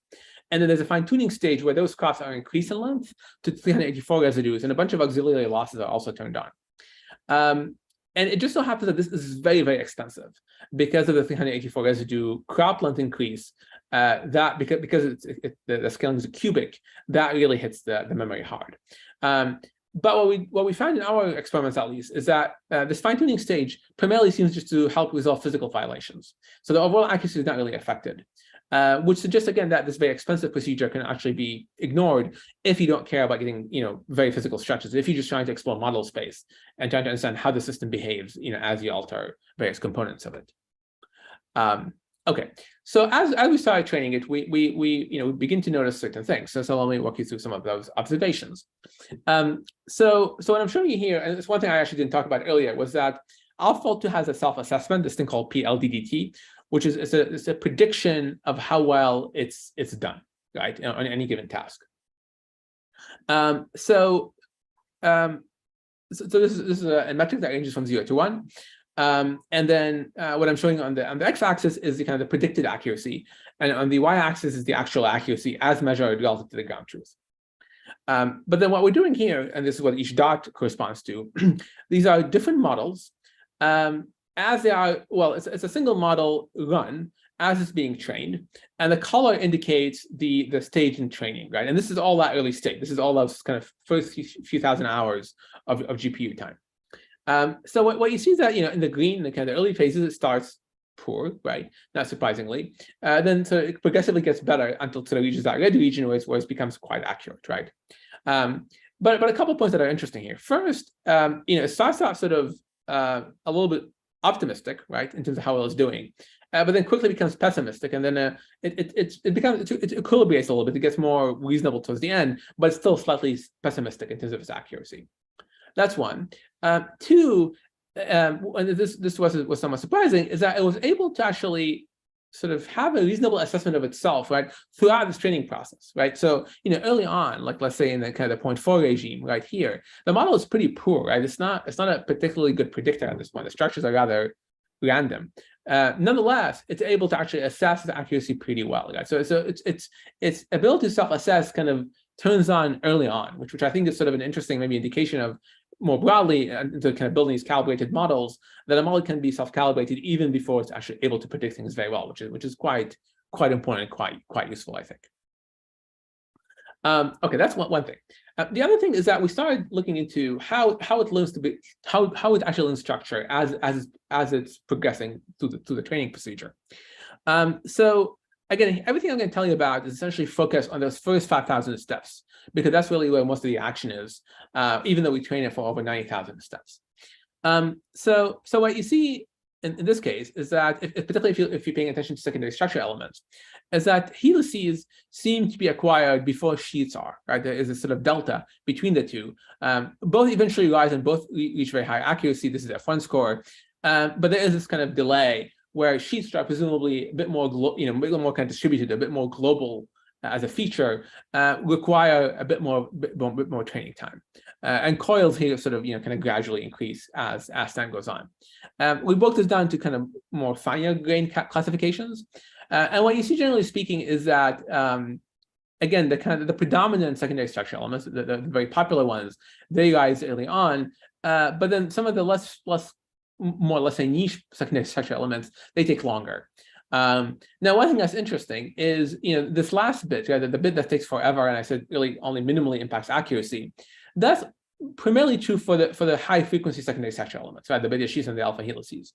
And then there's a fine-tuning stage where those crops are increased in length to 384 residues, and a bunch of auxiliary losses are also turned on. And it just so happens that this is very, very expensive because of the 384 residue crop length increase. That because the scaling is a cubic, that really hits the memory hard. But what we found in our experiments, at least, is that this fine-tuning stage primarily seems just to help resolve physical violations. So the overall accuracy is not really affected, which suggests, again, that this very expensive procedure can actually be ignored if you don't care about getting, very physical stretches. If you're just trying to explore model space and trying to understand how the system behaves, as you alter various components of it. Okay, so as we started training it, we begin to notice certain things. So let me walk you through some of those observations. So what I'm showing you here, and it's one thing I actually didn't talk about earlier, was that AlphaFold 2 has a self-assessment, this thing called PLDDT, which is it's a prediction of how well it's done, right, on any given task. So this is a metric that ranges from 0 to 1. And then what I'm showing on the x-axis is the kind of the predicted accuracy, and on the y-axis is the actual accuracy as measured relative to the ground truth. But then what we're doing here, and this is what each dot corresponds to, these are different models as they are. Well, it's a single model run as it's being trained, and the color indicates the stage in training, right? And this is all that early state. This is all those kind of first few thousand hours of GPU time. So what you see is that, in the green, the kind of early phases, it starts poor, right? Not surprisingly. Then so it progressively gets better until it reaches that red region where it becomes quite accurate, right? But a couple of points that are interesting here. First, it starts out sort of a little bit optimistic, right, in terms of how well it's doing, but then quickly becomes pessimistic, and then it equilibrates a little bit. It gets more reasonable towards the end, but it's still slightly pessimistic in terms of its accuracy. That's one. Two, and this was somewhat surprising, is that it was able to actually sort of have a reasonable assessment of itself, right, throughout this training process, right? So, early on, like let's say in the kind of the 0.4 regime right here, the model is pretty poor, right? It's not a particularly good predictor at this point. The structures are rather random. Nonetheless, it's able to actually assess the accuracy pretty well, right? So its ability to self-assess kind of turns on early on, which I think is sort of an interesting maybe indication of more broadly into kind of building these calibrated models, that a model can be self-calibrated even before it's actually able to predict things very well, which is quite important and quite useful, I think. Okay, that's one thing. The other thing is that we started looking into how it learns to be how it actually learns structure as it's progressing through the training procedure. So again, everything I'm going to tell you about is essentially focused on those first 5,000 steps, because that's really where most of the action is, even though we train it for over 90,000 steps. So what you see in this case is that, particularly if you're paying attention to secondary structure elements, is that helices seem to be acquired before sheets are, right? There is a sort of delta between the two. Both eventually rise and both reach very high accuracy. This is their front score. But there is this kind of delay where sheets are presumably a bit more, a bit more kind of distributed, a bit more global as a feature, require a bit more training time. And coils here sort of, kind of gradually increase as time goes on. We broke this down to kind of more finer grained classifications. And what you see, generally speaking, is that, again, the predominant secondary structure elements, the very popular ones, they rise early on, but then some of the more, let's say, niche secondary structure elements, they take longer. Now, one thing that's interesting is, this last bit, right, the bit that takes forever, and I said really only minimally impacts accuracy. That's primarily true for the high frequency secondary structure elements, right, the beta sheets and the alpha helices.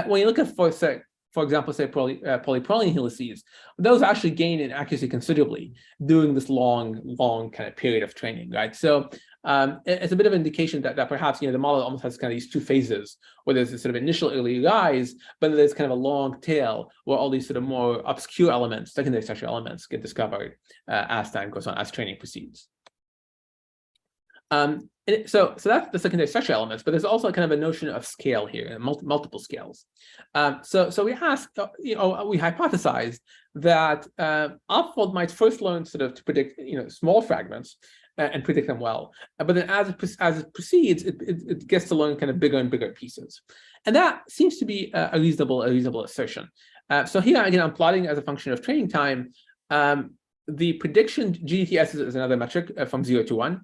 When you look at, for example, say polyproline helices, those actually gain in accuracy considerably during this long kind of period of training, right? So it's a bit of an indication that perhaps the model almost has kind of these two phases, where there's this sort of initial early rise, but there's kind of a long tail where all these sort of more obscure elements, secondary structure elements, get discovered as time goes on, as training proceeds. So that's the secondary structure elements, but there's also kind of a notion of scale here, multiple scales. So we asked, we hypothesized that AlphaFold might first learn sort of to predict, small fragments and predict them well. But then as it proceeds, it gets to learn kind of bigger and bigger pieces. And that seems to be a reasonable assertion. So here, again, I'm plotting as a function of training time. The prediction, GDTS is another metric from 0 to 1.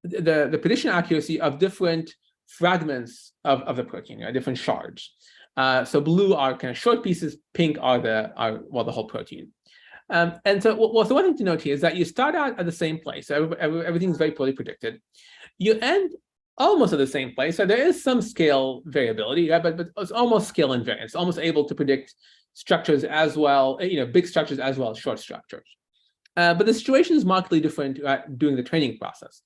The prediction accuracy of different fragments of the protein, different shards. So blue are kind of short pieces, pink are the whole protein. And so the one thing to note here is that you start out at the same place. So everything's very poorly predicted. You end almost at the same place. So there is some scale variability, but it's almost scale invariant. It's almost able to predict structures as well, big structures as well as short structures. But the situation is markedly different during the training process,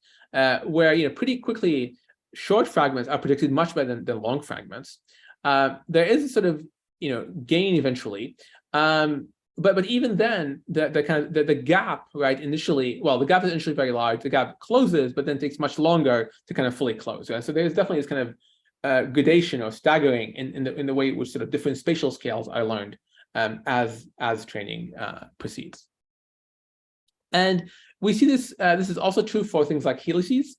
where pretty quickly short fragments are predicted much better than long fragments. There is a sort of gain eventually, but even then the gap initially, the gap is initially very large. The gap closes, but then takes much longer to kind of fully close. Right? So there's definitely this kind of gradation or staggering in the way in which sort of different spatial scales are learned as training proceeds. And we see this. This is also true for things like helices.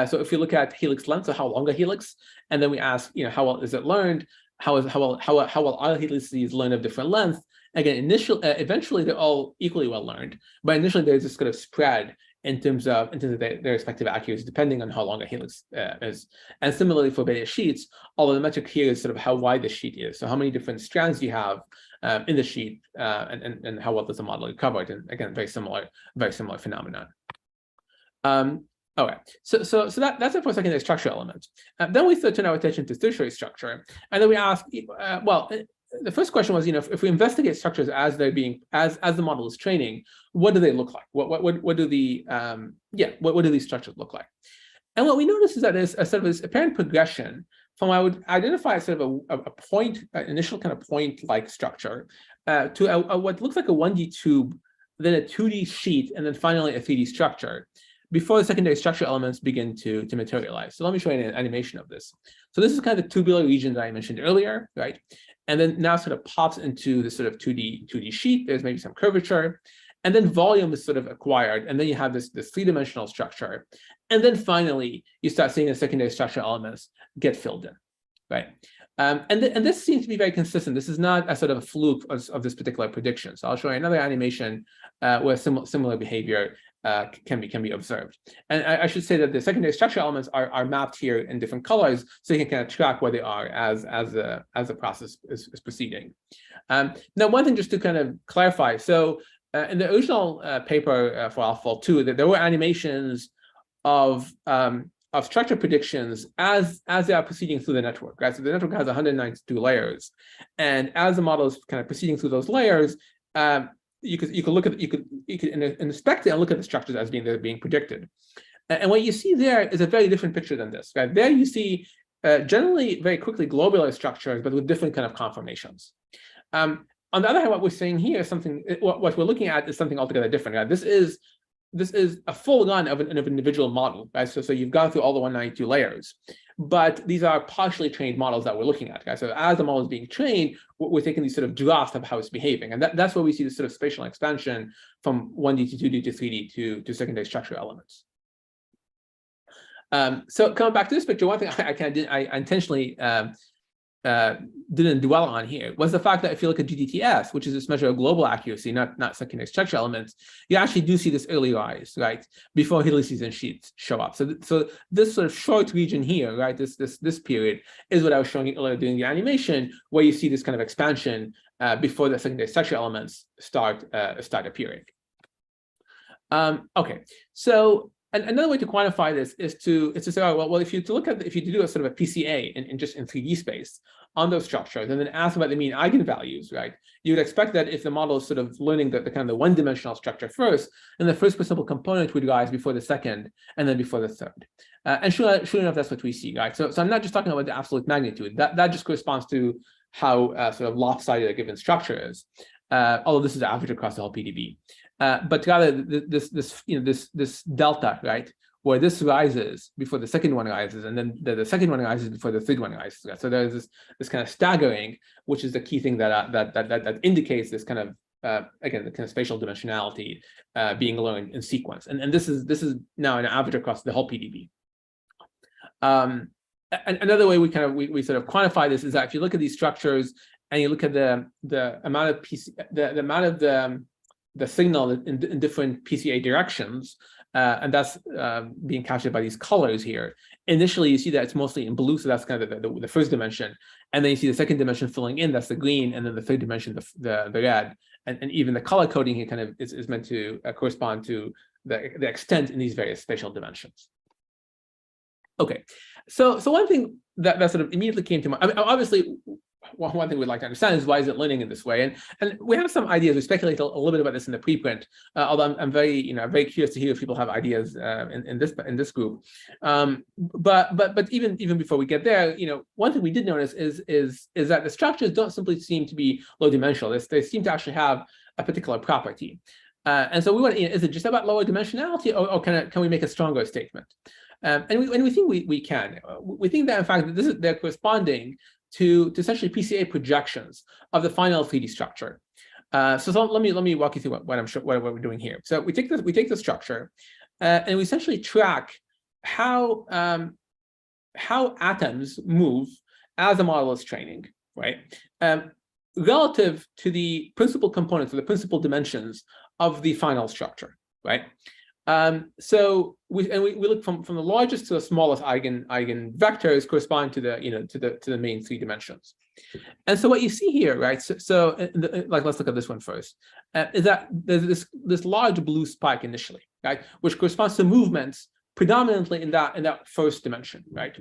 So if you look at helix length, so how long a helix, and then we ask, how well is it learned? How well are helices learned of different lengths? Again, eventually they're all equally well learned, but initially there's this kind of spread in terms of their respective accuracy, depending on how long a helix is. And similarly for beta sheets, although the metric here is sort of how wide the sheet is, so how many different strands you have in the sheet, and how well does the model recover it? And again, very similar phenomenon. All right, so that's it for secondary structure element. Then we turn our attention to tertiary structure, and then we ask, the first question was, if we investigate structures as they're being as the model is training, what do they look like? What do these structures look like? And what we notice is that there's a sort of this apparent progression from I would identify sort of a point, initial kind of point-like structure, to what looks like a 1D tube, then a 2D sheet, and then finally a 3D structure, before the secondary structure elements begin to materialize. So let me show you an animation of this. So this is kind of the tubular region that I mentioned earlier, right? And then now sort of pops into this sort of 2D sheet. There's maybe some curvature, and then volume is sort of acquired, and then you have this three-dimensional structure. And then finally, you start seeing the secondary structure elements get filled in, right? And this seems to be very consistent. This is not a sort of a fluke of this particular prediction. So I'll show you another animation where similar behavior can be observed. And I should say that the secondary structure elements are mapped here in different colors, so you can kind of track where they are as the process is proceeding. Now, one thing just to kind of clarify. So in the original paper for AlphaFold 2, there were animations of structure predictions as they are proceeding through the network, right? So the network has 192 layers, and as the model is kind of proceeding through those layers, you could inspect it and look at the structures as being predicted. And what you see there is a very different picture than this, right? There you see generally very quickly globular structures, but with different kind of conformations. On the other hand, what we're saying here is something. What we're looking at is something altogether different. Right? This is a full run of an individual model, right? So you've gone through all the 192 layers, but these are partially trained models that we're looking at, guys. So as the model is being trained, we're taking these sort of drafts of how it's behaving, and that's where we see this sort of spatial expansion from 1D to 2D to 3D to secondary structure elements. So coming back to this picture, one thing I intentionally didn't dwell on here was the fact that if you look at GDTS, which is this measure of global accuracy, not secondary structure elements, you actually do see this early rise, right, before helices and sheets show up. So this sort of short region here, right, this period is what I was showing you earlier during the animation, where you see this kind of expansion before the secondary structure elements start appearing. Okay, so. And another way to quantify this is to say, oh, well, if you do a sort of a PCA in 3D space on those structures, and then ask about the mean eigenvalues, right? You would expect that if the model is sort of learning the kind of the one-dimensional structure first, then the first principal component would rise before the second, and then before the third. And sure enough, that's what we see, right? So I'm not just talking about the absolute magnitude. That just corresponds to how sort of lopsided a given structure is. Although this is average across the whole PDB. But rather this delta, right, where this rises before the second one rises, and then the second one rises before the third one rises. So there's this kind of staggering, which is the key thing that indicates this kind of again, the kind of spatial dimensionality being learned in sequence. And this is now an average across the whole PDB. And another way we sort of quantify this is that if you look at these structures and you look at the amount of the amount of the signal in different PCA directions, and that's being captured by these colors here. Initially, you see that it's mostly in blue, so that's kind of the first dimension, and then you see the second dimension filling in, that's the green, and then the third dimension, the red, and even the color coding here kind of is meant to correspond to the extent in these various spatial dimensions. Okay, so one thing that sort of immediately came to mind, I mean, obviously, one thing we'd like to understand is why is it learning in this way, and we have some ideas. We speculate a little bit about this in the preprint. Although I'm very very curious to hear if people have ideas in this group. But even before we get there, one thing we did notice is that the structures don't simply seem to be low dimensional. They seem to actually have a particular property, and so we want. Is it just about lower dimensionality, or can we make a stronger statement? And we think we can. We think that in fact they're corresponding to essentially PCA projections of the final 3D structure. So let me walk you through what we're doing here. So we take the structure, and we essentially track how atoms move as the model is training, right? Relative to the principal components or the principal dimensions of the final structure, right? So we look from the largest to the smallest eigenvectors correspond to the main 3 dimensions. And so what you see here, right? So let's look at this one first. Is that there's this large blue spike initially, right, which corresponds to movements predominantly in that first dimension, right?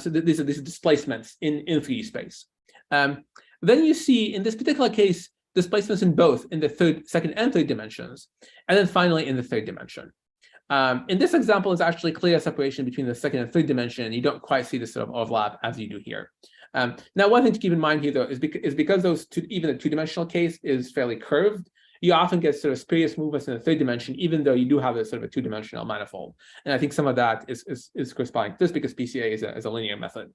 So these are displacements in 3D space. Then you see in this particular case displacements in both in the second and third dimensions, and then finally in the third dimension. In this example, it's actually clear separation between the second and third dimension. You don't quite see this sort of overlap as you do here. Now, one thing to keep in mind here, though, is because even the 2-dimensional case is fairly curved, you often get sort of spurious movements in the third dimension, even though you do have a sort of a 2-dimensional manifold. And I think some of that is corresponding to this because PCA is a linear method.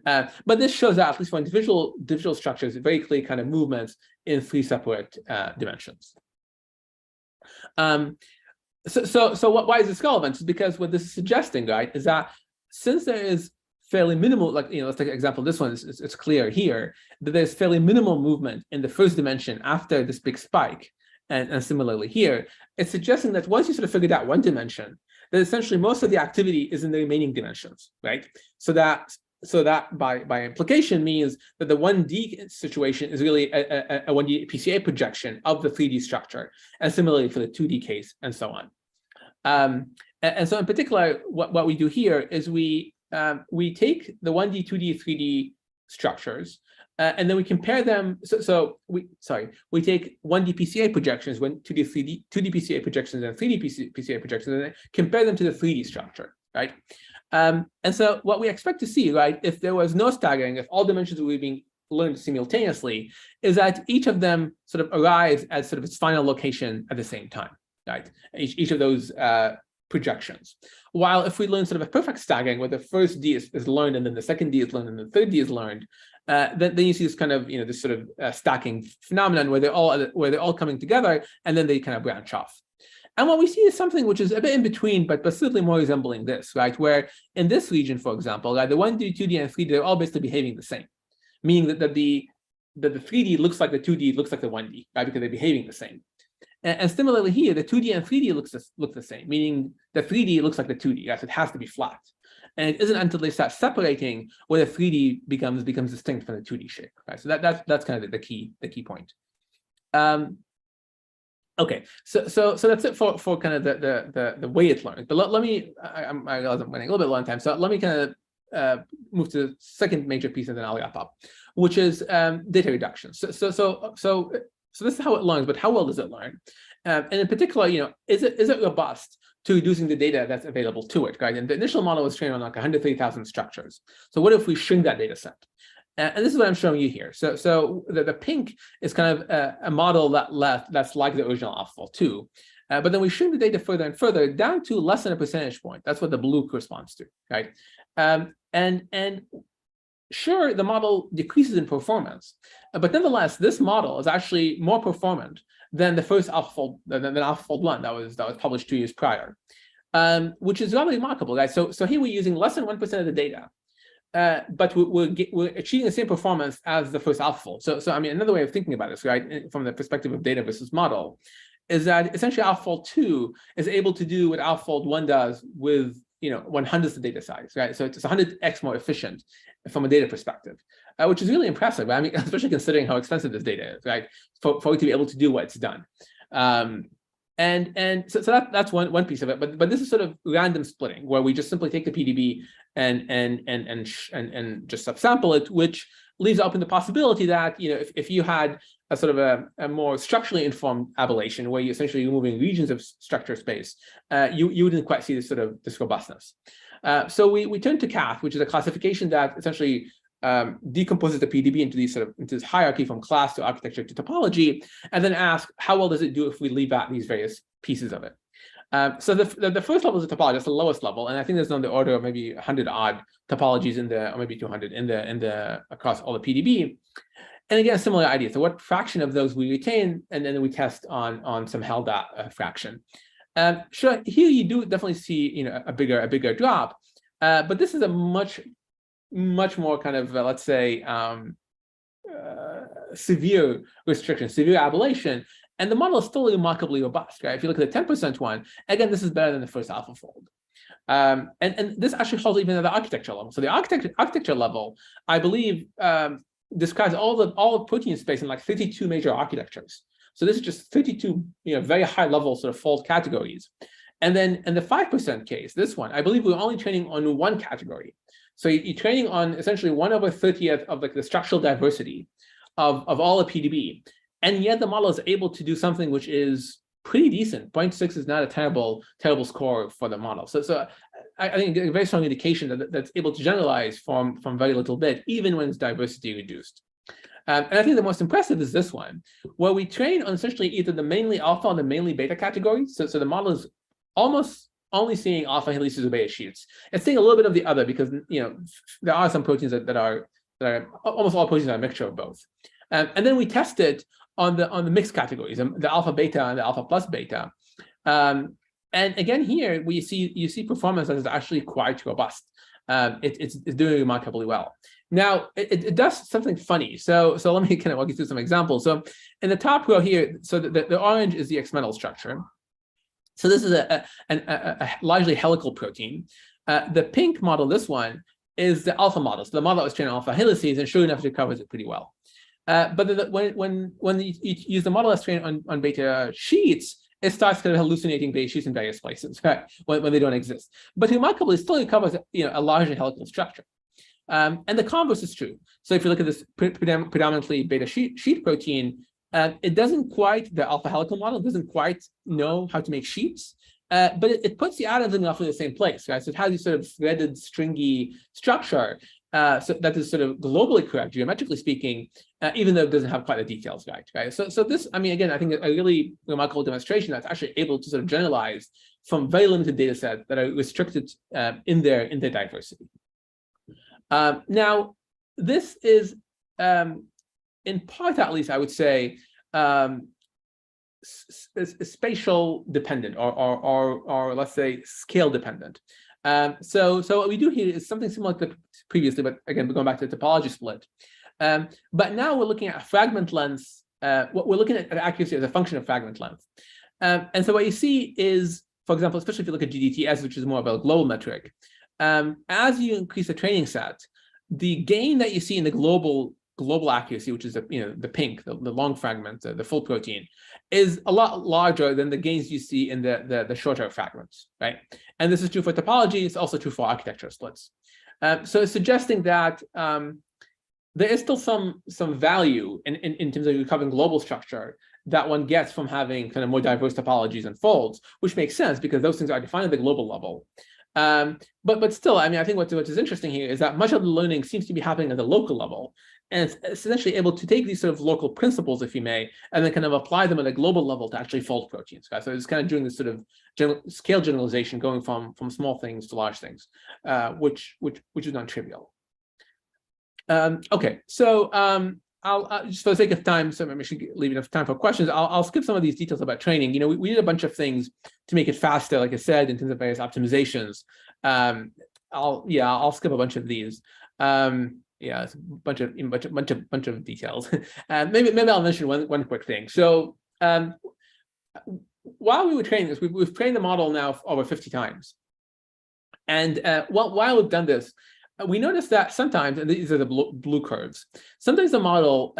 But this shows that at least for individual structures, very clear kind of movements in 3 separate dimensions. So why is this relevant? It's because what this is suggesting, right, is that since there is fairly minimal, let's take an example. This one it's clear here that there's fairly minimal movement in the first dimension after this big spike, and similarly here, it's suggesting that once you sort of figured out one dimension, that essentially most of the activity is in the remaining dimensions, right? So that by implication means that the 1D situation is really a 1D PCA projection of the 3D structure, and similarly for the 2D case, and so on. And so in particular, what we do here is we take the 1D, 2D, 3D structures, and then we compare them. We take 1D PCA projections, 2D PCA projections, and 3D PCA projections, and then compare them to the 3D structure, right? And so what we expect to see, right, if there was no staggering, if all dimensions were being learned simultaneously, is that each of them sort of arrives at sort of its final location at the same time, right? Each of those projections. While if we learn sort of a perfect staggering, where the first D is learned, and then the second D is learned, and the third D is learned, then you see this kind of this sort of stacking phenomenon where they're all coming together, and then they kind of branch off. And what we see is something which is a bit in between, but certainly more resembling this, right? Where in this region, for example, like the 1D, 2D, and 3D, they're all basically behaving the same, meaning that the 3D looks like the 2D, looks like the 1D, right? Because they're behaving the same. And similarly here, the 2D and 3D look the same, meaning the 3D looks like the 2D, right? So it has to be flat. And it isn't until they start separating where the 3D becomes distinct from the 2D shape, right? So that's kind of the key point. Okay, so that's it for kind of the way it learns. But let me, I realize I'm running a little bit long time, so let me kind of move to the second major piece, and then I'll wrap up, which is data reduction. So this is how it learns, but how well does it learn? And in particular, is it robust to reducing the data that's available to it, right? And the initial model was trained on like 130,000 structures. So what if we shrink that data set? And this is what I'm showing you here. So the pink is kind of a model that's like the original AlphaFold 2. But then we shrink the data further and further down to less than a percentage point. That's what the blue corresponds to, right? And sure, the model decreases in performance, but nonetheless, this model is actually more performant than the first AlphaFold, than AlphaFold 1 that was published 2 years prior, which is rather remarkable, guys. So here we're using less than 1% of the data, but we're achieving the same performance as the first AlphaFold. So I mean, another way of thinking about this, right, from the perspective of data versus model, is that essentially AlphaFold 2 is able to do what AlphaFold 1 does with 1/100th the data size, right? So it's 100x more efficient from a data perspective, which is really impressive. I mean, especially considering how expensive this data is, right? For it to be able to do what it's done. And so that's one piece of it. But this is sort of random splitting, where we just simply take the PDB and just subsample it, which leaves open the possibility that if you had a sort of a more structurally informed ablation, where you're essentially removing regions of structure space, you wouldn't quite see this robustness. So we turn to CATH, which is a classification that essentially decomposes the PDB into this hierarchy from class to architecture to topology, and then ask how well does it do if we leave out these various pieces of it. So the first level is the topology, that's the lowest level, and I think there's on the order of maybe 100 odd topologies or maybe 200 across all the PDB. And again, similar idea. So what fraction of those we retain, and then we test on some held fraction. Sure, here you do definitely see a bigger drop, but this is a much more kind of let's say severe restriction, severe ablation, and the model is still remarkably robust, right? If you look at the 10% one, again, this is better than the first AlphaFold. And this actually holds even at the architecture level. So the architecture level, I believe, describes all the protein space in like 32 major architectures. So this is just 32 very high level sort of fold categories. And then in the 5% case, this one, I believe we're only training on one category. So you're training on essentially 1/30th of like the structural diversity of all the PDB. And yet the model is able to do something which is pretty decent. 0.6 is not a terrible score for the model. So I think a very strong indication that's able to generalize from very little bit, even when it's diversity reduced. And I think the most impressive is this one, where we train on essentially either the mainly alpha or the mainly beta categories. So the model is almost only seeing alpha helices or beta sheets. It's seeing a little bit of the other because there are some proteins that are almost all proteins are a mixture of both. And then we test it on the mixed categories, the alpha beta and the alpha plus beta. And again, here you see performance that is actually quite robust. It's doing remarkably well. Now it does something funny. So let me kind of walk you through some examples. So in the top row here, so the orange is the X-metal structure. So this is a largely helical protein. The pink model, this one, is the alpha model. So the model that was trained on alpha helices, and sure enough, it covers it pretty well. But when you use the model that's trained on beta sheets, it starts kind of hallucinating beta sheets in various places, right? When they don't exist. But remarkably, it still covers a largely helical structure. And the converse is true. So if you look at this predominantly beta sheet protein, it doesn't quite, the alpha helical model doesn't quite know how to make sheets, but it puts the atoms in roughly the same place, right? So it has this sort of threaded, stringy structure. So that is sort of globally correct, geometrically speaking, even though it doesn't have quite the details right? So this, I mean, again, I think a really remarkable demonstration that's actually able to sort of generalize from very limited data sets that are restricted in their diversity. Now, this is, in part at least, I would say, spatial dependent or let's say scale dependent. So what we do here is something similar to previously, but again, we're going back to the topology split. But now we're looking at fragment length. What we're looking at accuracy as a function of fragment length. And so what you see is, for example, especially if you look at GDTS, which is more about a global metric, as you increase the training set, the gain that you see in the global accuracy, which is the pink, the long fragment, the full protein, is a lot larger than the gains you see in the shorter fragments, right? And this is true for topology. It's also true for architecture splits. So it's suggesting that there is still some value in terms of recovering global structure that one gets from having kind of more diverse topologies and folds, which makes sense because those things are defined at the global level. But still, I mean, I think what is interesting here is that much of the learning seems to be happening at the local level, and it's essentially able to take these sort of local principles, if you may, and then kind of apply them at a global level to actually fold proteins. Right? So it's kind of doing this sort of scale generalization, going from small things to large things, which is non-trivial. Okay, so I'll just for the sake of time, so maybe I should leave enough time for questions. I'll skip some of these details about training. You know, we did a bunch of things to make it faster, like I said, in terms of various optimizations. I'll skip a bunch of these. Yeah, it's a bunch of details. Maybe I'll mention one quick thing. So while we were training this, we've trained the model now over 50 times, and while we've done this, we noticed that sometimes, and these are the blue curves, sometimes the model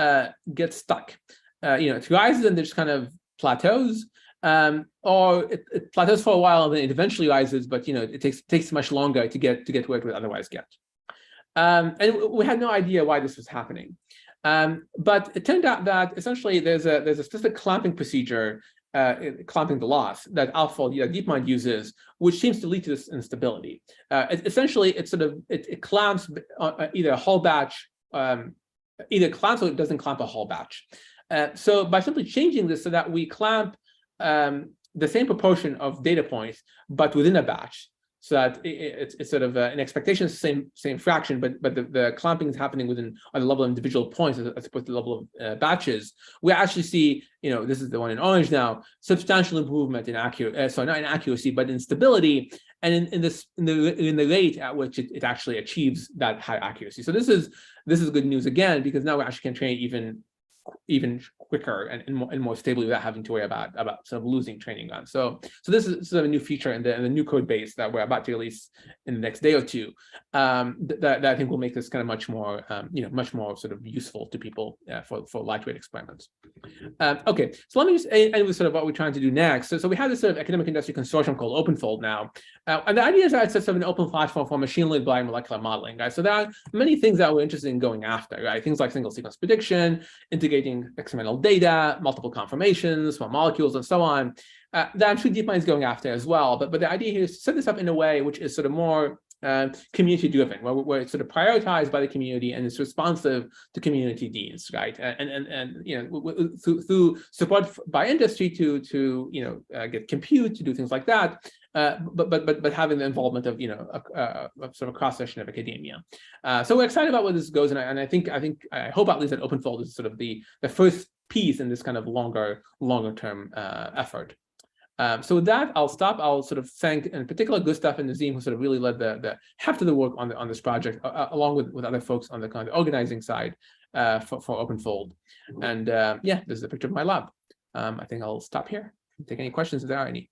gets stuck. You know, it rises and it just kind of plateaus, or it plateaus for a while and then it eventually rises, but you know, it takes much longer to get where it would otherwise get. And we had no idea why this was happening. But it turned out that essentially there's a specific clamping procedure, clamping the loss, that AlphaFold DeepMind uses, which seems to lead to this instability. Essentially, it clamps either a whole batch, either clamps or it doesn't clamp a whole batch. So by simply changing this so that we clamp the same proportion of data points, but within a batch, so that it's sort of an expectation, same fraction, but the clamping is happening on the level of individual points as opposed to the level of batches. We actually see, you know, this is the one in orange now, substantial improvement in accuracy. Sorry, not in accuracy, but in stability, and in the rate at which it actually achieves that high accuracy. So this is good news again, because now we actually can train even quicker and more stably without having to worry about sort of losing training on. So this is sort of a new feature in the new code base that we're about to release in the next day or two, that I think will make this kind of much more much more sort of useful to people for lightweight experiments. Okay, so let me just end with sort of what we're trying to do next. So we have this sort of academic industry consortium called OpenFold now, and the idea is that it's sort of an open platform for machine-learned biomolecular modeling, right? So there are many things that we're interested in going after, right? Things like single sequence prediction, integrating experimental data, multiple conformations, small molecules, and so on, that I'm sure DeepMind is going after as well. But the idea here is to set this up in a way which is sort of more community-driven, where it's sort of prioritized by the community and is responsive to community needs, right? And you know, through support by industry to get compute, to do things like that. But having the involvement of a sort of cross section of academia. So we're excited about where this goes, and I hope at least that OpenFold is sort of the first piece in this kind of longer term effort. So with that, I'll stop. I'll sort of thank in particular Gustav and Nazim, who sort of really led the heft of the work on this project, along with other folks on the kind of organizing side for OpenFold. And yeah, this is a picture of my lab. I think I'll stop here. Take any questions if there are any.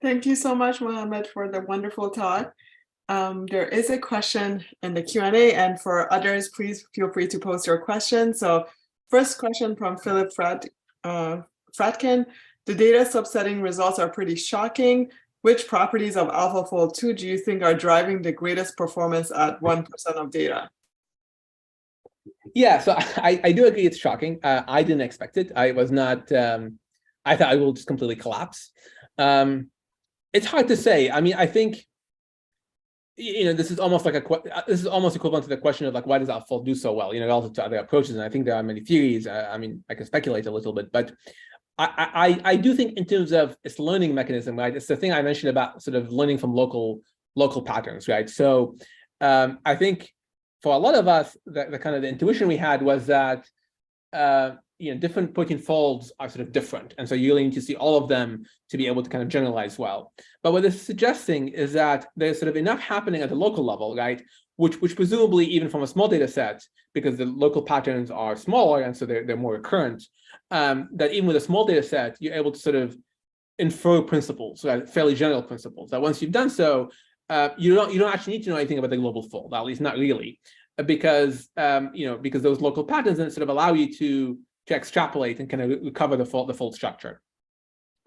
Thank you so much, Mohammed, for the wonderful talk. There is a question in the Q&A, and for others, please feel free to post your questions. So first question from Philip Fratkin. The data subsetting results are pretty shocking. Which properties of AlphaFold 2 do you think are driving the greatest performance at 1% of data? Yeah, so I do agree it's shocking. I didn't expect it. I was not, I thought I will just completely collapse. It's hard to say. I mean, I think, this is almost like this is almost equivalent to the question of like, why does AlphaFold do so well, relative to other approaches? And I think there are many theories. I mean, I can speculate a little bit, but I do think in terms of its learning mechanism, right? It's the thing I mentioned about sort of learning from local patterns, right? So I think for a lot of us, the kind of the intuition we had was that different protein folds are sort of different. And so you really need to see all of them to be able to kind of generalize well. But what it's suggesting is that there's sort of enough happening at the local level, right? Which presumably even from a small data set, because the local patterns are smaller and so they're more recurrent, that even with a small data set, you're able to sort of infer principles, right? Fairly general principles, that once you've done so, you don't actually need to know anything about the global fold, at least not really, because because those local patterns then sort of allow you to extrapolate and kind of recover the fold structure.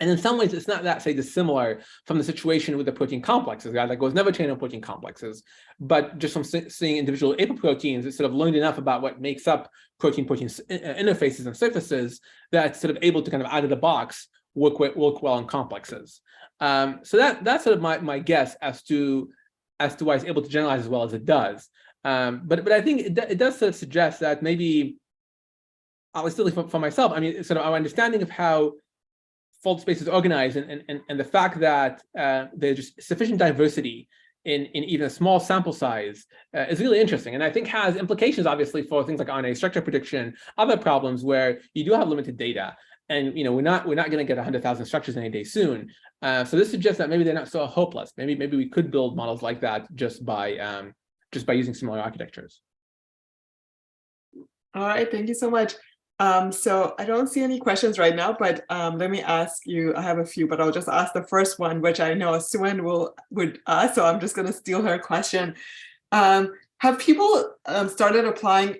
And in some ways, it's not that, say, dissimilar from the situation with the protein complexes, right? Like, was never trained on protein complexes, but just from seeing individual apoproteins, it sort of learned enough about what makes up protein interfaces and surfaces that it's sort of able to kind of out of the box work well on complexes. So that's sort of my guess as to why it's able to generalize as well as it does. But I think it does sort of suggest that maybe, at least for myself, I mean, sort of our understanding of how fault space is organized and the fact that there's just sufficient diversity in even a small sample size is really interesting, and I think has implications obviously for things like RNA structure prediction, other problems where you do have limited data, and we're not going to get 100,000 structures any day soon. So this suggests that maybe they're not so hopeless. Maybe we could build models like that just by using similar architectures. All right, thank you so much. So I don't see any questions right now, but let me ask you, I have a few, but I'll just ask the first one, which I know Suen would ask, so I'm just going to steal her question. Have people started applying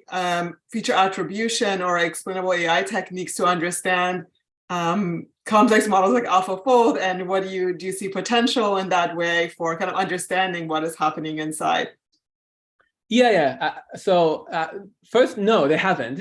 feature attribution or explainable AI techniques to understand complex models like AlphaFold, and what do you see potential in that way for kind of understanding what is happening inside? Yeah. So first, no, they haven't.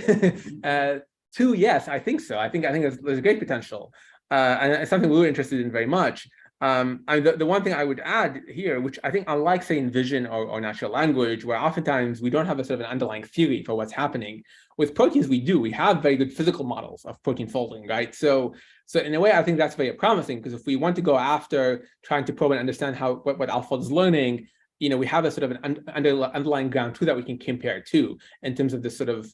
Two, yes, I think so. I think there's great potential, and it's something we were interested in very much. The one thing I would add here, which I think, unlike say in vision or natural language, where oftentimes we don't have a sort of an underlying theory for what's happening, with proteins we do. We have very good physical models of protein folding, right? So in a way, I think that's very promising, because if we want to go after trying to probe and understand what AlphaFold is learning, we have a sort of an underlying ground truth that we can compare to in terms of this sort of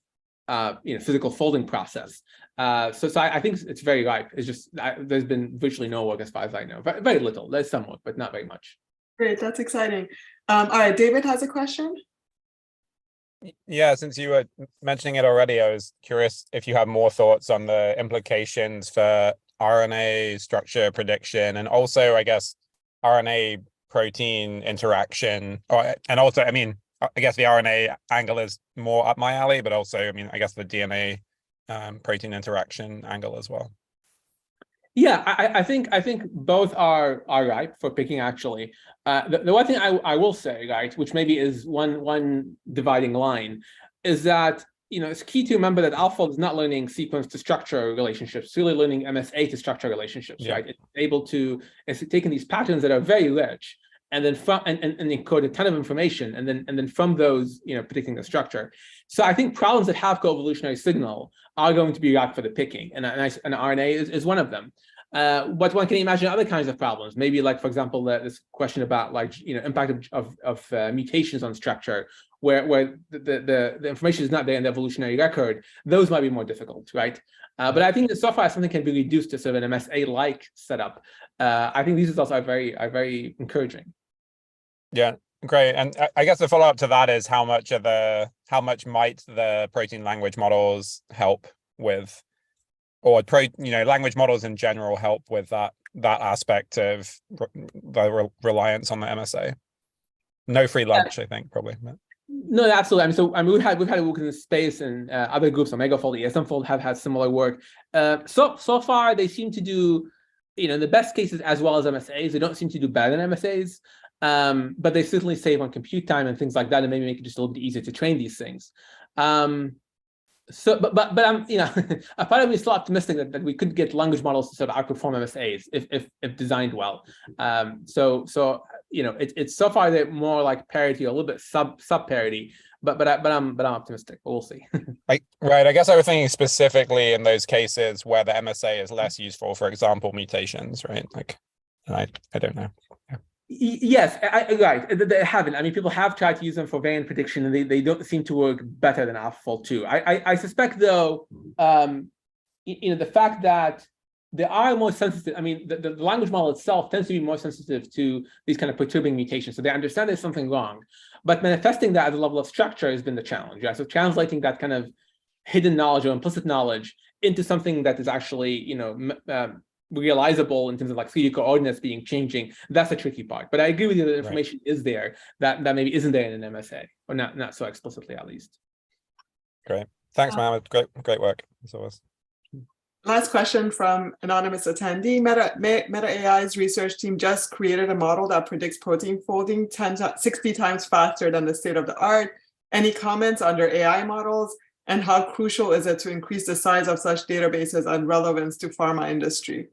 physical folding process. So I think it's very ripe. It's just there's been virtually no work as far as I know. Very little. There's some work, but not very much. Great, that's exciting. All right, David has a question. Yeah, since you were mentioning it already, I was curious if you have more thoughts on the implications for RNA structure prediction, and also, I guess, RNA protein interaction, and also, I mean, I guess the RNA angle is more up my alley, but also, I mean, I guess the DNA protein interaction angle as well. Yeah, I think both are ripe for picking, actually. The one thing I will say, right, which maybe is one dividing line, is that it's key to remember that AlphaFold is not learning sequence to structure relationships; it's really learning MSA to structure relationships, right? It's taking these patterns that are very rich, and then and encode a ton of information, and then from those, predicting the structure. So I think problems that have co-evolutionary signal are going to be ripe for the picking, and RNA is one of them. But one can imagine other kinds of problems, maybe like, for example, this question about impact of mutations on structure, where the information is not there in the evolutionary record. Those might be more difficult, right? But I think that so far something can be reduced to sort of an MSA-like setup. I think these results are very encouraging. Yeah, great. And I guess the follow-up to that is how much might the protein language models help with, or language models in general help with that aspect of the reliance on the MSA? No free lunch, I think, probably. But. No, absolutely. We've had work in this space, and other groups, OmegaFold, ESMFold, have had similar work. So far, they seem to do, in the best cases, as well as MSAs. They don't seem to do better than MSAs, but they certainly save on compute time and things like that, and maybe make it just a little bit easier to train these things. So, but I'm, a part of me is still optimistic that we could get language models to sort of outperform MSAs if designed well. So it's so far they're more like parity, or a little bit sub parity, but I'm optimistic. But we'll see. Right. I guess I was thinking specifically in those cases where the MSA is less useful, for example, mutations, right? I don't know. Yeah. Yes, right. They haven't. I mean, people have tried to use them for variant prediction, and they don't seem to work better than AlphaFold 2. I suspect, though, the fact that they are more sensitive. I mean, the language model itself tends to be more sensitive to these kind of perturbing mutations. So they understand there's something wrong, but manifesting that at the level of structure has been the challenge. Right? So translating that kind of hidden knowledge or implicit knowledge into something that is actually, realizable in terms of like 3D coordinates changing, that's a tricky part. But I agree with you that the information is there that maybe isn't there in an MSA, or not so explicitly, at least. Great. Thanks, Mohammed. Great work, as always. Last question from anonymous attendee. Meta AI's research team just created a model that predicts protein folding 60 times faster than the state of the art. Any comments on their AI models, and how crucial is it to increase the size of such databases and relevance to pharma industry?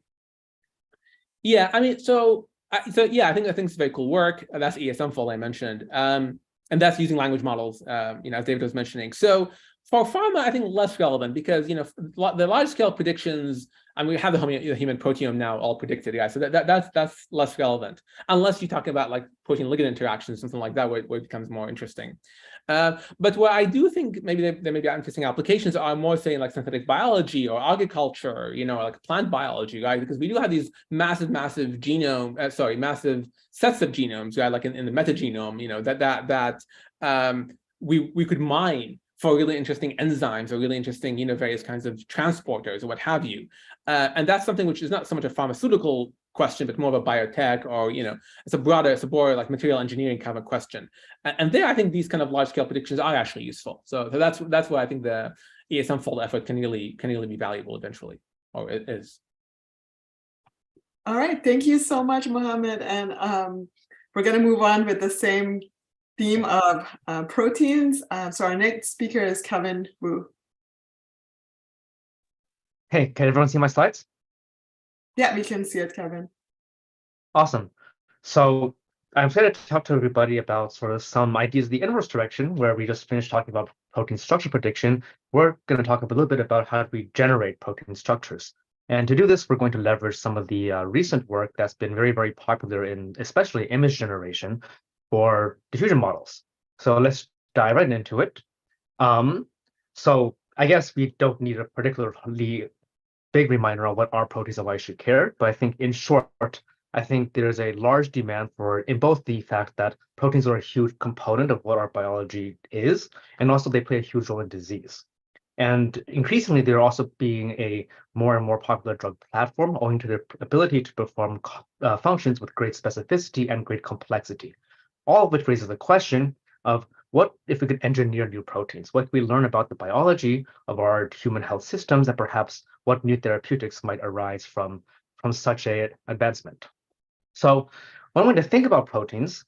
Yeah, I mean, so yeah, I think it's very cool work. That's ESM-fold I mentioned, and that's using language models. As David was mentioning. So for pharma, I think less relevant because the large scale predictions. I mean, we have the human proteome now all predicted, guys. So that's less relevant unless you're talking about like protein ligand interactions, something like that, where it becomes more interesting. But what I do think maybe there may be interesting applications are more saying like synthetic biology or agriculture, like plant biology, right? Because we do have these massive genome, massive sets of genomes, right? Like in the metagenome, we could mine for really interesting enzymes or really interesting, various kinds of transporters or what have you. And that's something which is not so much a pharmaceutical question, but more of a biotech or, it's a broader like material engineering kind of a question. And there, I think these kind of large scale predictions are actually useful. So that's why I think the ESM-fold effort can really be valuable eventually, or it is. All right, thank you so much, Mohammed. And we're going to move on with the same theme of proteins. So our next speaker is Kevin Wu. Hey, can everyone see my slides? Yeah, we can see it, Kevin. Awesome. So I'm excited to talk to everybody about sort of some ideas in the inverse direction, where we just finished talking about protein structure prediction. We're going to talk a little bit about how we generate protein structures. And to do this, we're going to leverage some of the recent work that's been very, very popular in especially image generation for diffusion models. So let's dive right into it. So I guess we don't need a particularly big reminder on what are proteins and why you should care. But I think in short, I think there's a large demand for in both the fact that proteins are a huge component of what our biology is, and also they play a huge role in disease. And increasingly, they're also being a more and more popular drug platform owing to their ability to perform functions with great specificity and great complexity. All of which raises the question of what if we could engineer new proteins? What can we learn about the biology of our human health systems, and perhaps what new therapeutics might arise from such an advancement? So one way to think about proteins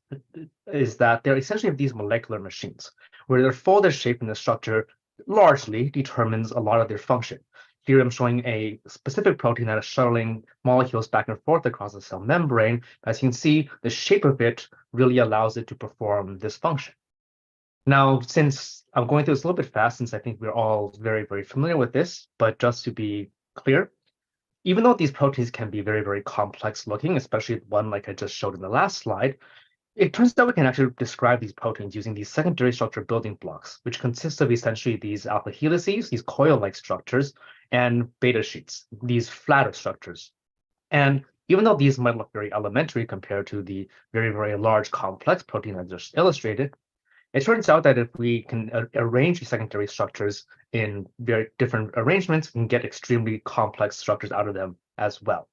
is that they're essentially these molecular machines, where their folded shape and the structure largely determines a lot of their function. Here I'm showing a specific protein that is shuttling molecules back and forth across the cell membrane. As you can see, the shape of it really allows it to perform this function. Now, since I'm going through this a little bit fast, since I think we're all very, very familiar with this, but just to be clear, even though these proteins can be very, very complex looking, especially one like I just showed in the last slide, it turns out we can actually describe these proteins using these secondary structure building blocks, which consist of essentially these alpha helices, these coil-like structures, and beta sheets, these flatter structures. And even though these might look very elementary compared to the very, very large complex protein I just illustrated, it turns out that if we can arrange these secondary structures in very different arrangements, we can get extremely complex structures out of them as well.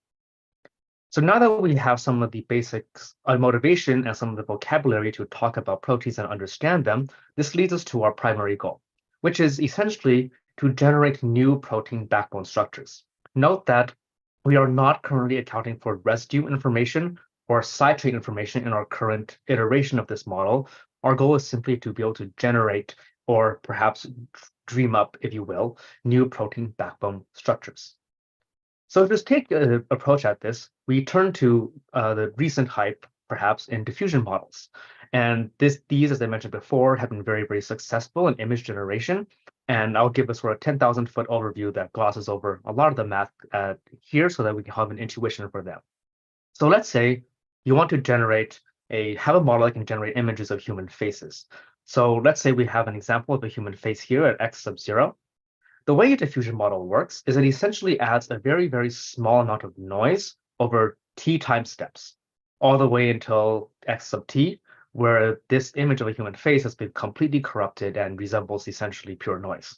So now that we have some of the basics motivation and some of the vocabulary to talk about proteins and understand them, this leads us to our primary goal, which is essentially to generate new protein backbone structures. Note that we are not currently accounting for residue information or side chain information in our current iteration of this model. Our goal is simply to be able to generate, or perhaps dream up, if you will, new protein backbone structures. So if we take an approach at this, we turn to the recent hype, perhaps, in diffusion models. And these, as I mentioned before, have been very, very successful in image generation. And I'll give a sort of 10,000-foot overview that glosses over a lot of the math here so that we can have an intuition for them. So let's say you want to have a model that can generate images of human faces. So let's say we have an example of a human face here at x sub 0. The way a diffusion model works is it essentially adds a very, very small amount of noise over t time steps, all the way until x sub t, where this image of a human face has been completely corrupted and resembles essentially pure noise.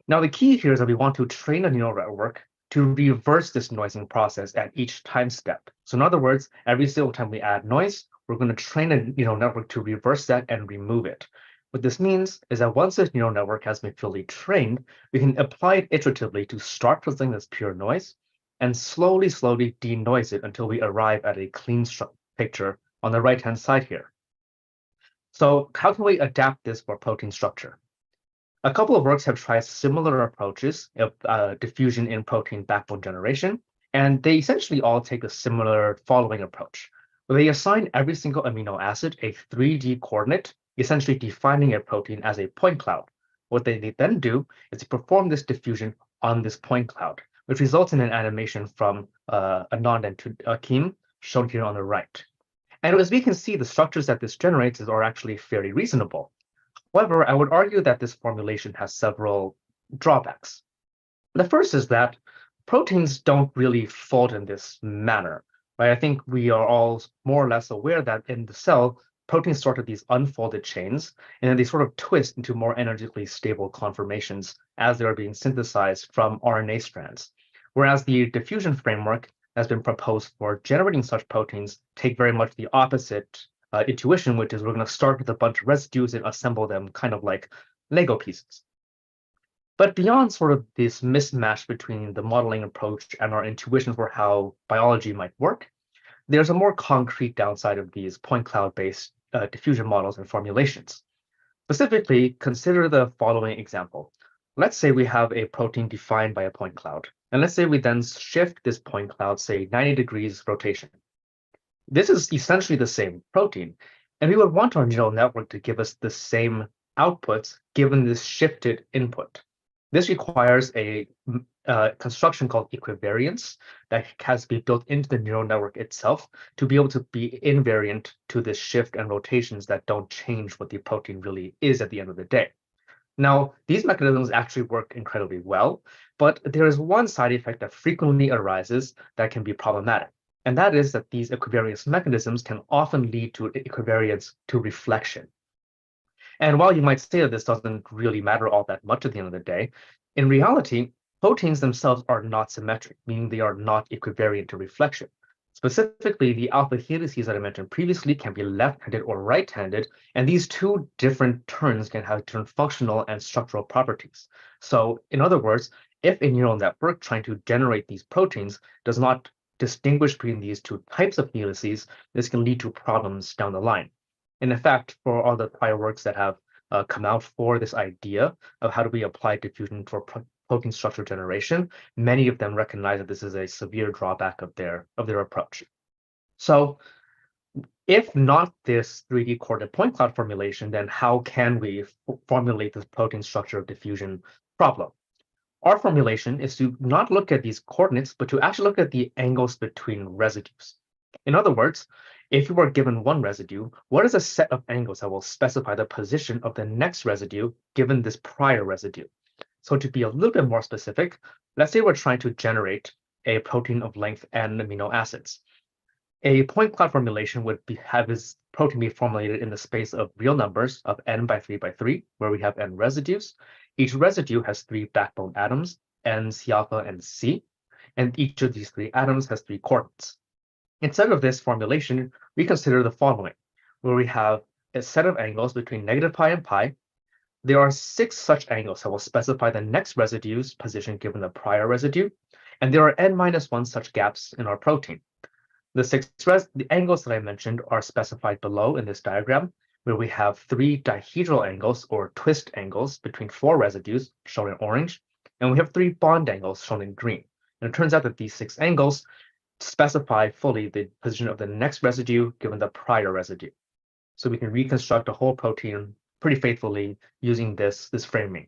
Now, the key here is that we want to train a neural network to reverse this noising process at each time step. So in other words, every single time we add noise, we're going to train a neural network to reverse that and remove it. What this means is that once this neural network has been fully trained, we can apply it iteratively to start with something that's pure noise and slowly denoise it until we arrive at a clean picture on the right-hand side here. So how can we adapt this for protein structure? A couple of works have tried similar approaches of diffusion in protein backbone generation, And they essentially all take a similar following approach, where they assign every single amino acid a 3D coordinate, essentially defining a protein as a point cloud. What they then do is they perform this diffusion on this point cloud, which results in an animation from Anand and Akim, shown here on the right. And as we can see, the structures that this generates are actually fairly reasonable. However, I would argue that this formulation has several drawbacks. The first is that proteins don't really fold in this manner, right? I think we are all more or less aware that in the cell, proteins start with these unfolded chains, and then they sort of twist into more energetically stable conformations as they are being synthesized from RNA strands. Whereas the diffusion framework has been proposed for generating such proteins take very much the opposite intuition, which is we're going to start with a bunch of residues and assemble them kind of like Lego pieces. But beyond sort of this mismatch between the modeling approach and our intuition for how biology might work, there's a more concrete downside of these point cloud-based diffusion models and formulations. Specifically, consider the following example. Let's say we have a protein defined by a point cloud, and let's say we then shift this point cloud, say 90 degrees rotation. This is essentially the same protein, and we would want our neural network to give us the same outputs given this shifted input. This requires a construction called equivariance that has to be built into the neural network itself to be able to be invariant to this shift and rotations that don't change what the protein really is at the end of the day. Now, these mechanisms actually work incredibly well, but there is one side effect that frequently arises that can be problematic. And that is that these equivariance mechanisms can often lead to equivariance to reflection. And while you might say that this doesn't really matter all that much at the end of the day, in reality, proteins themselves are not symmetric, meaning they are not equivariant to reflection. Specifically, the alpha helices that I mentioned previously can be left-handed or right-handed, and these two different turns can have different functional and structural properties. So, in other words, if a neural network trying to generate these proteins does not distinguish between these two types of helices, this can lead to problems down the line. And in fact, for all the prior works that have come out for this idea of how do we apply diffusion for protein structure generation, many of them recognize that this is a severe drawback of their approach. So if not this 3D coordinate point cloud formulation, then how can we formulate this protein structure diffusion problem? Our formulation is to not look at these coordinates, but to actually look at the angles between residues. In other words, if you were given one residue, what is a set of angles that will specify the position of the next residue given this prior residue? So to be a little bit more specific, let's say we're trying to generate a protein of length n amino acids. A point cloud formulation would have this protein be formulated in the space of real numbers of n by 3 by 3, where we have n residues. Each residue has 3 backbone atoms, N, C alpha, and C, and each of these 3 atoms has 3 coordinates. Instead of this formulation, we consider the following, where we have a set of angles between negative pi and pi. There are 6 such angles that will specify the next residue's position given the prior residue, and there are n-1 such gaps in our protein. The angles that I mentioned are specified below in this diagram, where we have 3 dihedral angles or twist angles between 4 residues, shown in orange, and we have 3 bond angles shown in green. And it turns out that these 6 angles specify fully the position of the next residue given the prior residue. So we can reconstruct a whole protein pretty faithfully using this framing.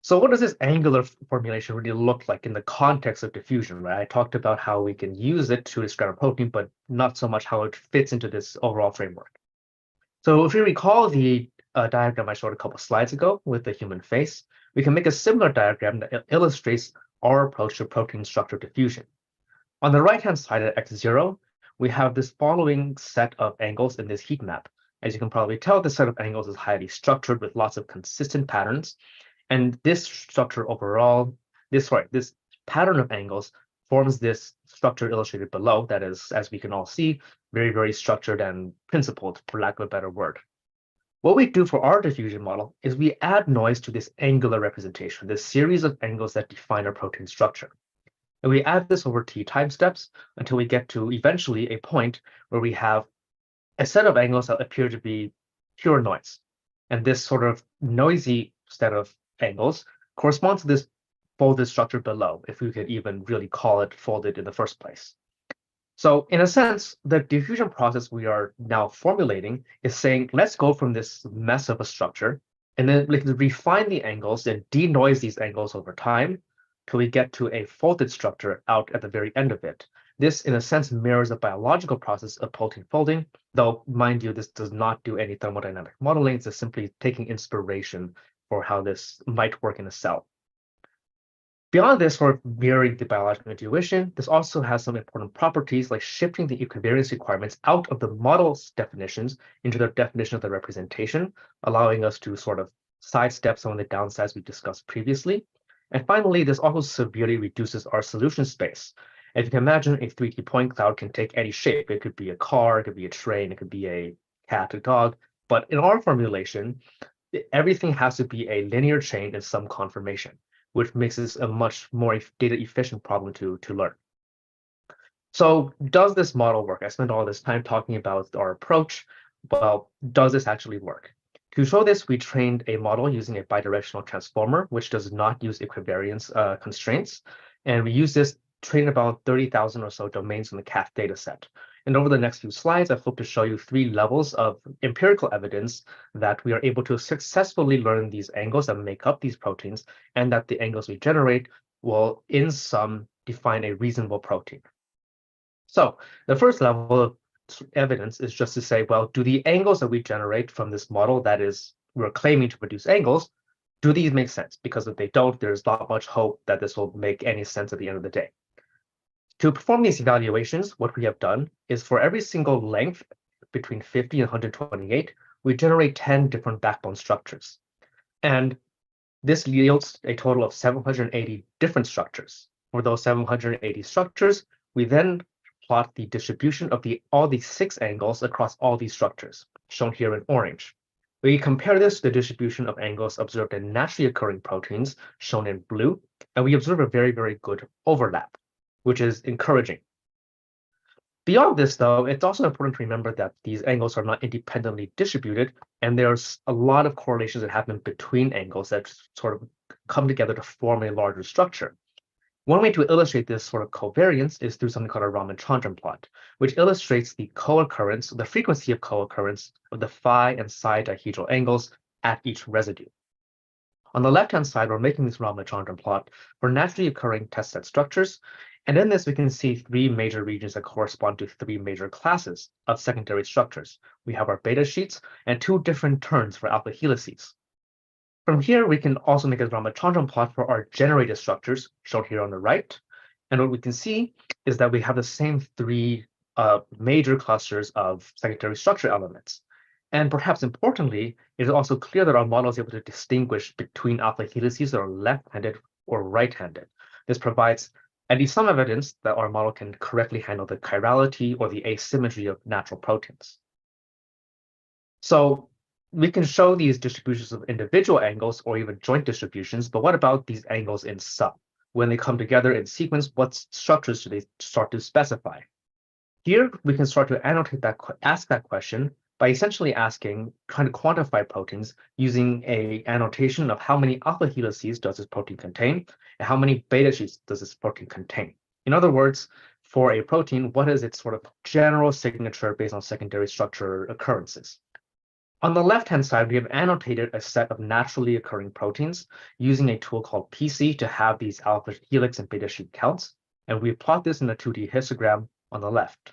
So what does this angular formulation really look like in the context of diffusion, right? I talked about how we can use it to describe a protein, but not so much how it fits into this overall framework. So if you recall the diagram I showed a couple slides ago with the human face, we can make a similar diagram that illustrates our approach to protein structure diffusion. On the right-hand side at x0, we have this following set of angles in this heat map. As you can probably tell, this set of angles is highly structured with lots of consistent patterns. And this structure overall, this pattern of angles forms this structure illustrated below that is, as we can all see, very, very structured and principled, for lack of a better word. What we do for our diffusion model is we add noise to this angular representation, this series of angles that define our protein structure. And we add this over t time steps until we get to eventually a point where we have a set of angles that appear to be pure noise. And this sort of noisy set of angles corresponds to this folded structure below, if we could even really call it folded in the first place. So in a sense, the diffusion process we are now formulating is saying, let's go from this mess of a structure, and then we can refine the angles and denoise these angles over time till we get to a folded structure out at the very end of it. This, in a sense, mirrors the biological process of protein folding, though, mind you, this does not do any thermodynamic modeling. It's just simply taking inspiration for how this might work in a cell. Beyond this, for mirroring the biological intuition, this also has some important properties like shifting the equivariance requirements out of the model's definitions into the definition of the representation, allowing us to sort of sidestep some of the downsides we discussed previously. And finally, this also severely reduces our solution space. If you can imagine, a 3D point cloud can take any shape. It could be a car, it could be a train, it could be a cat, a dog. But in our formulation, everything has to be a linear chain in some conformation, which makes this a much more data efficient problem to learn. So does this model work? I spent all this time talking about our approach. Well, does this actually work? To show this, we trained a model using a bidirectional transformer, which does not use equivariance constraints. And we use this, train about 30,000 or so domains in the CAF dataset. And over the next few slides, I hope to show you 3 levels of empirical evidence that we are able to successfully learn these angles that make up these proteins, and that the angles we generate will, in sum, define a reasonable protein. So the first level of evidence is just to say, well, do the angles that we generate from this model, that is, we're claiming to produce angles, do these make sense? Because if they don't, there's not much hope that this will make any sense at the end of the day. To perform these evaluations, what we have done is for every single length between 50 and 128, we generate 10 different backbone structures. And this yields a total of 780 different structures. For those 780 structures, we then plot the distribution of all these 6 angles across all these structures, shown here in orange. We compare this to the distribution of angles observed in naturally occurring proteins, shown in blue, and we observe a very, very good overlap, which is encouraging. Beyond this, though, it's also important to remember that these angles are not independently distributed, and there's a lot of correlations that happen between angles that sort of come together to form a larger structure. One way to illustrate this sort of covariance is through something called a Ramachandran plot, which illustrates the co-occurrence, the frequency of co-occurrence of the phi and psi dihedral angles at each residue. On the left-hand side, we're making this Ramachandran plot for naturally occurring test set structures. And in this, we can see 3 major regions that correspond to 3 major classes of secondary structures. We have our beta sheets and 2 different turns for alpha helices. From here, we can also make a Ramachandran plot for our generated structures, shown here on the right. And what we can see is that we have the same 3 major clusters of secondary structure elements. And perhaps importantly, it is also clear that our model is able to distinguish between alpha helices that are left-handed or right-handed. This provides at least some evidence that our model can correctly handle the chirality or the asymmetry of natural proteins. So we can show these distributions of individual angles or even joint distributions, but what about these angles in sum? When they come together in sequence, what structures do they start to specify? Here, we can start to annotate that, ask that question by essentially asking, trying to quantify proteins using an annotation of how many alpha helices does this protein contain and how many beta sheets does this protein contain. In other words, for a protein, what is its sort of general signature based on secondary structure occurrences? On the left-hand side, we have annotated a set of naturally occurring proteins using a tool called PC to have these alpha helix and beta sheet counts, and we plot this in a 2D histogram on the left.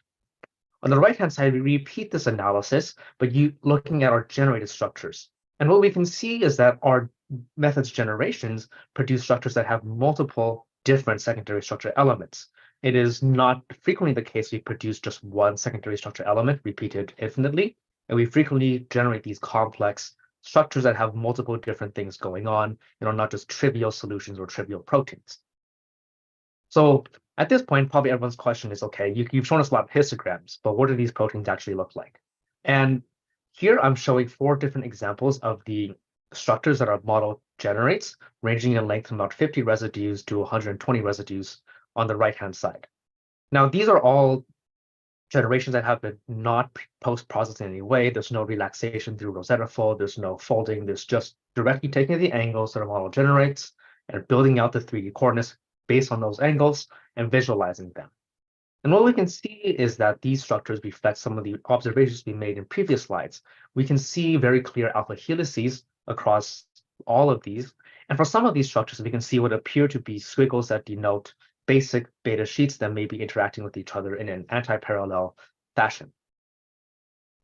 On the right-hand side, we repeat this analysis, but looking at our generated structures. And what we can see is that our methods generations produce structures that have multiple different secondary structure elements. It is not frequently the case we produce just one secondary structure element repeated infinitely, and we frequently generate these complex structures that have multiple different things going on and are not just trivial solutions or trivial proteins. So at this point, probably everyone's question is, okay, you've shown us a lot of histograms, but what do these proteins actually look like? And here I'm showing 4 different examples of the structures that our model generates, ranging in length from about 50 residues to 120 residues on the right-hand side. Now, these are all generations that have been not post-processed in any way. There's no relaxation through Rosetta fold. There's no folding. There's just directly taking the angles that our model generates and building out the 3D coordinates based on those angles and visualizing them. And what we can see is that these structures reflect some of the observations we made in previous slides. We can see very clear alpha helices across all of these. And for some of these structures, we can see what appear to be squiggles that denote basic beta sheets that may be interacting with each other in an anti-parallel fashion.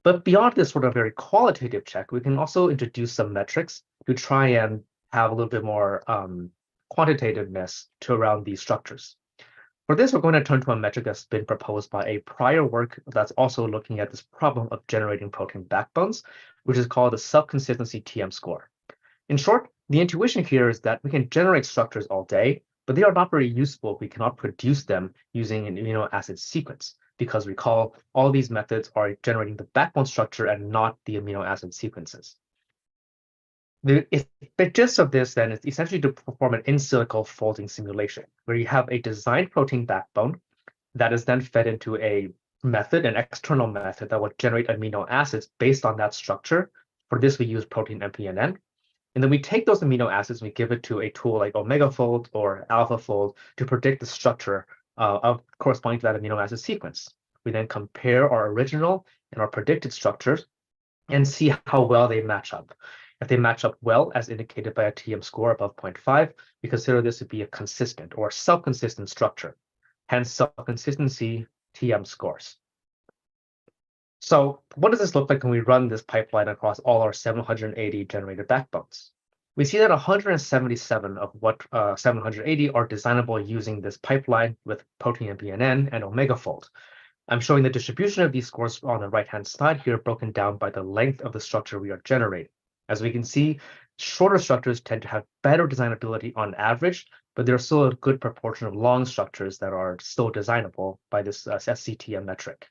But beyond this sort of very qualitative check, we can also introduce some metrics to try and have a little bit more quantitativeness to around these structures. For this, we're going to turn to a metric that's been proposed by a prior work that's also looking at this problem of generating protein backbones, which is called the self-consistency TM score. In short, the intuition here is that we can generate structures all day, but they are not very useful if we cannot produce them using an amino acid sequence, because recall, all these methods are generating the backbone structure and not the amino acid sequences. The gist of this then is essentially to perform an in silico folding simulation, where you have a designed protein backbone that is then fed into a method, an external method that will generate amino acids based on that structure. For this, we use protein MPNN. And then we take those amino acids and we give it to a tool like OmegaFold or AlphaFold to predict the structure of corresponding to that amino acid sequence. We then compare our original and our predicted structures and see how well they match up. If they match up well, as indicated by a TM score above 0.5, we consider this to be a consistent or self-consistent structure, hence self-consistency TM scores. So what does this look like when we run this pipeline across all our 780 generated backbones? We see that 177 of what 780 are designable using this pipeline with protein MPNN and OmegaFold. I'm showing the distribution of these scores on the right-hand side here, broken down by the length of the structure we are generating. As we can see, shorter structures tend to have better designability on average, but there's still a good proportion of long structures that are still designable by this SCTM metric.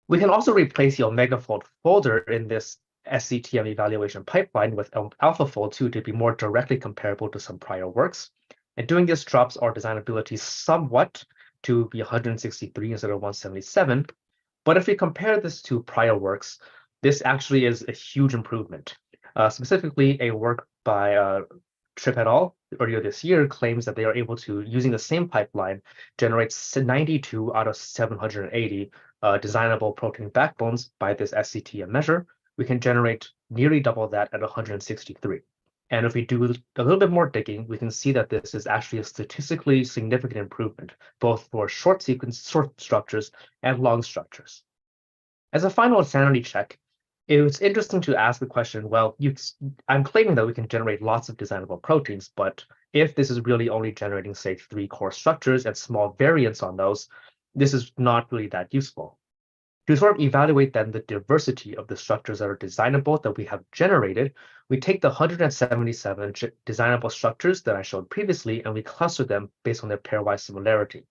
We can also replace the OmegaFold folder in this SCTM evaluation pipeline with AlphaFold 2 to be more directly comparable to some prior works. And doing this drops our designability somewhat to be 163 instead of 177. But if we compare this to prior works, this actually is a huge improvement. Specifically, a work by Tripp et al. Earlier this year claims that they are able to, using the same pipeline, generate 92 out of 780 designable protein backbones by this SCTM measure. We can generate nearly double that at 163. And if we do a little bit more digging, we can see that this is actually a statistically significant improvement, both for short structures and long structures. As a final sanity check, it was interesting to ask the question, well, I'm claiming that we can generate lots of designable proteins, but if this is really only generating, say, 3 core structures and small variants on those, this is not really that useful. To sort of evaluate then the diversity of the structures that are designable that we have generated, we take the 177 designable structures that I showed previously, and we cluster them based on their pairwise similarity.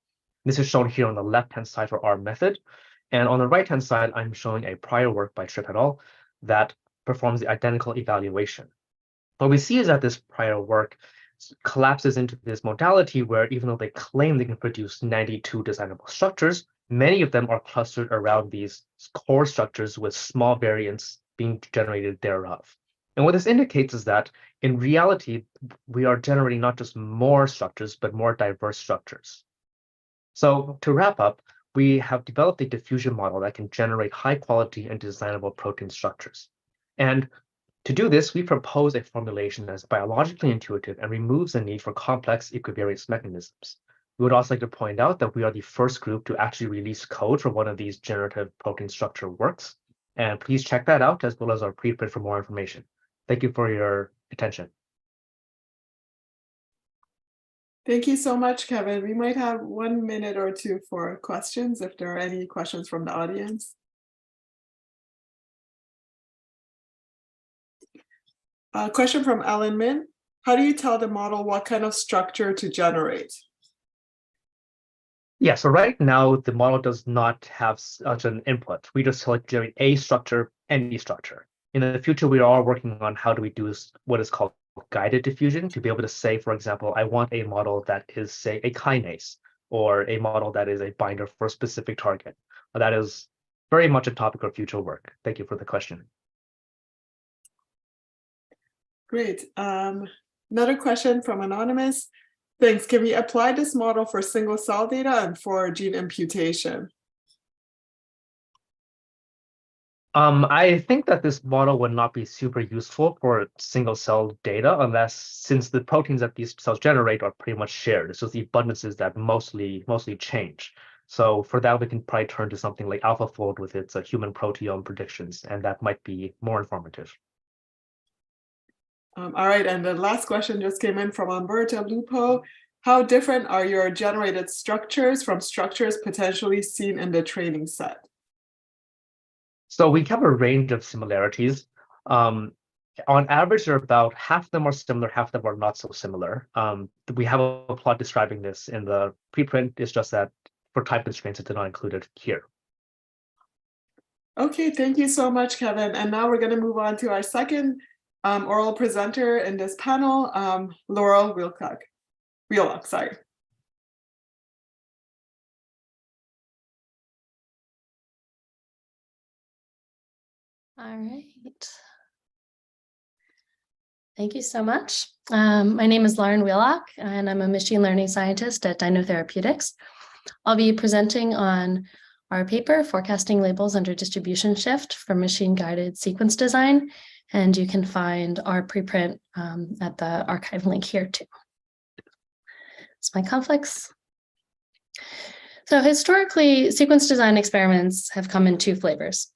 This is shown here on the left-hand side for our method. And on the right-hand side, I'm showing a prior work by Tripp et al. That performs the identical evaluation. What we see is that this prior work collapses into this modality where even though they claim they can produce 92 designable structures, many of them are clustered around these core structures with small variants being generated thereof. And what this indicates is that in reality, we are generating not just more structures, but more diverse structures. So to wrap up, we have developed a diffusion model that can generate high quality and designable protein structures. And to do this, we propose a formulation that is biologically intuitive and removes the need for complex equivariance mechanisms. We would also like to point out that we are the first group to actually release code for one of these generative protein structure works. And please check that out as well as our preprint for more information. Thank you for your attention. Thank you so much, Kevin. We might have 1 minute or 2 for questions, if there are any questions from the audience. A question from Alan Min. How do you tell the model what kind of structure to generate? Yeah, so right now, the model does not have such an input. We just select generate a structure, any structure. In the future, we are working on how do we do what is called guided diffusion to be able to say, for example, I want a model that is, say, a kinase, or a model that is a binder for a specific target. But that is very much a topic of future work. Thank you for the question. Great. Another question from Anonymous. Thanks. Can we apply this model for single cell data and for gene imputation? I think that this model would not be super useful for single cell data since the proteins that these cells generate are pretty much shared. It's just the abundances that mostly change. So for that, we can probably turn to something like AlphaFold with its human proteome predictions, and that might be more informative. All right, and the last question just came in from Umberto Lupo. How different are your generated structures from structures potentially seen in the training set? So we have a range of similarities. On average, they're about half of them are similar, half of them are not so similar. We have a plot describing this in the preprint. It's just that for type constraints, it did not include it here. Okay, thank you so much, Kevin. And now we're going to move on to our second oral presenter in this panel, Laurel Wheelock, sorry. All right. Thank you so much. My name is Lauren Wheelock, and I'm a machine learning scientist at Dino Therapeutics. I'll be presenting on our paper, Forecasting Labels Under Distribution Shift for Machine-Guided Sequence Design, and you can find our preprint at the archive link here too. It's my conflicts. So historically, sequence design experiments have come in two flavors.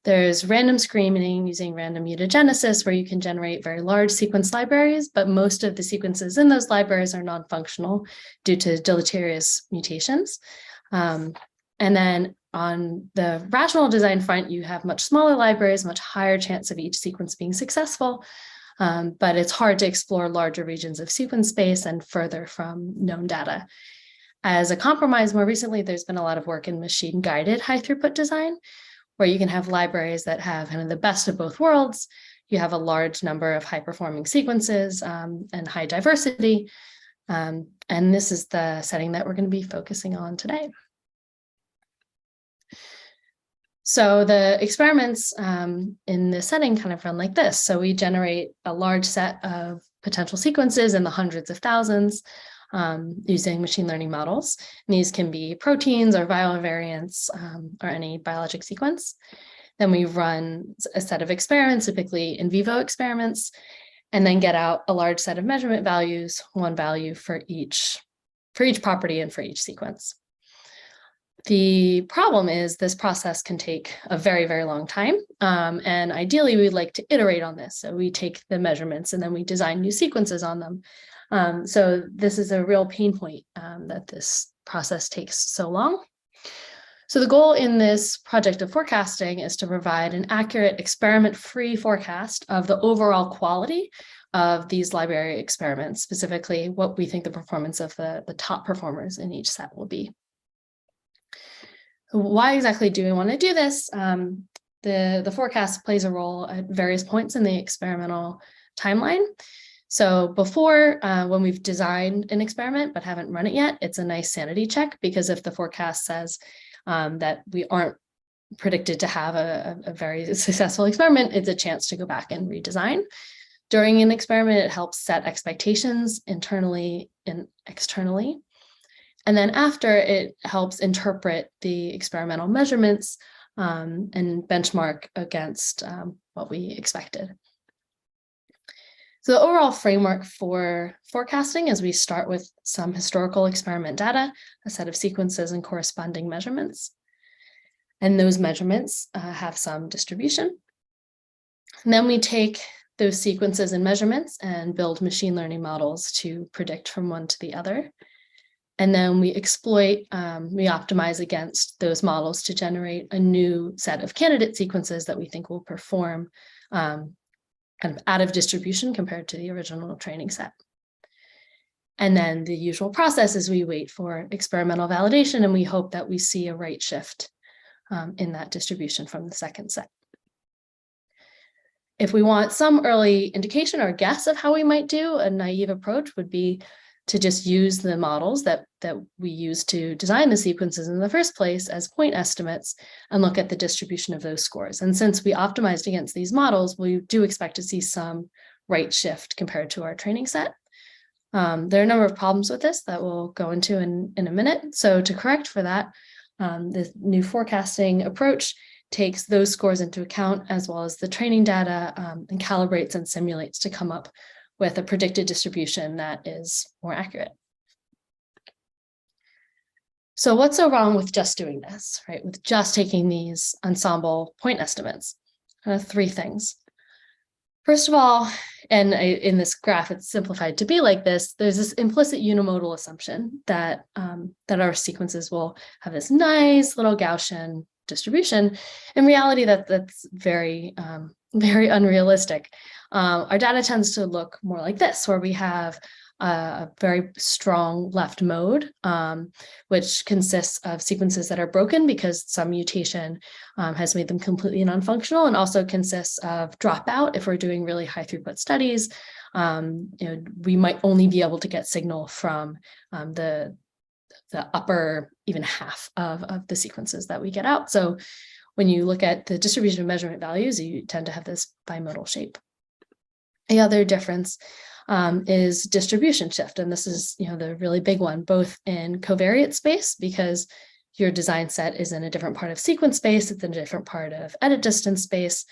There's random screening using random mutagenesis, where you can generate very large sequence libraries, but most of the sequences in those libraries are non-functional due to deleterious mutations. And then on the rational design front, you have much smaller libraries, much higher chance of each sequence being successful, but it's hard to explore larger regions of sequence space and further from known data. As a compromise, more recently, there's been a lot of work in machine-guided high-throughput design, where you can have libraries that have kind of the best of both worlds. You have a large number of high-performing sequences and high diversity. And this is the setting that we're going to be focusing on today. So the experiments in this setting kind of run like this. So we generate a large set of potential sequences in the hundreds of thousands using machine learning models. And these can be proteins or viral variants or any biologic sequence. Then we run a set of experiments, typically in vivo experiments, and then get out a large set of measurement values, one value for each property and for each sequence. The problem is this process can take a very, very long time. And ideally, we'd like to iterate on this. So we take the measurements and then we design new sequences on them. So this is a real pain point that this process takes so long. So the goal in this project of forecasting is to provide an accurate experiment-free forecast of the overall quality of these library experiments, specifically what we think the performance of the top performers in each set will be. Why exactly do we want to do this? The forecast plays a role at various points in the experimental timeline. So before, when we've designed an experiment but haven't run it yet, it's a nice sanity check, because if the forecast says that we aren't predicted to have a very successful experiment, it's a chance to go back and redesign. During an experiment, it helps set expectations internally and externally. And then after, it helps interpret the experimental measurements and benchmark against what we expected. So the overall framework for forecasting is we start with some historical experiment data, a set of sequences and corresponding measurements. And those measurements have some distribution. And then we take those sequences and measurements and build machine learning models to predict from one to the other. And then we exploit, we optimize against those models to generate a new set of candidate sequences that we think will perform kind of out of distribution compared to the original training set. And then the usual process is we wait for experimental validation, and we hope that we see a right shift in that distribution from the second set. If we want some early indication or guess of how we might do, a naive approach would be to just use the models that we use to design the sequences in the first place as point estimates and look at the distribution of those scores. And since we optimized against these models, we do expect to see some right shift compared to our training set. There are a number of problems with this that we'll go into in a minute. So to correct for that, the new forecasting approach takes those scores into account as well as the training data and calibrates and simulates to come up with a predicted distribution that is more accurate. So what's so wrong with just doing this, right? With just taking these ensemble point estimates? Three things. First of all, and in this graph, it's simplified to be like this, there's this implicit unimodal assumption that, that our sequences will have this nice little Gaussian distribution. In reality, that's very, very unrealistic. Our data tends to look more like this, where we have a very strong left mode, which consists of sequences that are broken because some mutation has made them completely non-functional, and also consists of dropout. If we're doing really high throughput studies, we might only be able to get signal from the upper even half of the sequences that we get out. So when you look at the distribution of measurement values, you tend to have this bimodal shape. The other difference is distribution shift. And this is, the really big one, both in covariate space, because your design set is in a different part of sequence space, it's in a different part of edit distance space.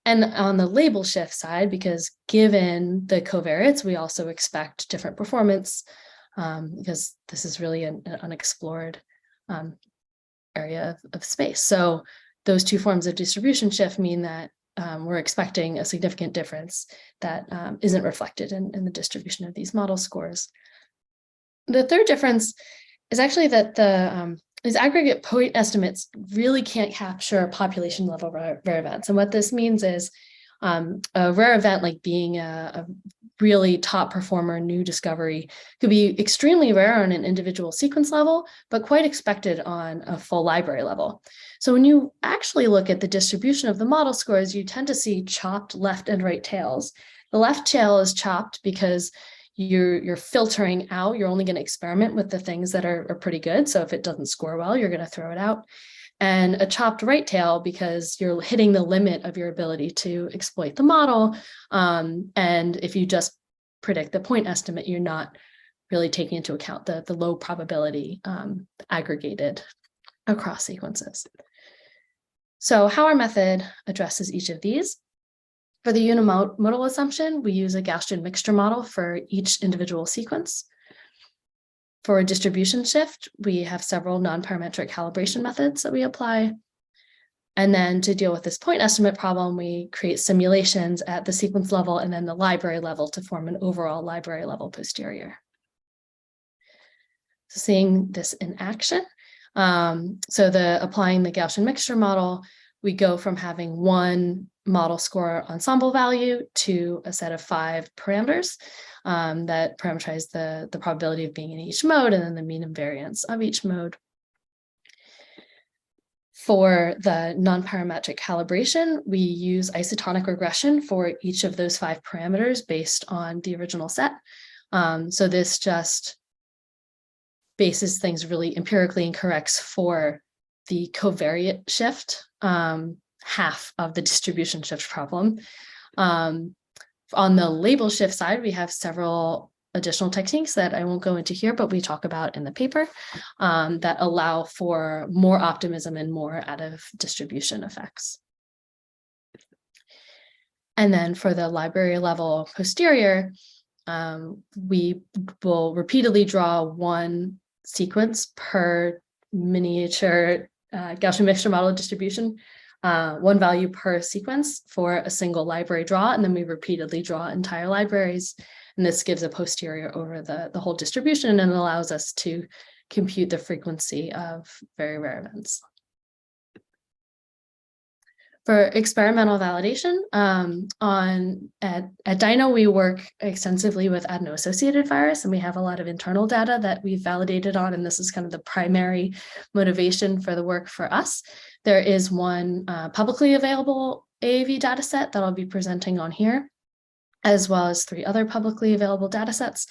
And on the label shift side, because given the covariates, we also expect different performance, because this is really an unexplored area of space. So those two forms of distribution shift mean that we're expecting a significant difference that isn't reflected in the distribution of these model scores. The third difference is actually that these aggregate point estimates really can't capture population level rare events. And what this means is a rare event like being a really top performer new discovery could be extremely rare on an individual sequence level, but quite expected on a full library level. So when you actually look at the distribution of the model scores, you tend to see chopped left and right tails. The left tail is chopped because you're filtering out, you're only going to experiment with the things that are pretty good. So if it doesn't score well, you're going to throw it out. And a chopped right tail because you're hitting the limit of your ability to exploit the model. And if you just predict the point estimate, you're not really taking into account the low probability aggregated across sequences. So how our method addresses each of these. For the unimodal assumption, we use a Gaussian mixture model for each individual sequence. For a distribution shift, we have several non-parametric calibration methods that we apply. And then to deal with this point estimate problem, we create simulations at the sequence level and then the library level to form an overall library level posterior. So seeing this in action, applying the Gaussian mixture model, we go from having one model score ensemble value to a set of 5 parameters that parameterize the probability of being in each mode and then the mean and variance of each mode. For the non-parametric calibration, we use isotonic regression for each of those 5 parameters based on the original set. So this just bases things really empirically and corrects for the covariate shift, half of the distribution shift problem. On the label shift side, we have several additional techniques that I won't go into here, but we talk about in the paper that allow for more optimism and more out of distribution effects. And then for the library level posterior, we will repeatedly draw one sequence per miniature Gaussian mixture model distribution, one value per sequence for a single library draw, and then we repeatedly draw entire libraries. And this gives a posterior over the whole distribution and allows us to compute the frequency of very rare events. For experimental validation, at Dino, we work extensively with adeno-associated virus, and we have a lot of internal data that we've validated on, and this is kind of the primary motivation for the work for us. There is one publicly available AAV dataset that I'll be presenting on here, as well as 3 other publicly available datasets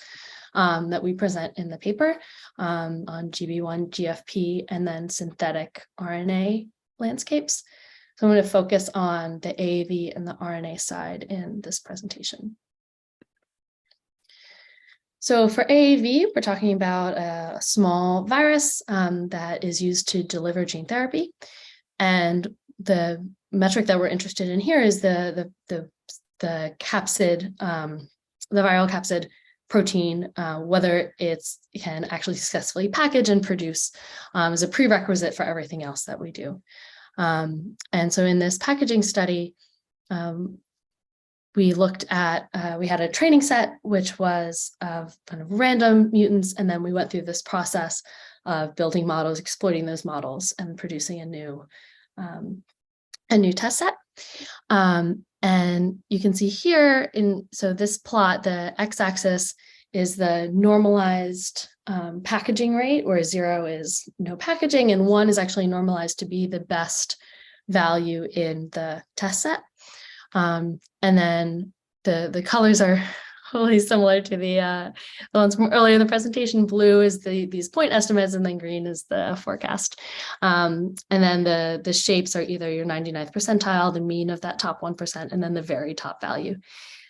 that we present in the paper on GB1, GFP, and then synthetic RNA landscapes. So I'm going to focus on the AAV and the RNA side in this presentation. So for AAV, we're talking about a small virus that is used to deliver gene therapy. And the metric that we're interested in here is the capsid, the viral capsid protein, whether it can actually successfully package and produce as a prerequisite for everything else that we do. And so in this packaging study, we looked at, we had a training set, which was of kind of random mutants, and then we went through this process of building models, exploiting those models, and producing a new test set. And you can see here, so this plot, the x-axis is the normalized packaging rate, where 0 is no packaging, and 1 is actually normalized to be the best value in the test set. And then the colors are really similar to the ones from earlier in the presentation. Blue is these point estimates, and then green is the forecast. And then the shapes are either your 99th percentile, the mean of that top 1%, and then the very top value.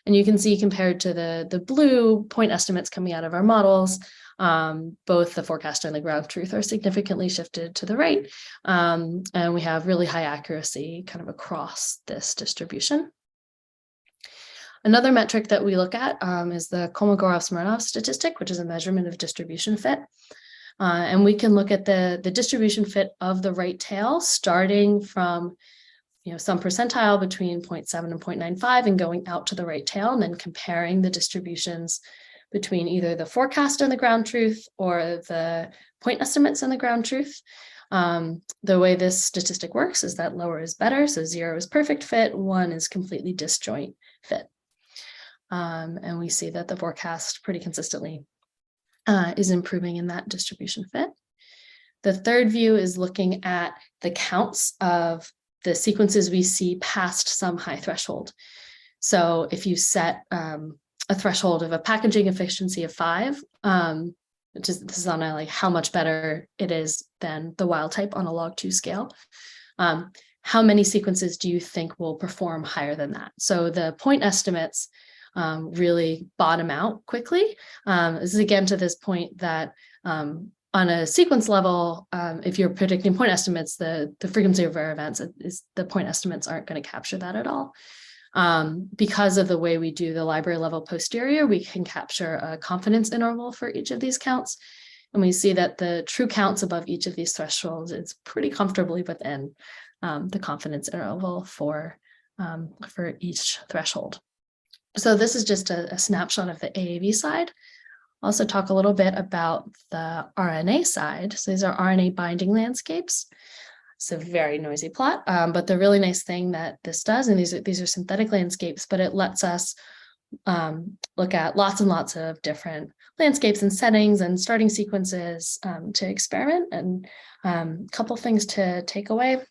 And you can see, compared to the blue point estimates coming out of our models, both the forecast and the ground truth are significantly shifted to the right. And we have really high accuracy kind of across this distribution. Another metric that we look at is the Kolmogorov-Smirnov statistic, which is a measurement of distribution fit. And we can look at the distribution fit of the right tail, starting from some percentile between 0.7 and 0.95 and going out to the right tail, and then comparing the distributions between either the forecast and the ground truth or the point estimates and the ground truth. The way this statistic works is that lower is better. So 0 is perfect fit, 1 is completely disjoint fit. And we see that the forecast pretty consistently is improving in that distribution fit. The third view is looking at the counts of the sequences we see past some high threshold. So if you set a threshold of a packaging efficiency of 5, this is on a how much better it is than the wild type on a log2 scale. How many sequences do you think will perform higher than that? So the point estimates really bottom out quickly. This is again to this point that on a sequence level, if you're predicting point estimates, the frequency of rare events is the point estimates aren't going to capture that at all. Because of the way we do the library level posterior, we can capture a confidence interval for each of these counts. And we see that the true counts above each of these thresholds is pretty comfortably within the confidence interval for each threshold. So this is just a snapshot of the AAV side. I'll also talk a little bit about the RNA side. So these are RNA binding landscapes. It's a very noisy plot, but the really nice thing that this does, and these are synthetic landscapes, but it lets us look at lots and lots of different landscapes and settings and starting sequences to experiment. And a couple things to take away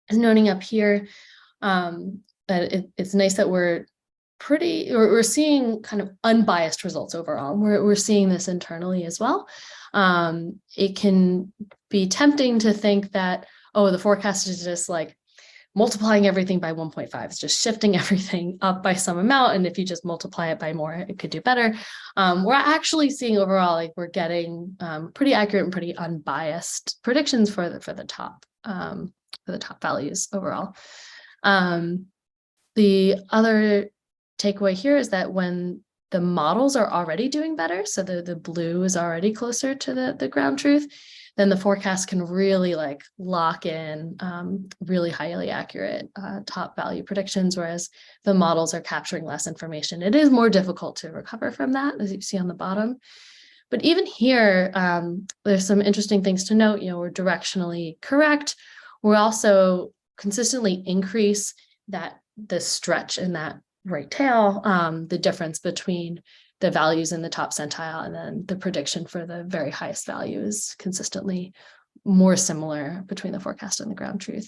is noting up here that it's nice that we're seeing kind of unbiased results overall. We're seeing this internally as well. It can be tempting to think that, oh, the forecast is just multiplying everything by 1.5. It's just shifting everything up by some amount. And if you just multiply it by more, it could do better. We're actually seeing overall, we're getting pretty accurate and pretty unbiased predictions for the top values overall. The other takeaway here is that when the models are already doing better, so the blue is already closer to the ground truth, then the forecast can really lock in really highly accurate top value predictions, whereas the models are capturing less information. It is more difficult to recover from that, as you see on the bottom. But even here, there's some interesting things to note. We're directionally correct. We're also consistently increase the stretch in that right tail, the difference between the values in the top centile and then the prediction for the very highest value is consistently more similar between the forecast and the ground truth.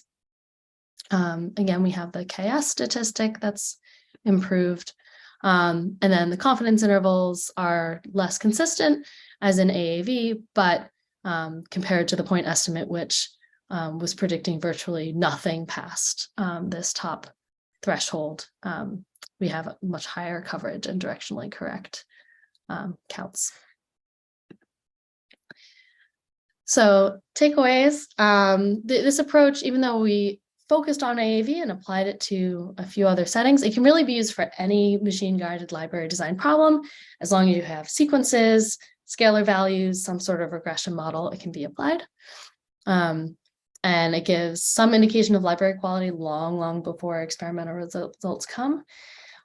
Again, we have the KS statistic that's improved. And then the confidence intervals are less consistent as in AAV, but compared to the point estimate, which was predicting virtually nothing past this top threshold, we have much higher coverage and directionally correct counts. So takeaways, this approach, even though we focused on AAV and applied it to a few other settings, it can really be used for any machine-guided library design problem. As long as you have sequences, scalar values, some sort of regression model, it can be applied. And it gives some indication of library quality long before experimental results come.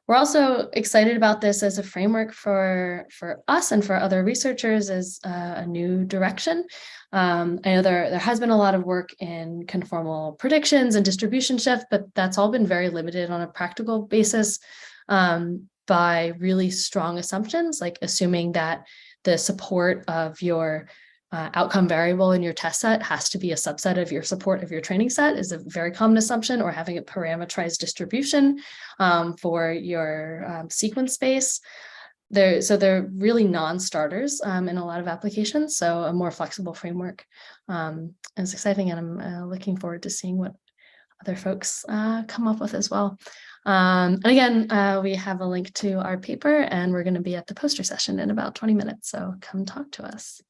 We're also excited about this as a framework for us and for other researchers as a new direction. I know there has been a lot of work in conformal predictions and distribution shift, but that's all been very limited on a practical basis by really strong assumptions, like assuming that the support of your outcome variable in your test set has to be a subset of your support of your training set is a very common assumption, or having a parameterized distribution for your sequence space. So they're really non-starters in a lot of applications. So a more flexible framework is exciting, and I'm looking forward to seeing what other folks come up with as well. And again, we have a link to our paper, and we're going to be at the poster session in about 20 minutes. So come talk to us.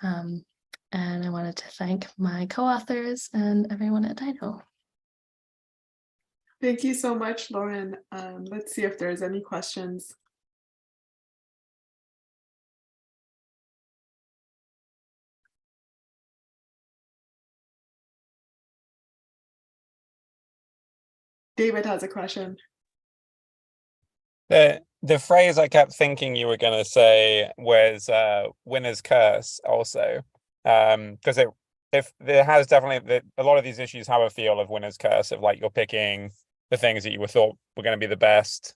And I wanted to thank my co-authors and everyone at Dino. Thank you so much, Lauren. Let's see if there's any questions. David has a question. The phrase I kept thinking you were going to say was winner's curse also, because it has definitely, a lot of these issues have a feel of winner's curse, of like you're picking the things that you thought were going to be the best,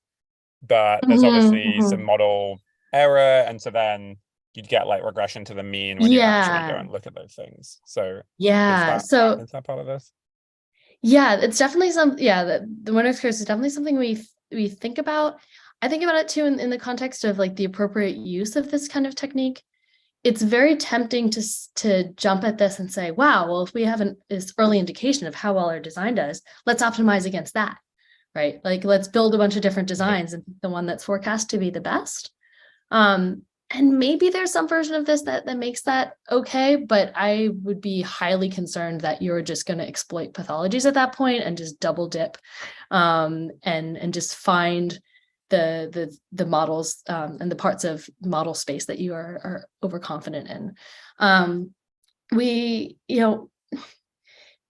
but there's obviously some model error, and so then you'd get like regression to the mean when you actually go and look at those things. So is that part of this? Yeah, it's definitely the winner's curse is definitely something we think about. I think about it too in the context of like the appropriate use of this kind of technique. It's very tempting to jump at this and say, wow, well, if we have this early indication of how well our design does, let's optimize against that, right? Like, let's build a bunch of different designs and pick the one that's forecast to be the best. And maybe there's some version of this that makes that okay, but I would be highly concerned that you're just going to exploit pathologies at that point and just double dip and just find the models and the parts of model space that you are overconfident in.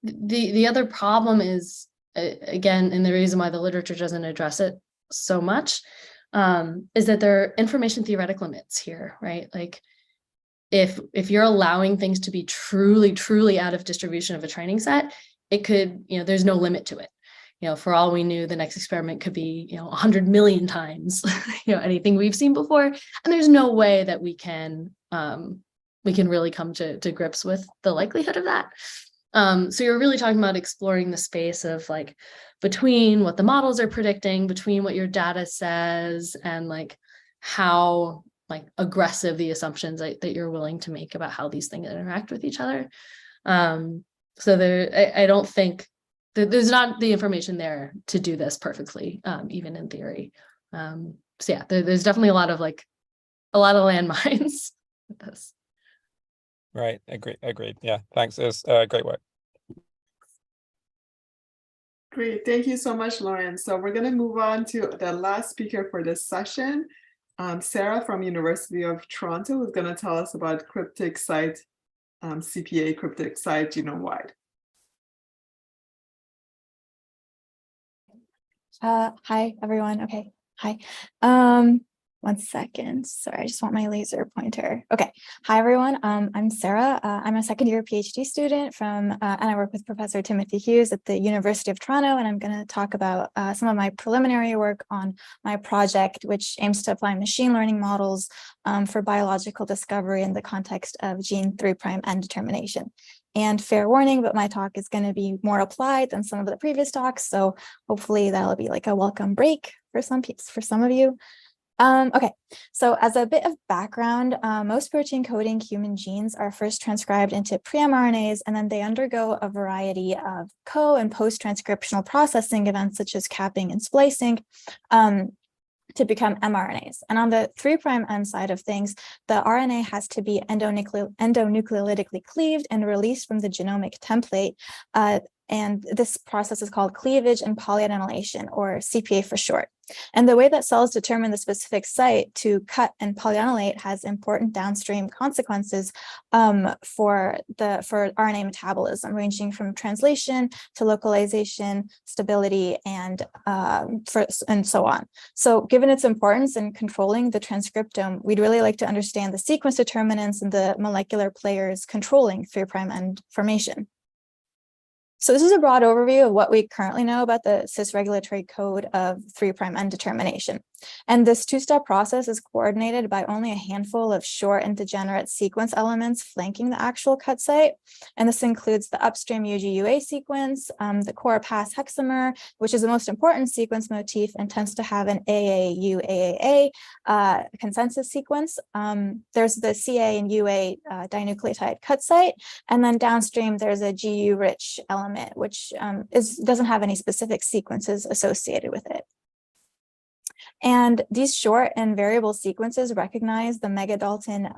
The other problem is, again, and the reason why the literature doesn't address it so much, is that there are information theoretic limits here, right? Like if you're allowing things to be truly out of distribution of a training set, it could, there's no limit to it. For all we knew, the next experiment could be, 100 million times, anything we've seen before. And there's no way that we can really come to grips with the likelihood of that. So you're really talking about exploring the space of like between what the models are predicting, between what your data says, and like how like aggressive the assumptions that you're willing to make about how these things interact with each other. So I don't think there's not the information there to do this perfectly, even in theory. So yeah, there's definitely a lot of landmines with this. Right. Agreed. Yeah. Thanks. It's great work. Great. Thank you so much, Lauren. So we're going to move on to the last speaker for this session. Sarah from University of Toronto is going to tell us about cryptic site, CPA cryptic site genome-wide. Hi, everyone. Okay. Hi. 1 second. Sorry, I just want my laser pointer. Okay. Hi, everyone. I'm Sarah. I'm a second-year PhD student and I work with Professor Timothy Hughes at the University of Toronto, and I'm going to talk about some of my preliminary work on my project, which aims to apply machine learning models for biological discovery in the context of gene 3' end determination. And fair warning, but my talk is going to be more applied than some of the previous talks, so hopefully that'll be like a welcome break for some of you. Okay, so as a bit of background, most protein coding human genes are first transcribed into pre-mRNAs, and then they undergo a variety of co- and post-transcriptional processing events such as capping and splicing. to become mRNAs. And on the 3' end side of things, the RNA has to be endonucleolytically cleaved and released from the genomic template. And this process is called cleavage and polyadenylation, or CPA for short. And the way that cells determine the specific site to cut and polyadenylate has important downstream consequences for RNA metabolism, ranging from translation to localization, stability, and so on. So given its importance in controlling the transcriptome, we'd really like to understand the sequence determinants and the molecular players controlling 3' end formation. So this is a broad overview of what we currently know about the cis regulatory code of 3' end determination. And this two-step process is coordinated by only a handful of short and degenerate sequence elements flanking the actual cut site. And this includes the upstream UGUA sequence, the core pass hexamer, which is the most important sequence motif and tends to have an AAU-AAA consensus sequence. There's the CA and UA dinucleotide cut site. And then downstream, there's a GU-rich element, which doesn't have any specific sequences associated with it. And these short and variable sequences recognize the Mega-Dalton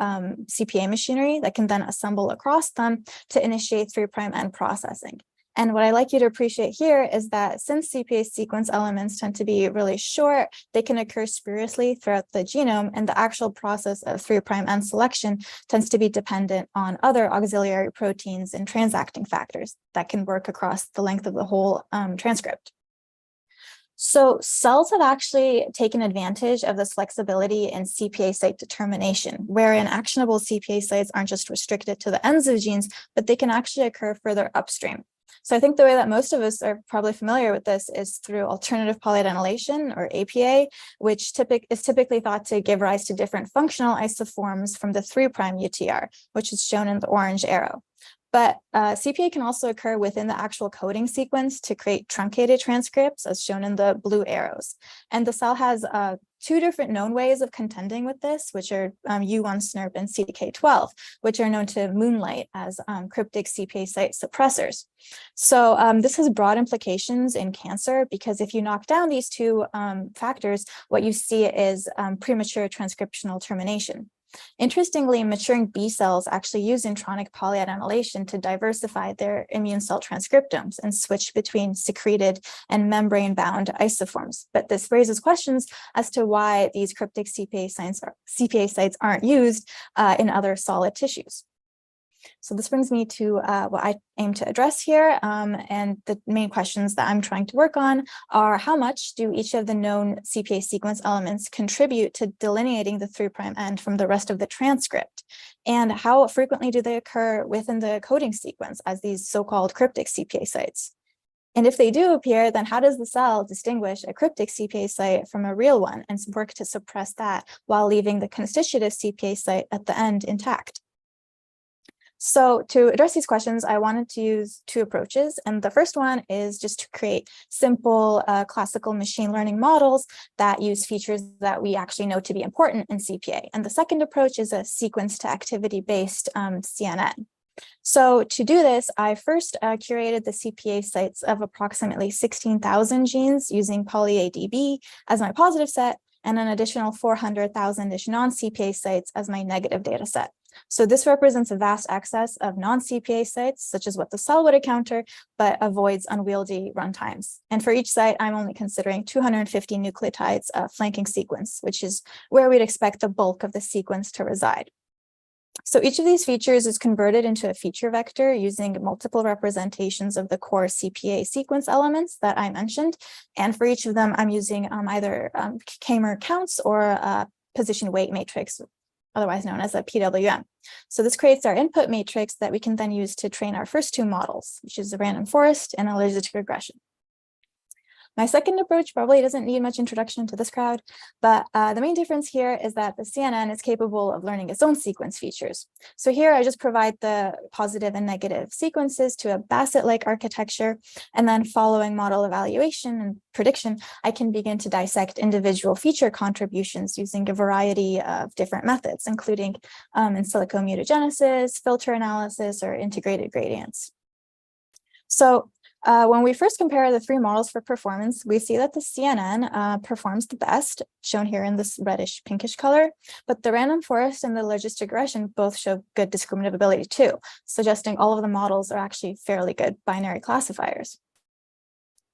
CPA machinery that can then assemble across them to initiate 3' end processing. And what I'd like you to appreciate here is that since CPA sequence elements tend to be really short, they can occur spuriously throughout the genome, and the actual process of 3' end selection tends to be dependent on other auxiliary proteins and transacting factors that can work across the length of the whole transcript. So cells have actually taken advantage of this flexibility in CPA site determination, wherein actionable CPA sites aren't just restricted to the ends of genes, but they can actually occur further upstream. So I think the way that most of us are probably familiar with this is through alternative polyadenylation, or APA, which is typically thought to give rise to different functional isoforms from the 3' UTR, which is shown in the orange arrow. But CPA can also occur within the actual coding sequence to create truncated transcripts, as shown in the blue arrows. And the cell has two different known ways of contending with this, which are U1 SNRP and CDK12, which are known to moonlight as cryptic CPA site suppressors. So this has broad implications in cancer, because if you knock down these two factors, what you see is premature transcriptional termination. Interestingly, maturing B cells actually use intronic polyadenylation to diversify their immune cell transcriptomes and switch between secreted and membrane-bound isoforms. But this raises questions as to why these cryptic CPA sites aren't used in other solid tissues. So this brings me to what I aim to address here. And the main questions that I'm trying to work on are: how much do each of the known CPA sequence elements contribute to delineating the 3' end from the rest of the transcript? And how frequently do they occur within the coding sequence as these so-called cryptic CPA sites? And if they do appear, then how does the cell distinguish a cryptic CPA site from a real one and work to suppress that while leaving the constitutive CPA site at the end intact? So to address these questions, I wanted to use two approaches. And the first one is just to create simple classical machine learning models that use features that we actually know to be important in CPA. And the second approach is a sequence to activity-based CNN. So to do this, I first curated the CPA sites of approximately 16,000 genes using PolyADB as my positive set, and an additional 400,000-ish non-CPA sites as my negative data set. So this represents a vast excess of non-CPA sites, such as what the cell would encounter, but avoids unwieldy runtimes. And for each site, I'm only considering 250 nucleotides flanking sequence, which is where we'd expect the bulk of the sequence to reside. So each of these features is converted into a feature vector using multiple representations of the core CPA sequence elements that I mentioned. And for each of them, I'm using either K-mer counts or position weight matrix, otherwise known as a PWM. So this creates our input matrix that we can then use to train our first two models, which is a random forest and a logistic regression. My second approach probably doesn't need much introduction to this crowd, but the main difference here is that the CNN is capable of learning its own sequence features. So here I just provide the positive and negative sequences to a Bassett-like architecture, and then following model evaluation and prediction, I can begin to dissect individual feature contributions using a variety of different methods, including in silico mutagenesis, filter analysis, or integrated gradients. So When we first compare the three models for performance, we see that the CNN performs the best, shown here in this reddish pinkish color, but the random forest and the logistic regression both show good discriminative ability too, suggesting all of the models are actually fairly good binary classifiers.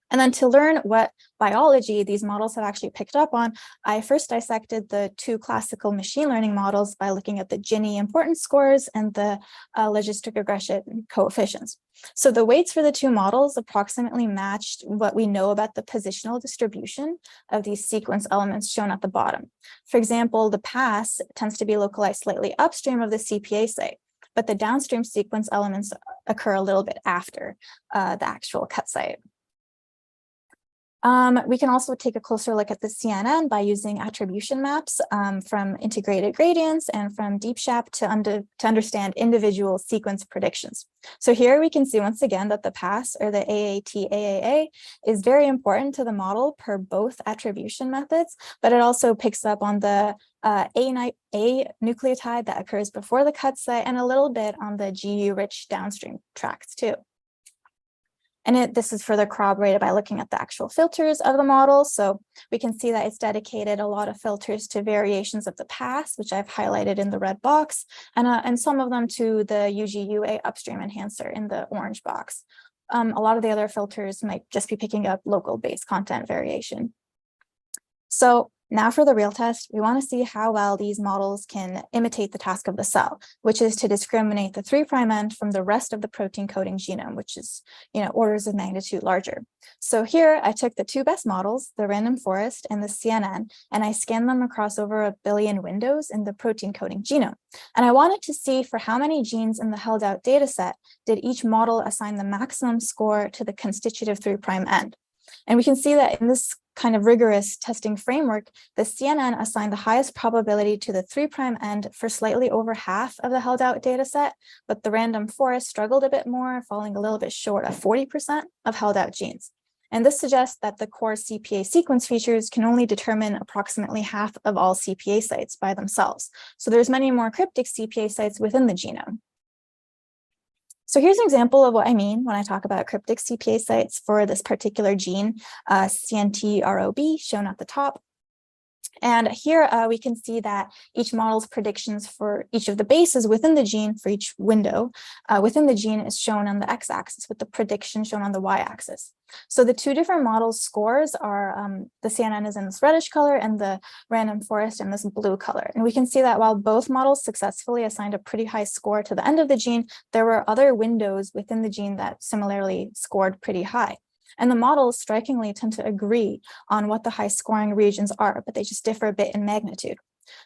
And then to learn what biology these models have actually picked up on, I first dissected the two classical machine learning models by looking at the Gini importance scores and the logistic regression coefficients. So the weights for the two models approximately matched what we know about the positional distribution of these sequence elements shown at the bottom. For example, the pass tends to be localized slightly upstream of the CPA site, but the downstream sequence elements occur a little bit after the actual cut site. We can also take a closer look at the CNN by using attribution maps from integrated gradients and from DeepShap to understand individual sequence predictions. So here we can see once again that the pass, or the AAT-AAA, is very important to the model per both attribution methods, but it also picks up on the A nucleotide that occurs before the cut site and a little bit on the GU-rich downstream tracts too. And this is further corroborated by looking at the actual filters of the model. So we can see that it's dedicated a lot of filters to variations of the pass, which I've highlighted in the red box, and some of them to the UGUA upstream enhancer in the orange box. A lot of the other filters might just be picking up local base content variation. So now for the real test, we want to see how well these models can imitate the task of the cell, which is to discriminate the 3' end from the rest of the protein coding genome, which is, orders of magnitude larger. So here I took the two best models, the random forest and the CNN, and I scanned them across over 1 billion windows in the protein coding genome. And I wanted to see for how many genes in the held out data set did each model assign the maximum score to the constitutive 3' end. And we can see that in this kind of rigorous testing framework, the CNN assigned the highest probability to the 3' end for slightly over half of the held out data set, but the random forest struggled a bit more, falling a little bit short of 40% of held out genes. And this suggests that the core CPA sequence features can only determine approximately half of all CPA sites by themselves. So there's many more cryptic CPA sites within the genome. So here's an example of what I mean when I talk about cryptic CPA sites for this particular gene, CNTROB, shown at the top. And here we can see that each model's predictions for each of the bases within the gene for each window within the gene is shown on the x-axis with the prediction shown on the y-axis. So the two different models' scores are the CNN is in this reddish color and the random forest in this blue color. And we can see that while both models successfully assigned a pretty high score to the end of the gene, there were other windows within the gene that similarly scored pretty high. And the models strikingly tend to agree on what the high scoring regions are, but they just differ a bit in magnitude.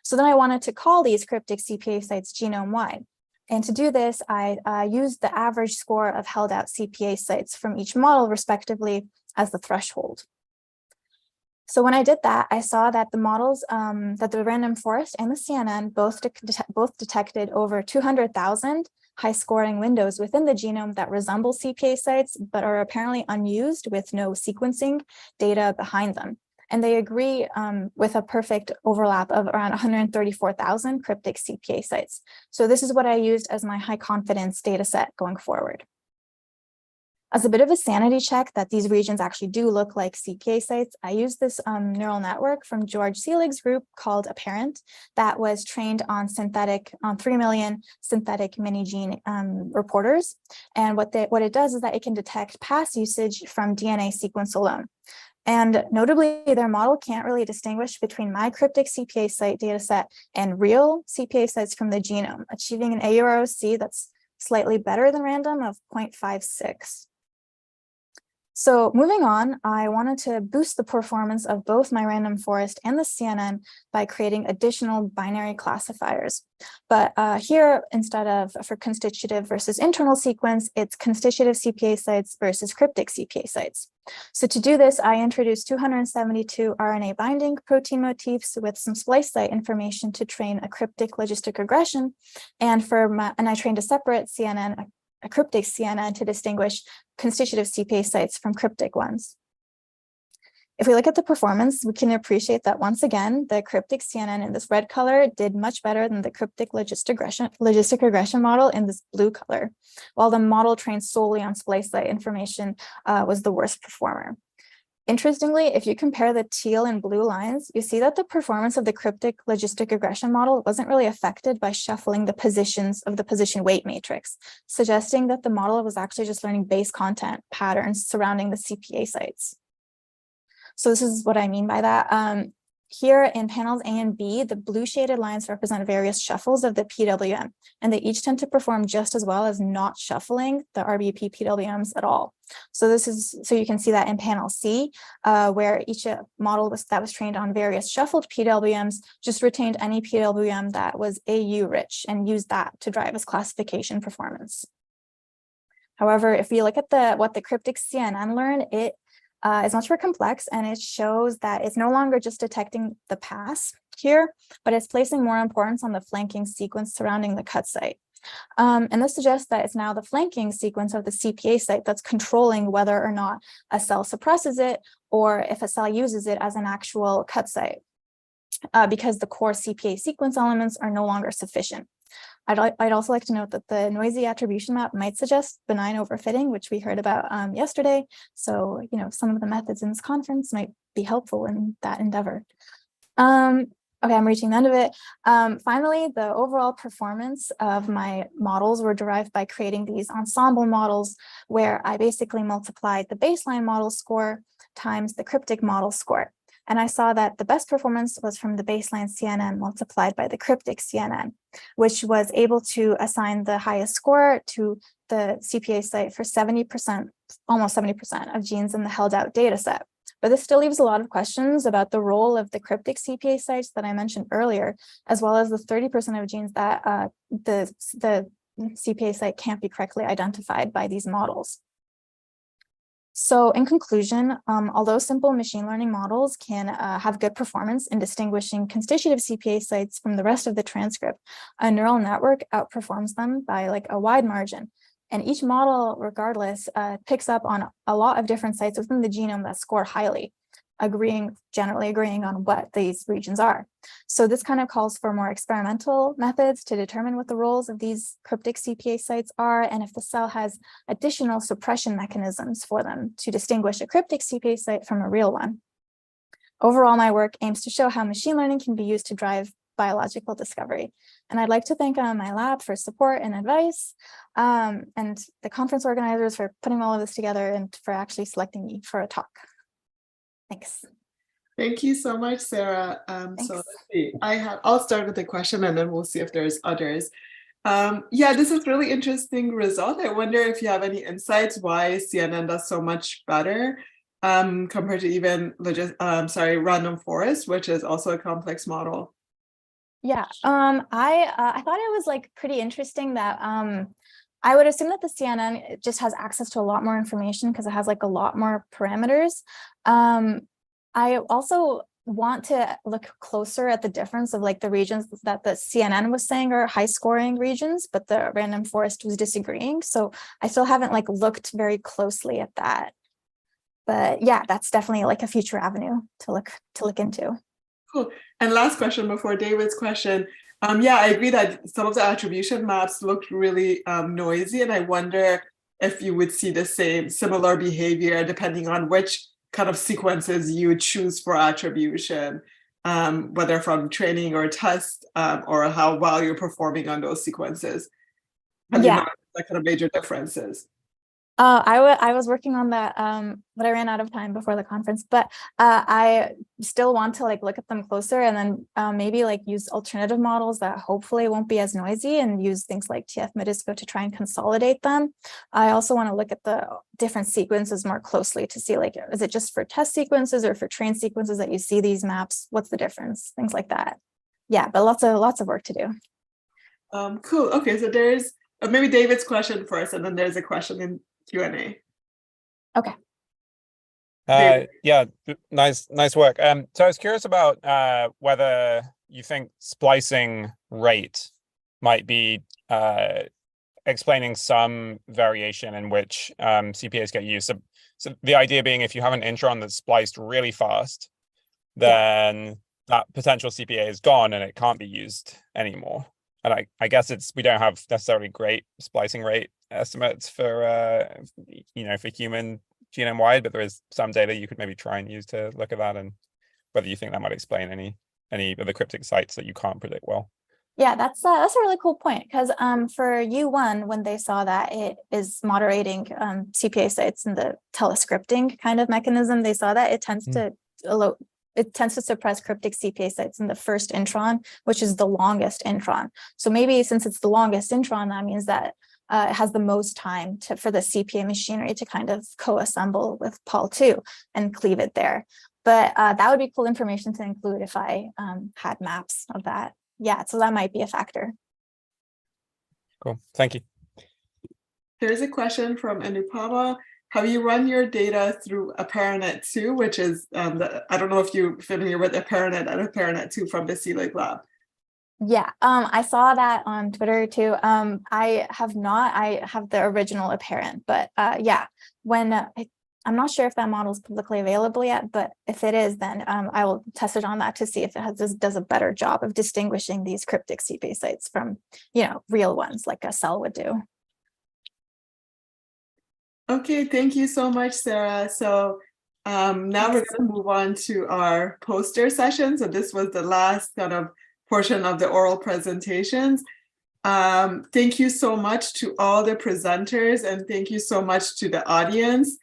So then I wanted to call these cryptic CPA sites genome-wide. And to do this, I used the average score of held out CPA sites from each model respectively as the threshold. So when I did that, I saw that the models, that the random forest and the CNN both detected over 200,000 high scoring windows within the genome that resemble CPA sites, but are apparently unused with no sequencing data behind them. And they agree with a perfect overlap of around 134,000 cryptic CPA sites. So this is what I used as my high confidence data set going forward. As a bit of a sanity check that these regions actually do look like CPA sites, I used this neural network from George Selig's group called Apparent that was trained on 3 million synthetic mini-gene reporters. And what it does is that it can detect pass usage from DNA sequence alone. And notably, their model can't really distinguish between my cryptic CPA site dataset and real CPA sites from the genome, achieving an AUROC that's slightly better than random of 0.56. So moving on, I wanted to boost the performance of both my random forest and the CNN by creating additional binary classifiers. But here, instead of for constitutive versus internal sequence, it's constitutive CPA sites versus cryptic CPA sites. So to do this, I introduced 272 RNA binding protein motifs with some splice site information to train a cryptic logistic regression. And I trained a separate CNN, a cryptic CNN, to distinguish constitutive CPA sites from cryptic ones. If we look at the performance, we can appreciate that once again, the cryptic CNN in this red color did much better than the cryptic logistic regression model in this blue color, while the model trained solely on splice site information was the worst performer. Interestingly, if you compare the teal and blue lines, you see that the performance of the cryptic logistic regression model wasn't really affected by shuffling the positions of the position weight matrix, suggesting that the model was actually just learning base content patterns surrounding the CPA sites. So this is what I mean by that. Here in panels A and B, the blue shaded lines represent various shuffles of the PWM, and they each tend to perform just as well as not shuffling the RBP PWMs at all. So you can see that in panel C, where each model that was trained on various shuffled PWMs just retained any PWM that was AU rich and used that to drive its classification performance. However, if we look at what the cryptic CNN learned, it is much more complex, and it shows that it's no longer just detecting the pass here, but it's placing more importance on the flanking sequence surrounding the cut site. And this suggests that it's now the flanking sequence of the CPA site that's controlling whether or not a cell suppresses it or if a cell uses it as an actual cut site, because the core CPA sequence elements are no longer sufficient. I'd also like to note that the noisy attribution map might suggest benign overfitting, which we heard about yesterday. So, some of the methods in this conference might be helpful in that endeavor. Okay, I'm reaching the end of it. Finally, the overall performance of my models were derived by creating these ensemble models where I basically multiplied the baseline model score times the cryptic model score. And I saw that the best performance was from the baseline CNN multiplied by the cryptic CNN, which was able to assign the highest score to the CPA site for 70%, almost 70% of genes in the held out data set. But this still leaves a lot of questions about the role of the cryptic CPA sites that I mentioned earlier, as well as the 30% of genes that the CPA site can't be correctly identified by these models. So in conclusion, although simple machine learning models can have good performance in distinguishing constitutive CPA sites from the rest of the transcript, a neural network outperforms them by like a wide margin. And each model, regardless, picks up on a lot of different sites within the genome that score highly, generally agreeing on what these regions are. So this kind of calls for more experimental methods to determine what the roles of these cryptic CPA sites are, and if the cell has additional suppression mechanisms for them to distinguish a cryptic CPA site from a real one. Overall, my work aims to show how machine learning can be used to drive biological discovery. And I'd like to thank my lab for support and advice, and the conference organizers for putting all of this together and for actually selecting me for a talk. Thanks. Thank you so much, Sarah. So let's see. I'll start with the question and then we'll see if there's others. Yeah, this is really interesting result. I wonder if you have any insights why CNN does so much better compared to even random forest, which is also a complex model. Yeah, I thought it was like pretty interesting that I would assume that the CNN just has access to a lot more information because it has like a lot more parameters. I also want to look closer at the difference of like the regions that the CNN was saying are high scoring regions, but the random forest was disagreeing. So I still haven't like looked very closely at that. But yeah, that's definitely like a future avenue to look into. Cool. And last question before David's question. Yeah, I agree that some of the attribution maps looked really noisy, and I wonder if you would see the similar behavior depending on which kind of sequences you choose for attribution, whether from training or test, or how well you're performing on those sequences. Have you noticed that kind of major differences? I was working on that, but I ran out of time before the conference, but I still want to like look at them closer and then maybe like use alternative models that hopefully won't be as noisy and use things like TF-Medisco to try and consolidate them. I also want to look at the different sequences more closely to see like, is it just for test sequences or for trained sequences that you see these maps? What's the difference? Things like that. Yeah, but lots of work to do. Cool. Okay, so there's maybe David's question first, and then there's a question in Q&A. Okay. Yeah, nice work. So I was curious about whether you think splicing rate might be explaining some variation in which CPAs get used. So the idea being, if you have an intron that's spliced really fast, then that potential CPA is gone and it can't be used anymore. And I guess we don't have necessarily great splicing rate estimates for for human genome wide, but there is some data you could maybe try and use to look at that, and whether you think that might explain any of the cryptic sites that you can't predict well. Yeah, that's a really cool point, because for U1, when they saw that it is moderating CPA sites in the telescripting kind of mechanism, they saw that it tends to suppress cryptic CPA sites in the first intron, which is the longest intron. So maybe since it's the longest intron, that means that it has the most time for the CPA machinery to kind of co-assemble with Pol2 and cleave it there. But that would be cool information to include if I had maps of that. Yeah, so that might be a factor. Cool, thank you. Here's a question from Anupama. Have you run your data through ApparaNet 2, which is, I don't know if you're familiar with ApparaNet and ApparaNet 2 from the CLIG lab. Yeah, I saw that on Twitter too. I have not, I have the original Apparent, but yeah, when I'm not sure if that model is publicly available yet, but if it is, then I will test it on that to see if it does a better job of distinguishing these cryptic CPA sites from, real ones like a cell would do. Okay, thank you so much, Sarah. So now we're going to move on to our poster session. So this was the last kind of portion of the oral presentations. Thank you so much to all the presenters, and thank you so much to the audience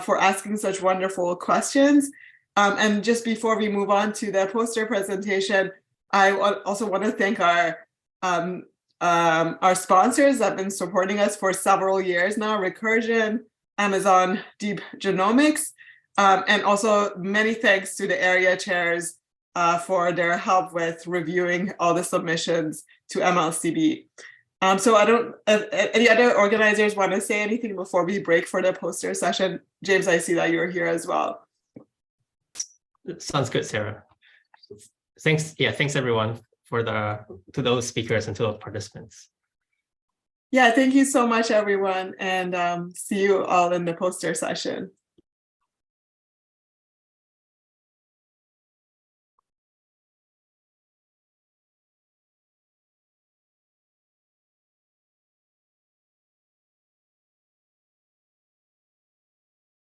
for asking such wonderful questions. And just before we move on to the poster presentation, I also want to thank our sponsors that have been supporting us for several years now: Recursion, Amazon Deep Genomics, and also many thanks to the area chairs for their help with reviewing all the submissions to MLCB. So any other organizers want to say anything before we break for the poster session? James, I see that you're here as well. Sounds good, Sarah. Thanks. Yeah, thanks everyone to those speakers and to those participants. Yeah, thank you so much, everyone, and see you all in the poster session.